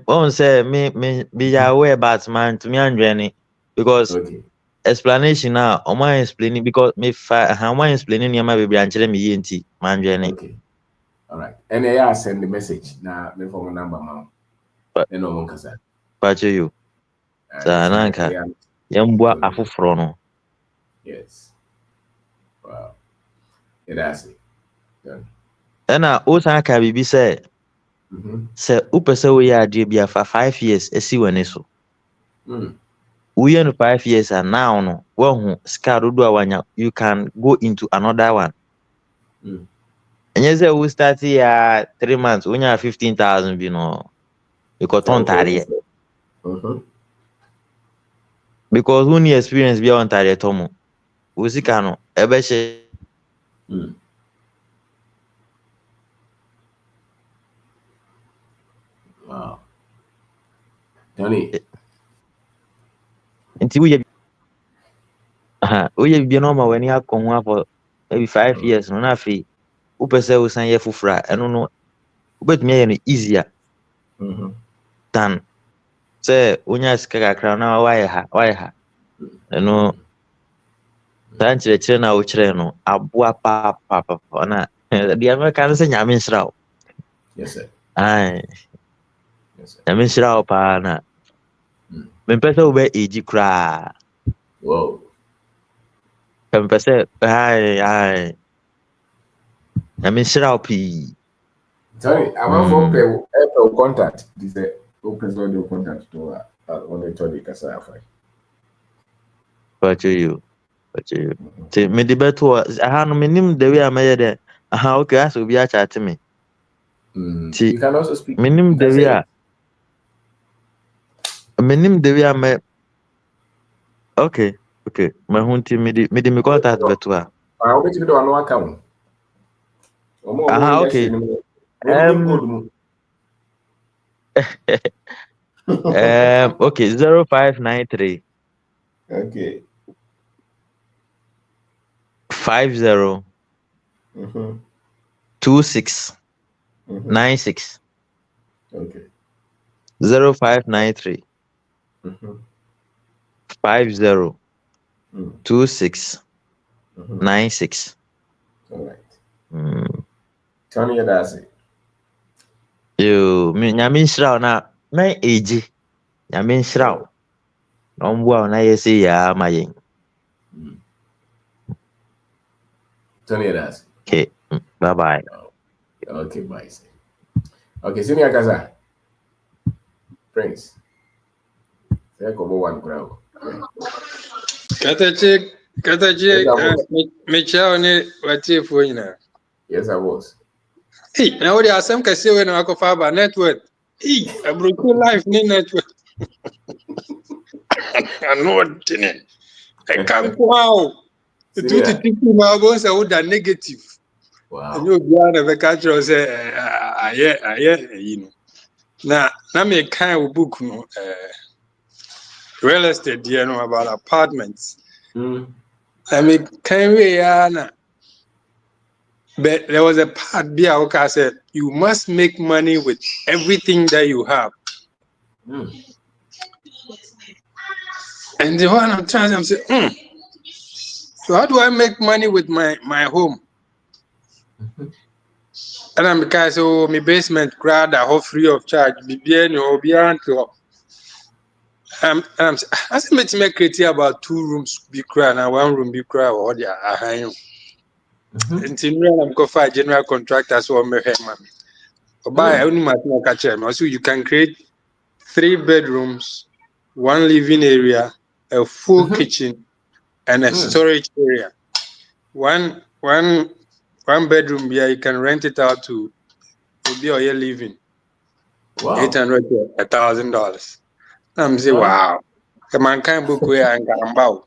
On say me be aware but man to me andreni because explanation now o man explaining because me how man explaining yama be branchele me yenti man andreni. Okay. All right. And I send the message na me for my number ma. No one kasa. Pacho you. Sa nanka yambua afufro no. Yes. Wow. That's it. Ena o san ka bibi say say upese we ya de bia for 5 years esi wane so. We in 5 years and now no wo ska do awanya you can go into another one. And you say we start here 3 months we nya 15,000 bi no. You got on tare. Because when you experience be on tare tomu. We sika no ebe she Wow. Tony. Until we be normal when you are come for maybe 5 years no na fi who person we san ye fufra eno no but me no easier than say unya sika kakra na why ha eno tan chire na o chire no aboa pa na the American say nyame nhyira. Yes sir. Ai nyame nhyira pa na Me pesa ube age cry. Whoa. Me pesa hi. I mean P. Sorry, I'm not for Apple contact. This is open audio contact to on the Tony Kasa. But you. Te me de beto aha no menim the way am there. Aha okay as obi a chat me. You can also speak. Menim the way am okay. My hunti me contact beto a. I want you to do no account. Aha okay. Okay 0593. Okay. 50 26 96. Okay. 0593 50 26 96. All right. Tony Adasi. You nyame nhyira na me age. Nyame nhyira. No mboa na yesi ya mayen. Tony Adasi. Okay. Bye. Okay, bye. Okay, Senior Kaza. Prince. Say come one crowd. Katachi, Michelle, what if we know? Yes, I was. Hey, now there are some can say when I go fiber network. Hey, I broke your life in network. I know what it. I can't wow. The two people my bones are negative. Wow. And you go on a catcher say, you know. Now me kind of book no real estate, you know, about apartments. I mean, can we but there was a part there where I said you must make money with everything that you have. And the one I'm trying to say, so how do I make money with my home? And I'm because my basement grad I have free of charge. I said to make criteria about 2 rooms be cry and 1 room be cry or the high. Until I'm go for general contractors or me man. Buy only my catch him. Also you can create 3 bedrooms, 1 living area, a full kitchen, and a storage area. One bedroom here you can rent it out to be your living. Wow. $800 to $1,000. I'm saying wow. The man can't book where I can bow.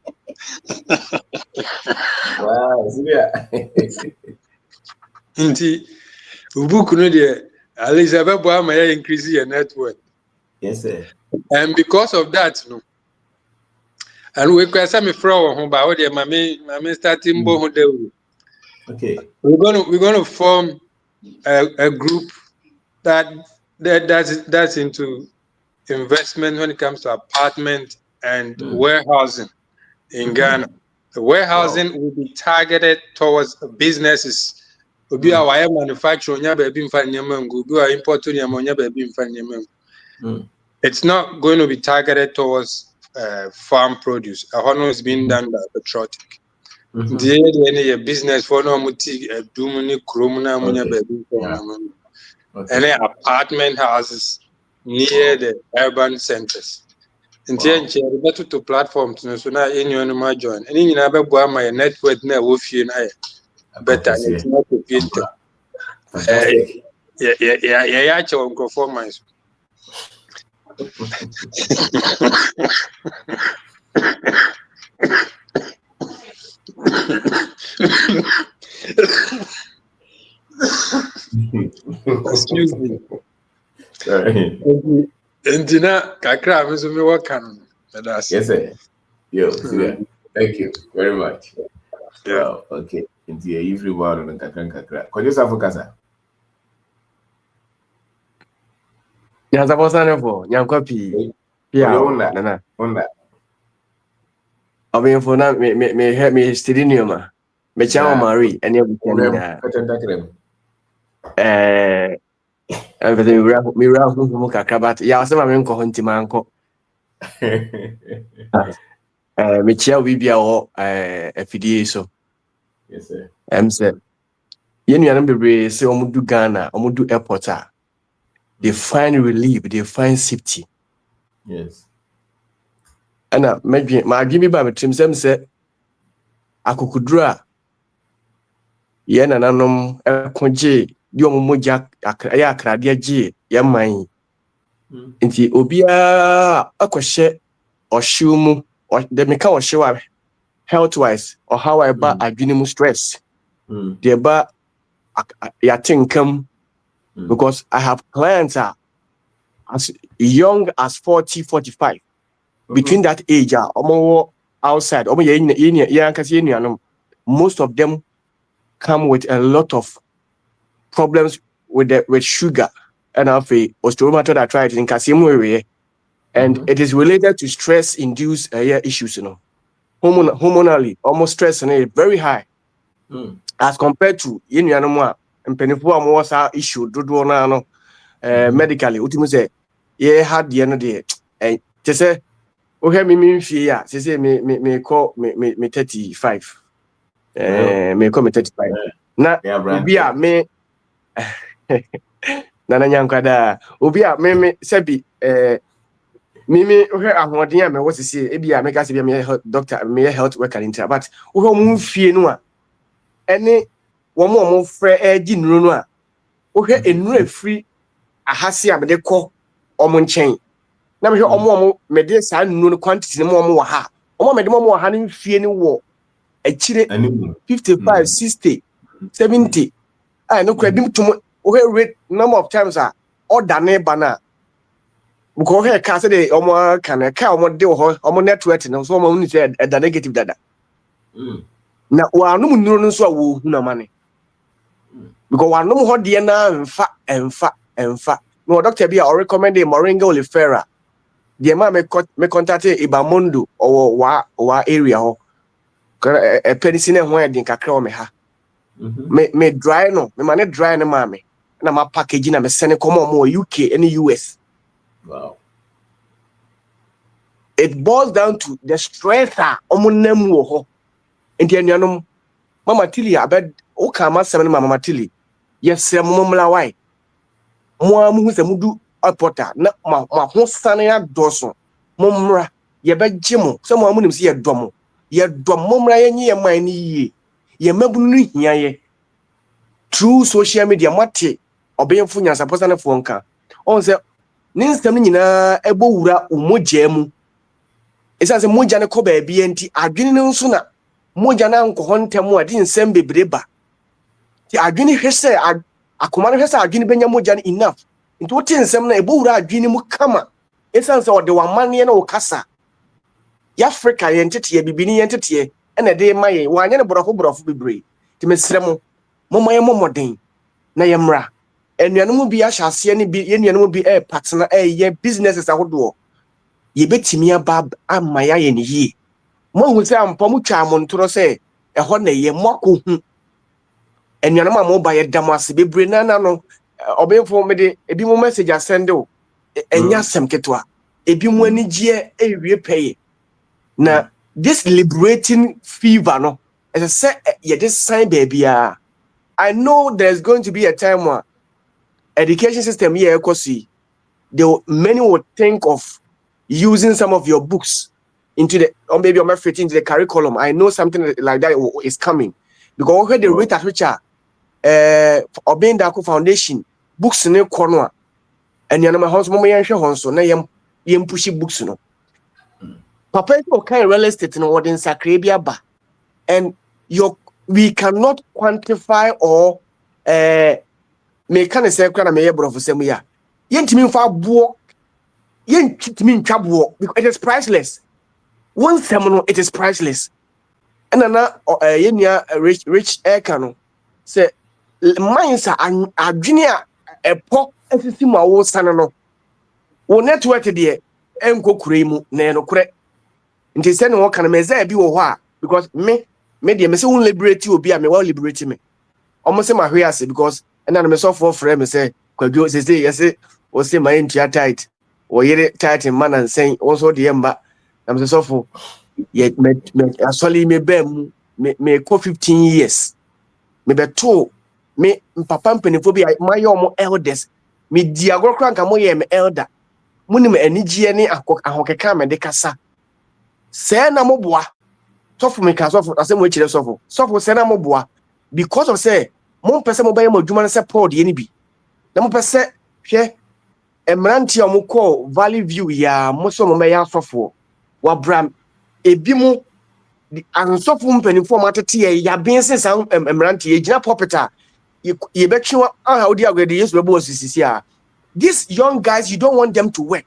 Wow, yeah. Inti book no there. Elizabeth Boama increase your net worth. Yes, sir. And because of that, no. And we can say me from home, but what my starting both okay. We're gonna form a group that's into investment when it comes to apartment and warehousing in Ghana. The warehousing will be targeted towards businesses. Will be our manufacturing, it's not going to be targeted towards farm produce. A honor is being done by Patriotic. The business for no muti dumuni kromuna munya baby and apartment houses near the urban centers. Intent better to platforms so now anyone might join. And in a my network now with you and better it's not a painter. Yeah, performance. Excuse me. Sorry. And Kakra, Mr. Miwakan. Yes, sir. Yo, thank you very much. Yeah. Wow, okay. Into everyone on Kakra. Could you say for Kasa? Nyanza bosana fo, nyankwa pi. Pia Ona. Obinfo na me stadium me chawo mari ene bukena. Me ra hu kakra bat. Ya se ma me nko honti manko. Michia we be our FDA so. Yes, sir. Said, Yen be say Omudu Ghana, Omudu Airport. They find relief, they find safety. Yes. And maybe my give me by my team said, Akukudra. Yen and anom konje, Yomoja Ayakradia G, Yamai. Inti Obia Akoshe or Shumu or the Mika or Shewa health wise or how I ba adrenaline stress. The ba yatinkum because I have clients as young as 40, 45. Between that age, outside, most of them come with a lot of problems with sugar and osteomatic arthritis in Kasimu area. And it is related to stress-induced issues, hormonally, almost stress is very high. As compared to and Penifua was our issue, medically, ultimately, had the end of the day. And to say, okay, me fear, say, me call me 35. Me call me 35. Now, Ubia, me, Nana Yankada, Ubia, me, Sebi, Mimi, okay, I'm what to say, Ebia, make us be a doctor, me a health worker in but who move fear no. Any one more free din runwa. Okay, a new free a hasia, but they call Omon chain. Now, me omo me de sa no quantity no more ha. Omo me de more having fear no war. A chile 55, 60, 70. I no credit to okay rate number of times are all done banner. Because here can't say the omo can a cow more deal omo network and so only said at the negative data. Now, no so who no money. Because one no more DNA and fat. No doctor be or recommend a moringa olifera. The man me contact Ibamundo or wa area ho. A penicillin where din kakra me ha. Me dry no, me man dry no mame. Na ma packaging na me send come more UK and US. Wow. It boils down to the stressor omunem wo ho. Enti anuanom Mama Tilly abed o kama seven Mama Tilly. Yes, mumla why. Mo amu se mudu airporta na ma ho sane ya doso. Mumra ye begye mo. Se mo amu nim se ye domo. Ye dom mumra ye nyi ye man ni yie. Ye mabunu ni hia ye. Through social media mate obenfu nyansa posa na fo nka. On se ninsem ni nyina ebo wura umogya mu. Esa se mogya ne ko ba bia nti adwene no nso na mogya na nko ntemu adi nsem bebreba. Ti adwene hwese akoma no hwese adwene benya mogya no enough. Nti wote nsem na ebo wura adwene mu kama. Esa se ode wamane na okasa. Ya Africa ye ntete ye bibini ye ntete ye ena de maye wanye ne borofo bebre. Ti mesrɛ mo momaye momoden na ye mra. Enuanom bi ahyase ne bi enuanom bi partner ye businesses ahodo ye betimi aba amaya ye ne yi mo hu se ampa mu twa mo ntoro se eho na ye moko hu enuanom a mo ba ye dam ase bebre na no obenfo me de ebi mo message asende o enya sem ketwa ebi mo anigye ewie pay na this liberating fever no as I say ye this sign baby I know there's going to be a time where education system here many would think of using some of your books into the or maybe fit into the curriculum. I know something like that is coming because the rate at which Obeying Daku Foundation books in the corner and your house honso na yem pushy books no. Papa kind real estate no what in Sacrabia ba and we cannot quantify or me can say kana me yebro for sem ya yentimi fa bo yentimi ntwa bo because it is priceless one sem no it is priceless and na yenia rich air no say mines adwene a epo asisi ma wo sane no wo network de enko kure mu na no kure nti se no kana me za bi wo ho a because me de me say won liberate obi a me wa liberate me almost my hwe because and then me so for frame say kwadwo say yes o say my ntia tight or yet tight man and saying also the ember. I'm so for yet actually me bem me 15 years. Me be two me papa penifobia my omo elders. Me diago crank amoye me elder. Muni me enigie ni ahokeka me de kasa. Say na moboa. Sofo me ka sofo asem we chire sofo. Sofo say na moboa because of say mon pese mo baye mo dwuma na say Paul de ni bi. Na mo pese hwe emranti omo call Valley View ya mo so mo me ya sofo. Wa bram ebi mu ansofo mpanifo matete ya ben sensa emranti e gina popeta ye betwe how dia agade yesu bebo osisi a. These young guys, you don't want them to work.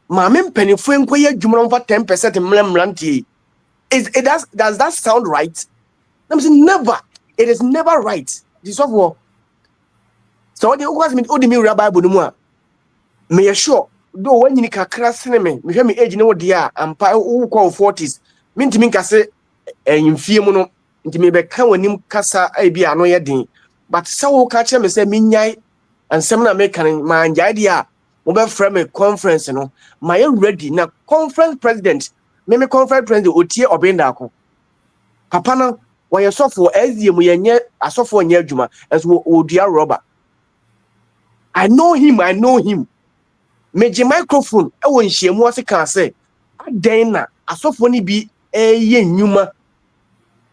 Mama mpanifo enkoye adwuma over 10% mranti. Does that sound right? I'm saying never. It is never right. This of war. So what the was me odi me Bible no mu. Me sure though when you kakra sene me hear me age no dia ampa who call 40s. Me ntimi nka se enfie mu no ntimi be ka wanim kasa ai bia no ye den. But so wo ka kire me say me nyai ansem na me kan ma nyai dia mo be frame a conference no. My ready na conference president. Me conference president otie obenda ko. Papa no why sofo eziem yenye asofo nye adwuma enso odua rubber. I know him. Meje microphone e won hyiemu ase kan say aden na asofo ni bi eye nnwuma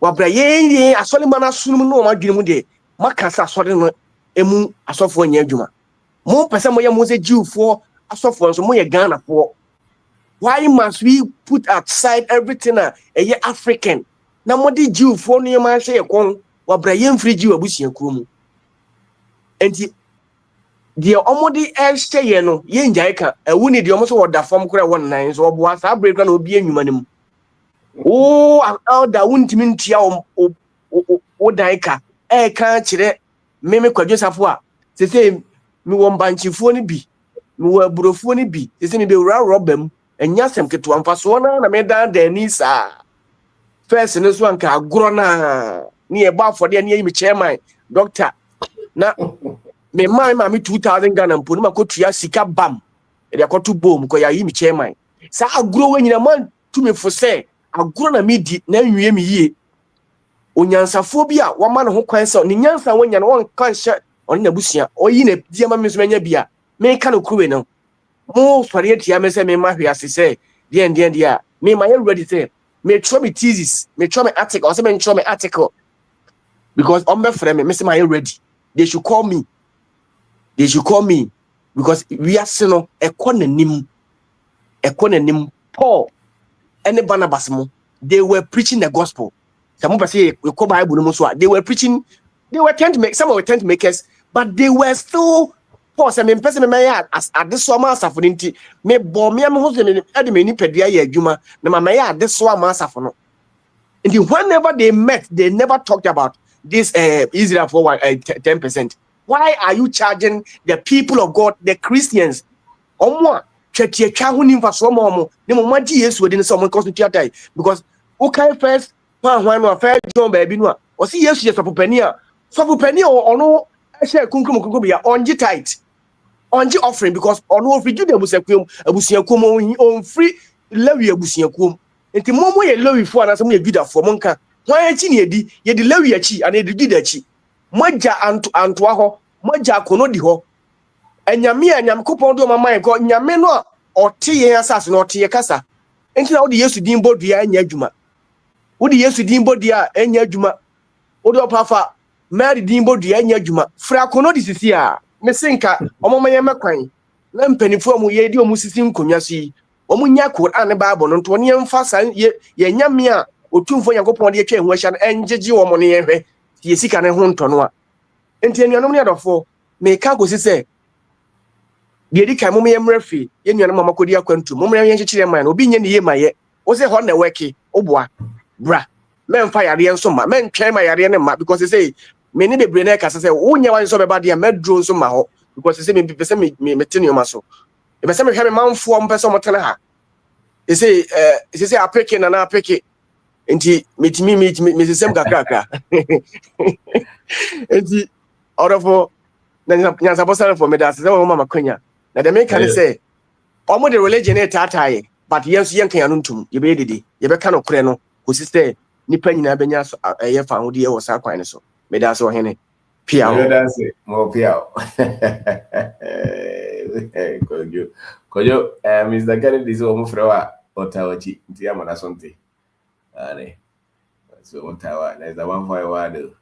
wabra ye asole mana sunum no ma dwene mu de makasa asole no emu asofo nye adwuma mo pese mo ye mo se jiwfo asofo nso mo ye Ghana fo. Why must we put aside everything eye African na mo di jiwfo no ye ma hye ye kon wabra ye mfiri jiw abusia kurom enti the omodi elste ye no ye njai ka ewu ni de omo so woda fam kura won nan so obo asa break na obi enwuma nim da wuntimi ntia o dan ka e kan kire me kwadwesafo a sese mi won banchifo ni bi mi wo aburofo ni bi sese mi be wura robam enya sem keto amfa so na me dan ni sa first ne so anka agro na ni e ba afode ne yi mi chairman doctor na me ma me 2000 Ghana mpo ma ko tua sika bam e de akoto bom ko ya yi mi chairman sa agro we nyina man tu me fo se agro na me di na nwie mi yie onyansafo bi a wa ma ne ho kwan se ni nyansa wonya no won kan hye on na busia oyi na di ma me so menya bia me ka no kuwe no mo fare tia me se me ma hwe ase se dia me ma ye ready say me try me thesis me try me article or say me try me article because on me frame me say ma ye ready they should call me because we are sino econonym Paul and Barnabas mo they were preaching the gospel. Some people say we call Bible no so they were preaching, they were tent make some were tent makers, but they were still Paul say me person me as at this so ma asafo nti me bo me am ho se me e de me ni pedua ya adwuma na ma ya this so ma asafo no. And whenever they met they never talked about this Israel for 10%. Why are you charging the people of God, the Christians? Omo twetwa ho ni mfaso mo ne mo magi Yesu de ne so mo constitute because okay first one no first John baby no o si Yesu je sopopani ono ehye kunkum bia onji tight onji offering because ono free Jude abusiakum on free Lewi abusiakum enti mo ye Lewi fo anase mo ye Juda fo mo nka wan achi ne edi ye de Lewi achi ana de Juda achi moja antoa ho moja kono di ho enyame kopon do mama ko nyame no ote ye asase no ote ye kasa enti na wo de Yesu din bodua anya adwuma wo de Yesu din bodua anya adwuma wo de opafa Mary din bodua anya adwuma fra kono di sisi a me senka omomaye mekwan na mpanifo mu ye di omu sisi nkonwa si omu nya Quran ne Bible no to ne yemfa san ye nyame a otumfo Yakopon de atwa hu ahya enjeje wo mo ne ye hwe ye sika ne ho nto no a enti anuanom ne adofo me ka go sise de di kai mo me mrefi ye nuanom mama kodi akwantu mo mre ye chire man obi nye ne ye maye wo se ho na weki oboa bra men fa yare enso ma men twen ma yare ne ma because say me ni bebre na ka se wo nya wan so be ba de medro nso ma ho because say me pese me tenu ma so e pese me hwe me manfo mo pese mo tene ha e say apeke na apeke enti me sesem kakra enti orofo na nyansa bosa for me da se wo mama kwanya na de me kan say Omo the religion e tataye but yes yen kan anuntum ye be dede ye be kan okre no ko sister nipa nyina benya so ye fa hode e wo sa kwan so me da so hene pia Kojo that's it mo pia kojo Mr. Kennedy so mo frewa otawachi nti ya mana sonte ale so otawa there's the one for a while.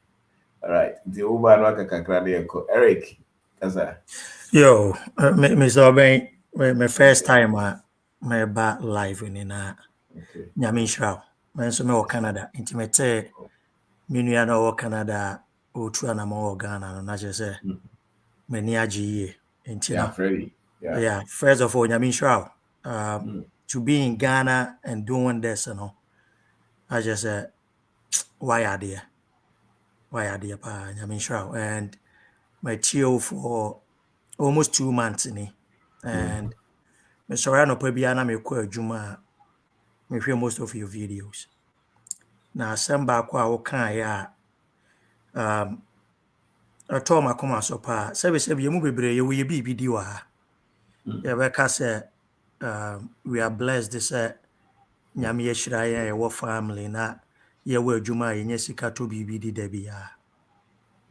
All right nti uba no akakakra de ko Eric kasa yo Mr. Obeng my first time my back live in na nyame nhyira me so me wo Canada nti me te me nua na wo Canada o tu na mo Ghana no na je say me ni agye nti yeah Freddy yeah first of all nyame nhyira to be in Ghana and doing this, you know, I just said, why are they pa nyame nhyira and my chill for almost 2 months ni and me sorry no pa bia na me kwa adwuma me hwe most of your videos na asamba kwa wo kan ya ato makoma so pa sebe mu bebre ye wo ye bibi di wa ya be ka say we are blessed this nyame ye hyira ye wo family na ye wo adwuma ye nya sika to bibi di da bia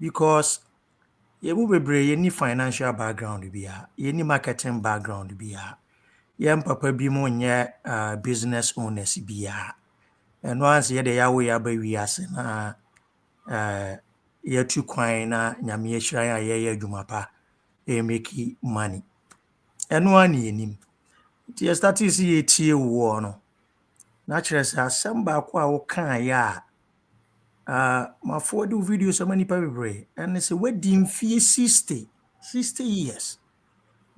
because ye mu bebre ye ni financial background bia ye ni marketing background bia ye papa bi mo nye business owners bia eno anse ye de yawo ya ba wi ase na ye tu kwan na nyame ye hyira ya ye adwuma pa e make money eno ani enim ti ye start see ye tie wo no na kire sa asamba kwa wo kan ya ma forward video so many people and say we di mfie 60 years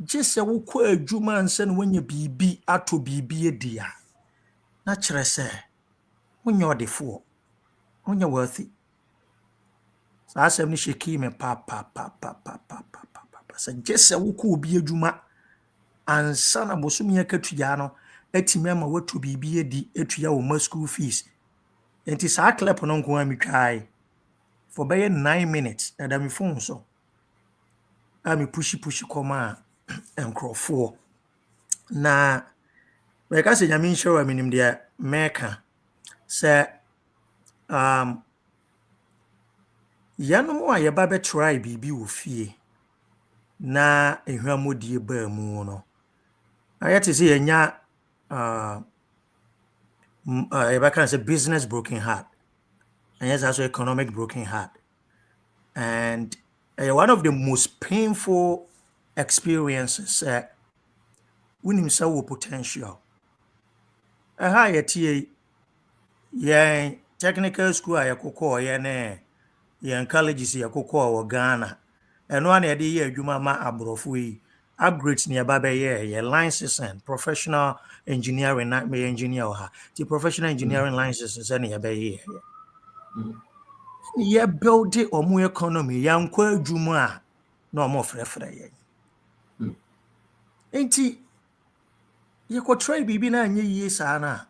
just say wo kwa adwuma anse no wanya bibi ato bibi edia na kire say wonya odefo wonya wealthy sa asem ni sheki me pa sa just say wo kwa obi adwuma ansa na bosomi akatuya no atimi ama watu bibi edi etuya wo school fees enti sa clip no nko amitwai for by 9 minutes na me phone so ami pushi koma enkrofo na we ka se nyame nhyira minim dia meka se yanom a yeba be try bibi wo fie na ehwamodie ba mu no ayete se yenya if I can say business broken heart, and yes, also economic broken heart, and one of the most painful experiences when himself potential. A higher TA, yeah, technical school, I cocoa, yeah, colleges, ya cocoa or Ghana, and one idea you mama abrofui. Upgrades nearby yeah license and professional engineering not me engineer the professional engineering licenses and yeah build the omu economy yan kwa adwuma na omo frefre ye enti ye ko try bibi na anye yie saa na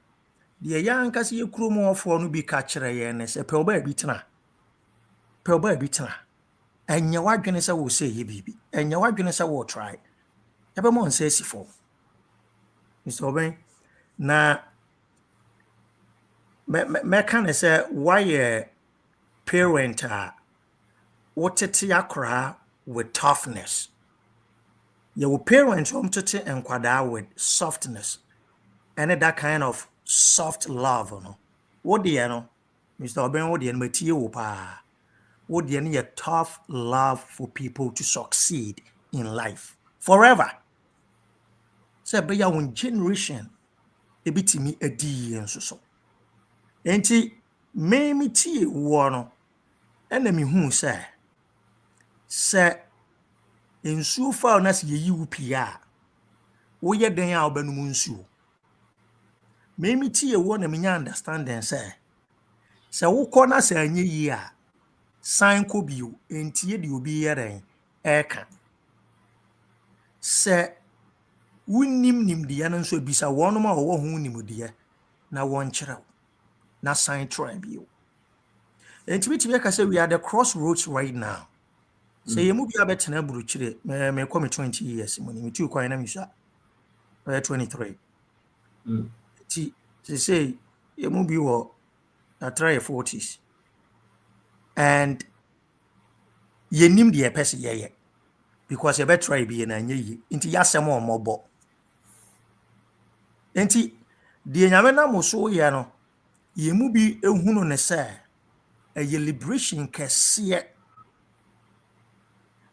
de yan kase ye kuromo ofo no bi ka kire ye ne se pe oba bi tena anya wadwene se wo se ye bibi anya wadwene se wo try ebe mo nse sifo Mr. Obeng na me can say why parent wotete akra with toughness your parents tete enkwada with softness and that kind of soft love no what dey no Mr. Obeng what dey matie wo pa what dey a tough love for people to succeed in life forever. Say be ya one generation ebitimi adi enso so enti me tie wo no ena me hu say ensuo fa na se yi wu pia wo ye den a obanum nsuo me tie wo na me nya understanding say wo kɔ na se anye yi a sign ko bio enti ye de obi yeren eka se wunim de yana nso bisa wonoma wo ho nim de na won kyerɛw na sign try bio enti bitimi ka say we are the crossroads right now say yemu bia betena burukyire me come 20 years money me tu kwan na me sha 23. They say you move you try 40s. And you name the person yeah. Because you better try be an ye into yasamo mobile. Enti the nyamena muso ya no ye mu bi ehunu ne say a liberation kese.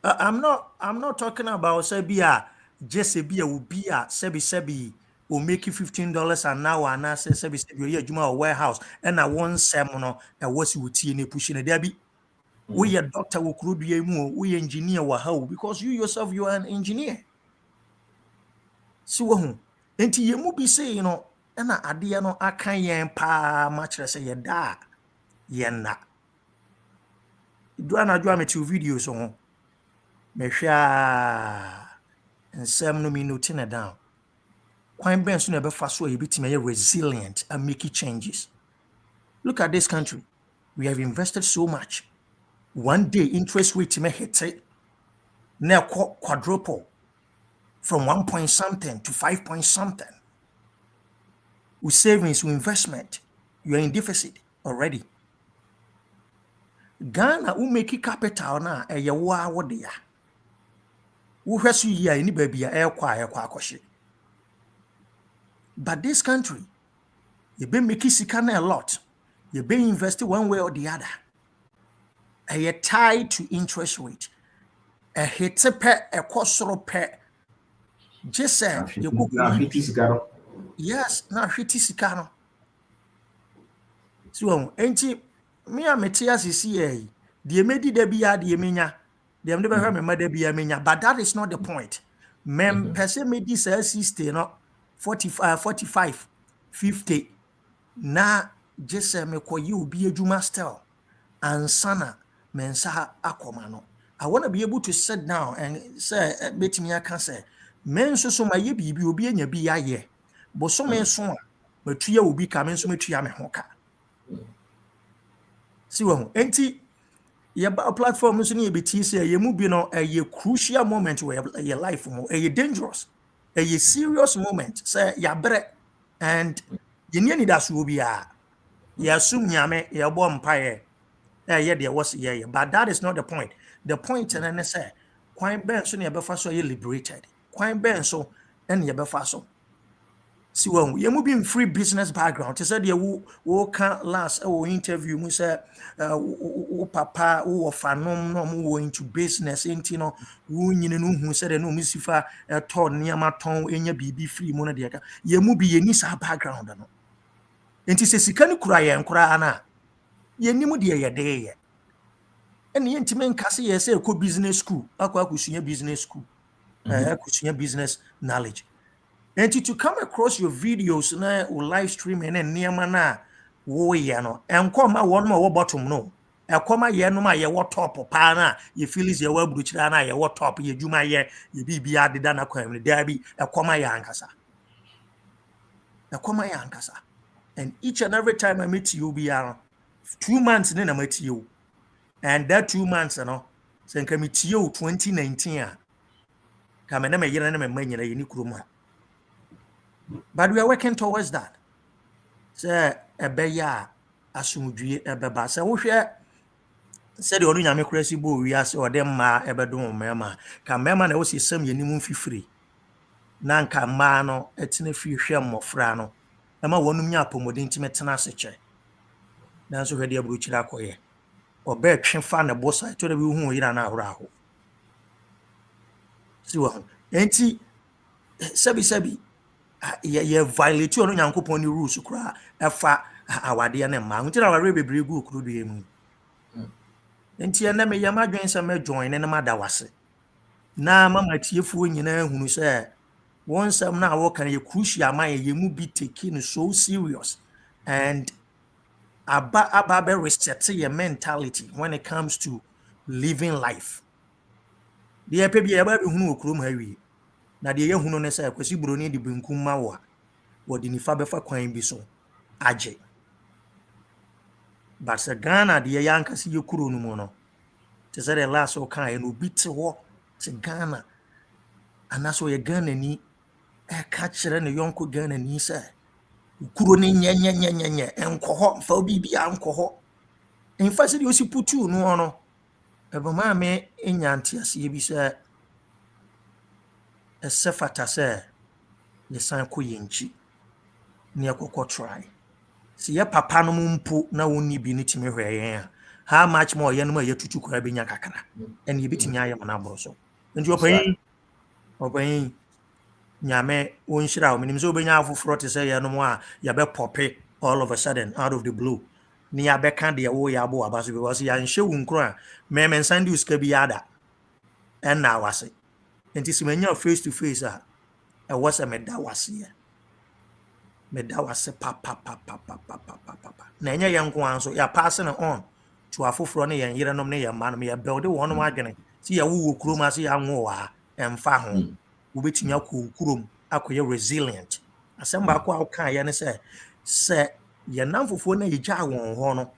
I'm not talking about sebia just sebia will be a sebi will make you $15 an hour and I say sebi you juma warehouse and I want semono and what's you tie pushing there be we a doctor will could be we engineer wa how because you yourself you are an engineer. So enti ye mu bi say you know na ade no aka yen pa ma kire say ye da ye na do anadwo ameti videos ho mehwa nsem no mi note na down kwan ben so na be fa so e bitime resilient and make changes. Look at this country, we have invested so much. One day interest rate may hit it now quadruple from 1 point something to 5 point something. With savings, with investment, you are in deficit already. Ghana who make it capital now a yawa wadia. Who has you any baby air choir. But this country, you've been making sikana a lot. You've been invested one way or the other. And you're tied to interest rate. A hit a pet, a cost pet. Just say you could. Yes, now hiti sikano. So, enti me a metias is here. The medi debia the menya. They have never heard me mother be a menya, but that is not the point. Mem pese medi say 60 no 45, 50. Na just say me ko you be a juma still. And sana mensa akomano. I want to be able to sit down and say bet me I can say men so my ye be obi anya bi aye. But so men so metua obi ka men so metua me hoka. See wo enti ye ba platform so ne be ti say ye mu bi no a crucial moment where your life mo a dangerous a serious moment say ya bre and ye ni that so obi a ye asum nyame ye bo mpaye yeah there was yeah but that is not the point. The point and then say kwan ben so ne be fa so ye liberated kwan ben so and ye be fa so. See when you move in free business background. They said you can last interview. We say papa who fanom no mu into business. Ain't you know who said no misifa ton niama ton enya bibi free mo na de ka. You move be ye ni sa background no. Enti se sika ni kura ye nkura ana. Ye ni mu de ye de ye. Eni enti men kase ye say ko business school. Akwa kusunya business school. Kusunya business knowledge. And to come across your videos na or live streaming and near mana wo ye no and come one more bottom no e come ye no ma ye what top pa na ye feel is ye wa bruchira na ye what top ye juma ye ye bibia de na kwam there be e come ye ankasa and each and every time I meet you be 2 months na meet you and that 2 months no sen ka meet you 2019 ka me na me yere na me manyira ye ni kuruma. But we are working towards that. Say ebeya asumdue ebeba. Say wo hwe said onu nyame krasi bo wi ase ode ma ebedom mema. Ka mema na wo sisem yenimu fifiri. Na nka ma no etine fi hwe mmofra no. Ema wonum nya apomodin timetena seche. Na so hwe de abruchira koye. Oba twe fa na bosa to de bi hu yira na ahora aho. Si wo. Enti sabi ye violate you no nyankopon ni rules kura efa awade na ma hu tira ware bebre gu okuru do emu enti na me yama dwen se me join na ma da wase na mama tiefuo nyina hunu se won sam na wo kan ye crucial ma ye mu be taking so serious and aba be reset your mentality when it comes to living life. The epe bi aba be hunu okuru ma wi na de ye hunu ne say kwasi broni de benkum ma wo de nifa be fa kwan bi so age but se Ghana de ye yankasi ye kuro no mo no te say the last o kan no bi te ho te Ghana anaso ye Ghana ni catcher ne yɔnko Ghana ni sɛ kuro ne nyɛ nkɔ hɔ mfa biribiara nkɔ hɔ mfa sɛ deɛ ɔsi putuu no no ɛbɛmaa me nya nteaseɛ bi sɛ ɛsɛ fata sɛ yɛsan kɔ yɛn nkyi ne yɛkɔkɔ try sɛ yɛ papa no mu mpo na wɔnni bi ne tumi hwɛ yɛn a how much more yɛn mu a yɛtutu koraa bɛnya kakra ɛne yɛbɛtumi ayɛ ma no aboro so nti ɔpanyin nyame wɔnhyira wo menim sɛ wobɛnya afoforɔ te sɛ yɛnom a yɛbɛpɔpe all of a sudden out of the blue ne yɛabɛka deɛ woyɛ abo aba so because yɛanhyɛ wo nkuro a mensan de wo sika bi yɛada ɛnna wase nti sɛ manya face to face a ɛwɔ sɛ meda waseɛ meda wase papapapapapapapa na ɛnyɛ yɛn nko a nso yɛpaase no on to afoforɔ ne yɛn yerenom ne yɛn mma nom yɛbɛwde wɔnom adwene sɛ yɛwowɔ kurom ase yɛanwo wɔ ha ɛmfa ho wobɛtumi akɔ kurom akɔyɛ resilient asɛm baako a wokaeɛ ne sɛ yɛnamfofoɔ no yɛgyaa wɔn hɔ no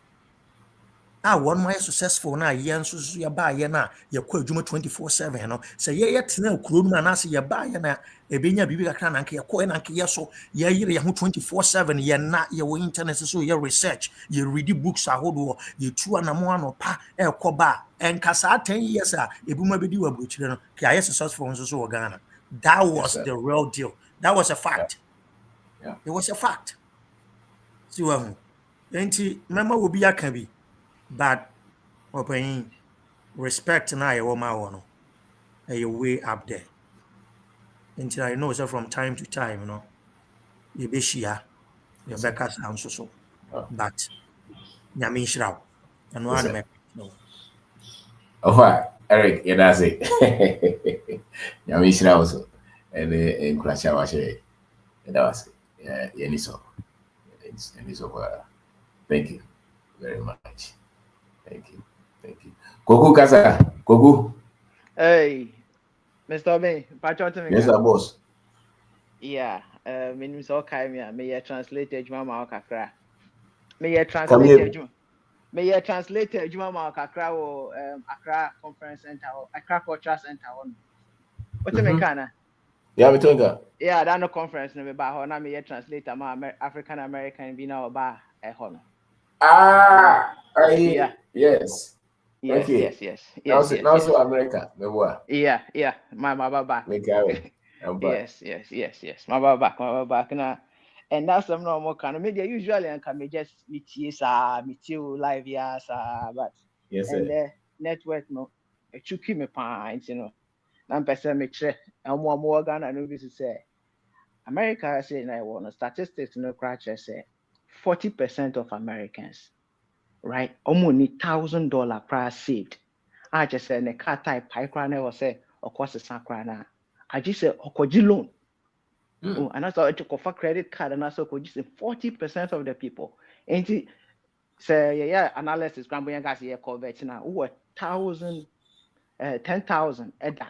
a wɔn ayɛ successful na yɛn nso so yɛbaayɛ no a yɛkɔ adwuma 24/7 no sɛ yɛyɛ tena kuro no mu anaasɛ yɛbaayɛ na ɛbɛnya biribi kakra na nka yɛkɔɛ na nka yɛso yɛyere yɛn ho 24/7 yɛna yɛwɔ internet so yɛ research yɛreadi books ahodoɔ yɛtu anamo anɔpa ɛkɔ ba a ɛnka saa 10 years a ɛbima bɛdi wɔ aburokyire no ka yɛayɛ successful nso so wɔ Ghana. That was the real deal. That was a fact. Yeah. It was a fact. See what remember will be a can be. But opening respect now a woman a way up there. Until I know so from time to time, you be shia, your Becca sounds so. But Yamin Shroud and one make no. Oh, Eric, yeah, that's it. Yamin Shroud also. And crash our share. And that was it. Yeah, thank you very much. Thank you. Koku Kasa. Koku. Hey, Mr. Obey, yes, boss. Yeah, meaning so Kaimia, may you translate Juma Kakra. May you translate Juma Kakra or Accra Conference Center or Accra Cultural Center on. What's the mechanic? Yeah, we talking that. Yeah, that no conference no be ba ho na me translate am African American be na oba e ho no. Yeah. Yes. Yes, okay. yes. Now so America, me what? Yeah. My baba. Yes. My baba back na. And that's some normal kind of media usually and can just meet you live but yes, and the network no chuki me pint, I'm person make sure and more Ghana no this say America say I want statistics no crash say 40% of Americans, right? Only $1,000 price saved. I just said the car type pipe crane was say of course it's not crana. I just said okoji loan. And I saw it took off a credit card and I saw just 40% of the people. And say analysis Gramboyan gas here convert now over 10,000 EDA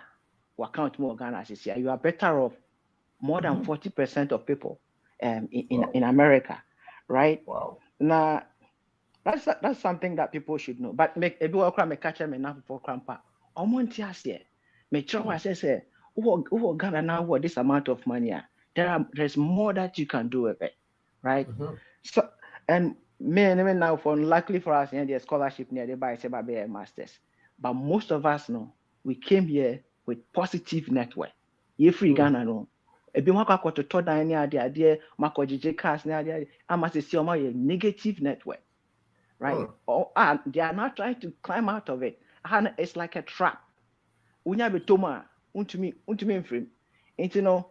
will count more Ghana this year. You are better off more than 40% of people in America, right? Wow. Now that's something that people should know. But make a do a catch them enough for crampa. I want to ask you, make sure I say, oh Ghana now what this amount of money? There's more that you can do with it, right? So and me now for luckily for us, the scholarship near the by say masters. But most of us know we came here with positive network. You free Ghana no. Ebi wako to told any idea mako JJ cast ni idea. I must say a negative network, right? They are not trying to climb out of it. And it's like a trap. Unya betoma untumi frame. And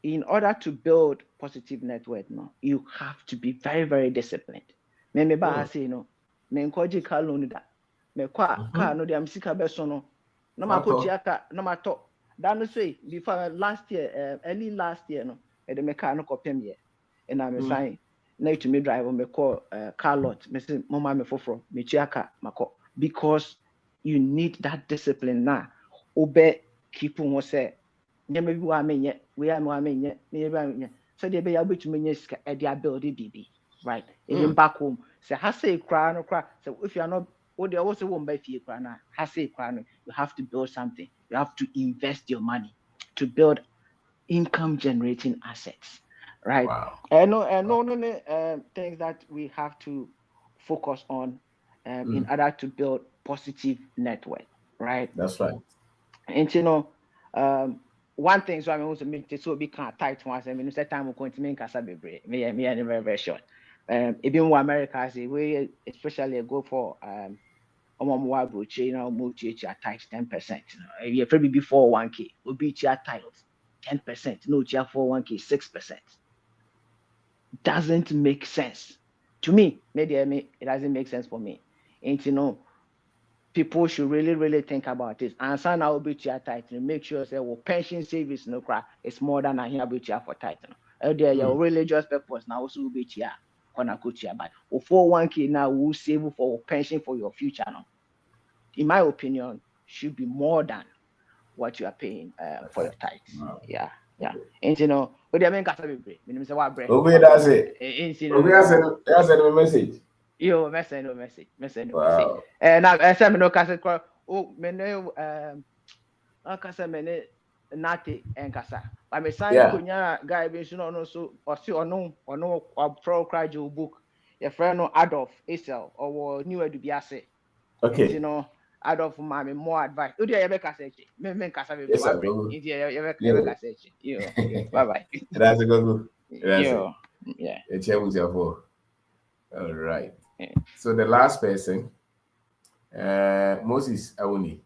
in order to build positive network, you have to be very, very disciplined. Me ba say me encourage car loan that. Me car no dey am sika be so no. Na ma ko aka na ma to. That no say before last year, early last year no, the me car no kopem here. And I'm saying na to me drive me call car lot. Me say mama me foforo me aka mako because you need that discipline now. Obe keep on say maybe we are menye so they be able to manage their ability BB, right? Even back home, say has say cry no cry. So if you are not what they also won't buy for cry now, has say cry, you have to build something. You have to invest your money to build income generating assets, right? Wow. And things that we have to focus on in order to build positive network, right? That's right. And one thing, so I mean, also make it so be kind of tight once. I mean, it's time we're going to make us a baby. Me very, very short. Even in America, I say we especially go for move to tight 10%. If you before 1K, will be tight 10%. No, for 1K 6%. Doesn't make sense to me. Maybe it doesn't make sense for me. And people should really think about this. And so now be tight and make sure say pension savings no cry. It's more than I hear for tight. There your religious purpose now also be here. But for 1K now we'll save for pension for your future now. In my opinion, should be more than what you are paying for your tithes. Wow. Yeah. And what do you mean? Say what bread? Okay, that's it. Okay, that's a message. Yo, message. Wow. And I said no cassette. Oh, I Nati and Casa. I may sign Kunya guy being so or see or no pro cry book. Your friend no Adolf Isel or new Dubiase. Okay. Adolf mommy more advice. Do you ever cassette? Men cassette. Bye bye. That's a good. Yeah. It's for. All right. Yeah. So the last person, Moses Awuni.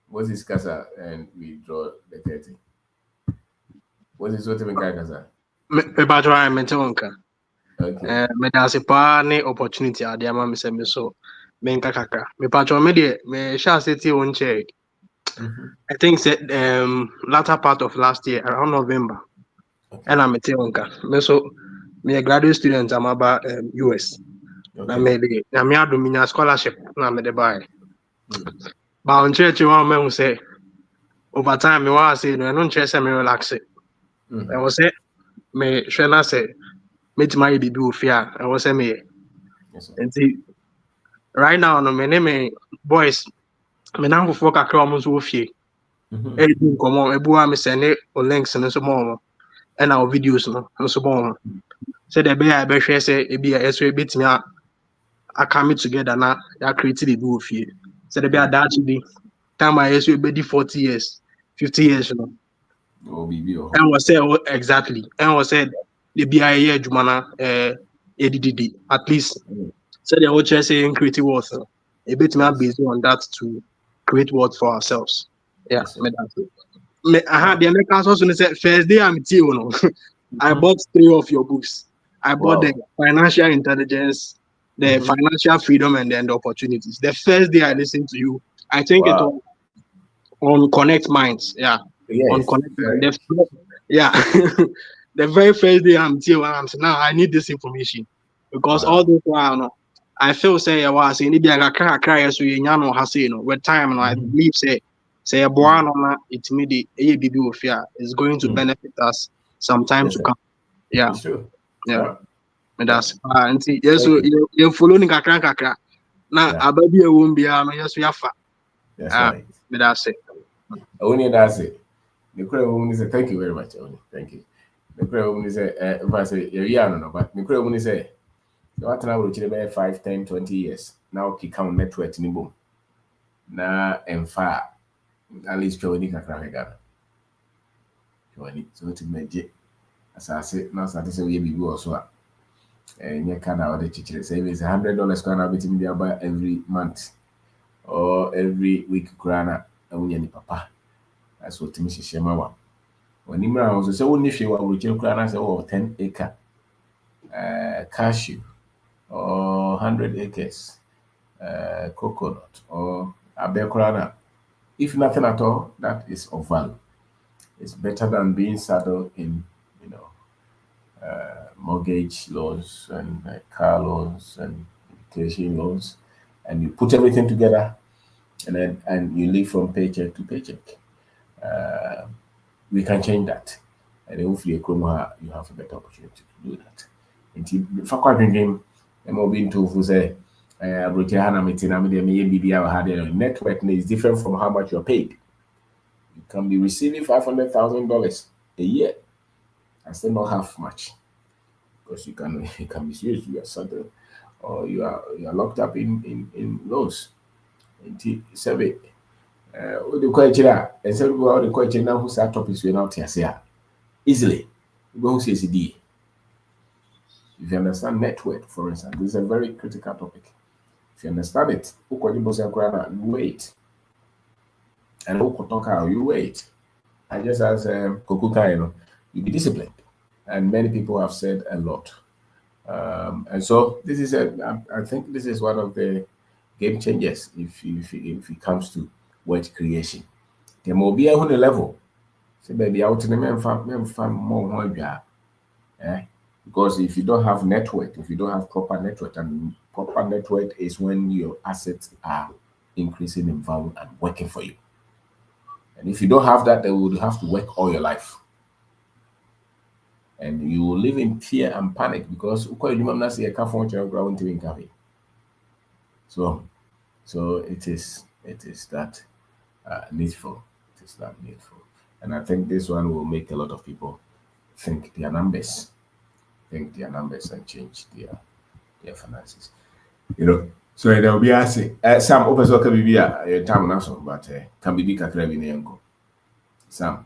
Moses Kasa, and we draw the 30. Moses, what do you mean, Kasa? I mentioned okay. That's a opportunity. I am a semi so. Me patron me shall say on check. I think that latter part of last year around November. Okay. And I'm a Tionka. So me a graduate student I'm about US. Okay. I made a scholarship na me the buy. But on church you want me say over time me want say no church me relax it. I was say me shena say me to my bibi fear. I was say me. And see right now, no me boys, me now for kakra almost wofie. Everything come on, ebu me send links and so more, and our videos no so more. Say the be I be share say e be a so bit me I come together na ya create the do wofie. Say the be a that be time I so be 40 years, 50 years no. Oh bibi oh. And was say exactly. And was said the be a year jumana EDD at least. So the whole saying creative wealth, a bit more based on that to create wealth for ourselves. Yeah, I had the Americans also said first day I'm I bought 3 of your books. I bought the financial intelligence, the financial freedom, and then the opportunities. The first day I listened to you, I think it was on Connect Minds. Yeah, on Connect Minds. Yeah, the very first day I'm saying now I need this information because all this while I feel say I was in Libya cry so you know hasino with time I believe say a boy it made the ABB of fear is going to benefit us sometime to come. Yeah. Yeah. And that's and see yes you following kakra now ababi e won bia no yes we afa. That's right. That's it. Only that's it. The credit woman say thank you very much only. Thank you. The credit woman say if I say no but the credit woman say so what now will 5, 10, 20 years. Now kick on network ni boom. Na emfa at least Johnny kakra Ghana. Johnny so to meje. As I say now start say we be also and you can now the teacher say it's $100 kana bit me buy every month or every week grana and we any papa. That's what me shema wa. When Imra also say woni hwe wa will grana say 10 acre cashew or 100 acres coconut or abekorana. If nothing at all, that is of value. It's better than being saddled in mortgage loans and car loans and education loans, and you put everything together and you live from paycheck to paycheck. We can change that, and hopefully you have a better opportunity to do that. And for quite game, I'm being told who say network is different from how much you're paid. You can be receiving $500,000 a year and still not have much, because you can be serious, you are certain, or you are locked up in loans. Until survey, the question, and so the question now who start topics we not here easily. You go see CD. If you understand network, for instance, this is a very critical topic. If you understand it, you wait. And you wait. And just as Kokuka, you be disciplined. And many people have said a lot. And so this is I think this is one of the game changers if it comes to word creation. There will be a level. So maybe out in the more because if you don't have network, if you don't have proper network, and proper network is when your assets are increasing in value and working for you. And if you don't have that, then you will have to work all your life. And you will live in fear and panic because so it is that needful. It is that needful. And I think this one will make a lot of people think their numbers and change their finances. So there will be some open source can be a time national, but can be kakra bi na yanko. Sam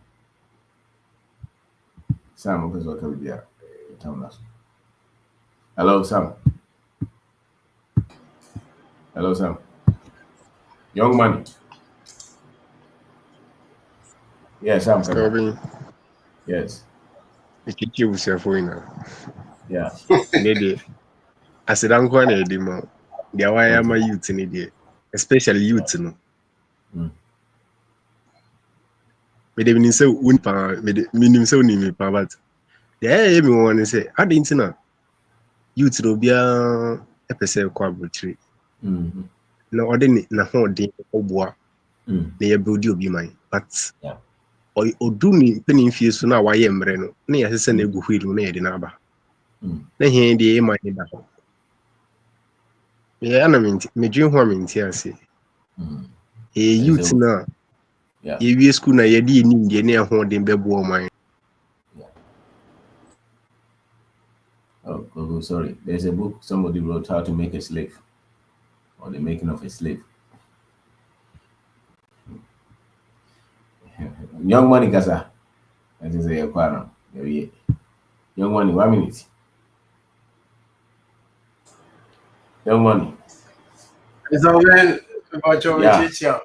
open source can be a time national. Hello, Sam. Hello, Sam. Young man. Yes, Sam. Yes. Ikiki usefoina. Yeah. Maybe. I said I'm going to do the why am I youth in it, especially youth no. Me de bin say unpa me nim say unimi pa but yeah me want say I didn't know youth no bia epese kwa botire. Na ode na ho de oboa. Na ye build obi man but odu ni penin fie so na waye mre no na ye sese na egu hwelu na ye de na aba. Na he de e man da. Yeah, me dream home in TRC. Youth na we school na ye di ni de na ho de bebo man. Oh, sorry. There's a book somebody wrote, How to Make a Slave, or The Making of a Slave. Young money, Gaza. That is a quarter. Young money, 1 minute. Young money. It's always about your teacher.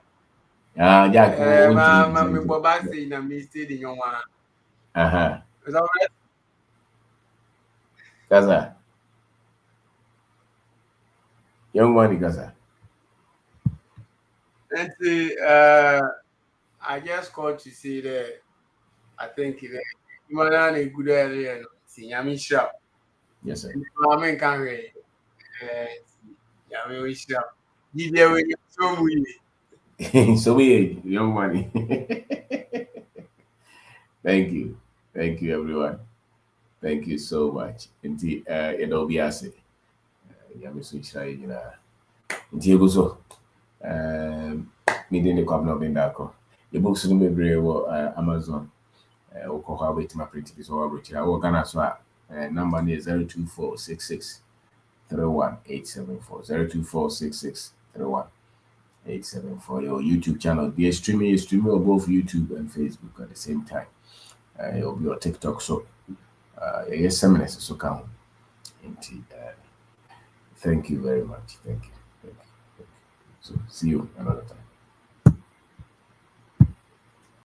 Jack. My Boba say na me stay the young one. It's always Gaza. Young money, Gaza. And I just called to say that I think you are a good area. Yami Shop. Yes, sir. I can't read. Yami Shop. Give you away so much. So we young money. Thank you, everyone. Thank you so much. Indeed, it'll be as Yami switch right, Indeed, go so. Me didn't come up in that. The books no be brave Amazon. Okoha wait my print is over which I will gonna swap. Number is 02466 31874 02466 31874. Your YouTube channel be streaming on both YouTube and Facebook at the same time. It'll be on TikTok. So yes, 7 minutes so count. Thank you very much. Thank you. So see you another time.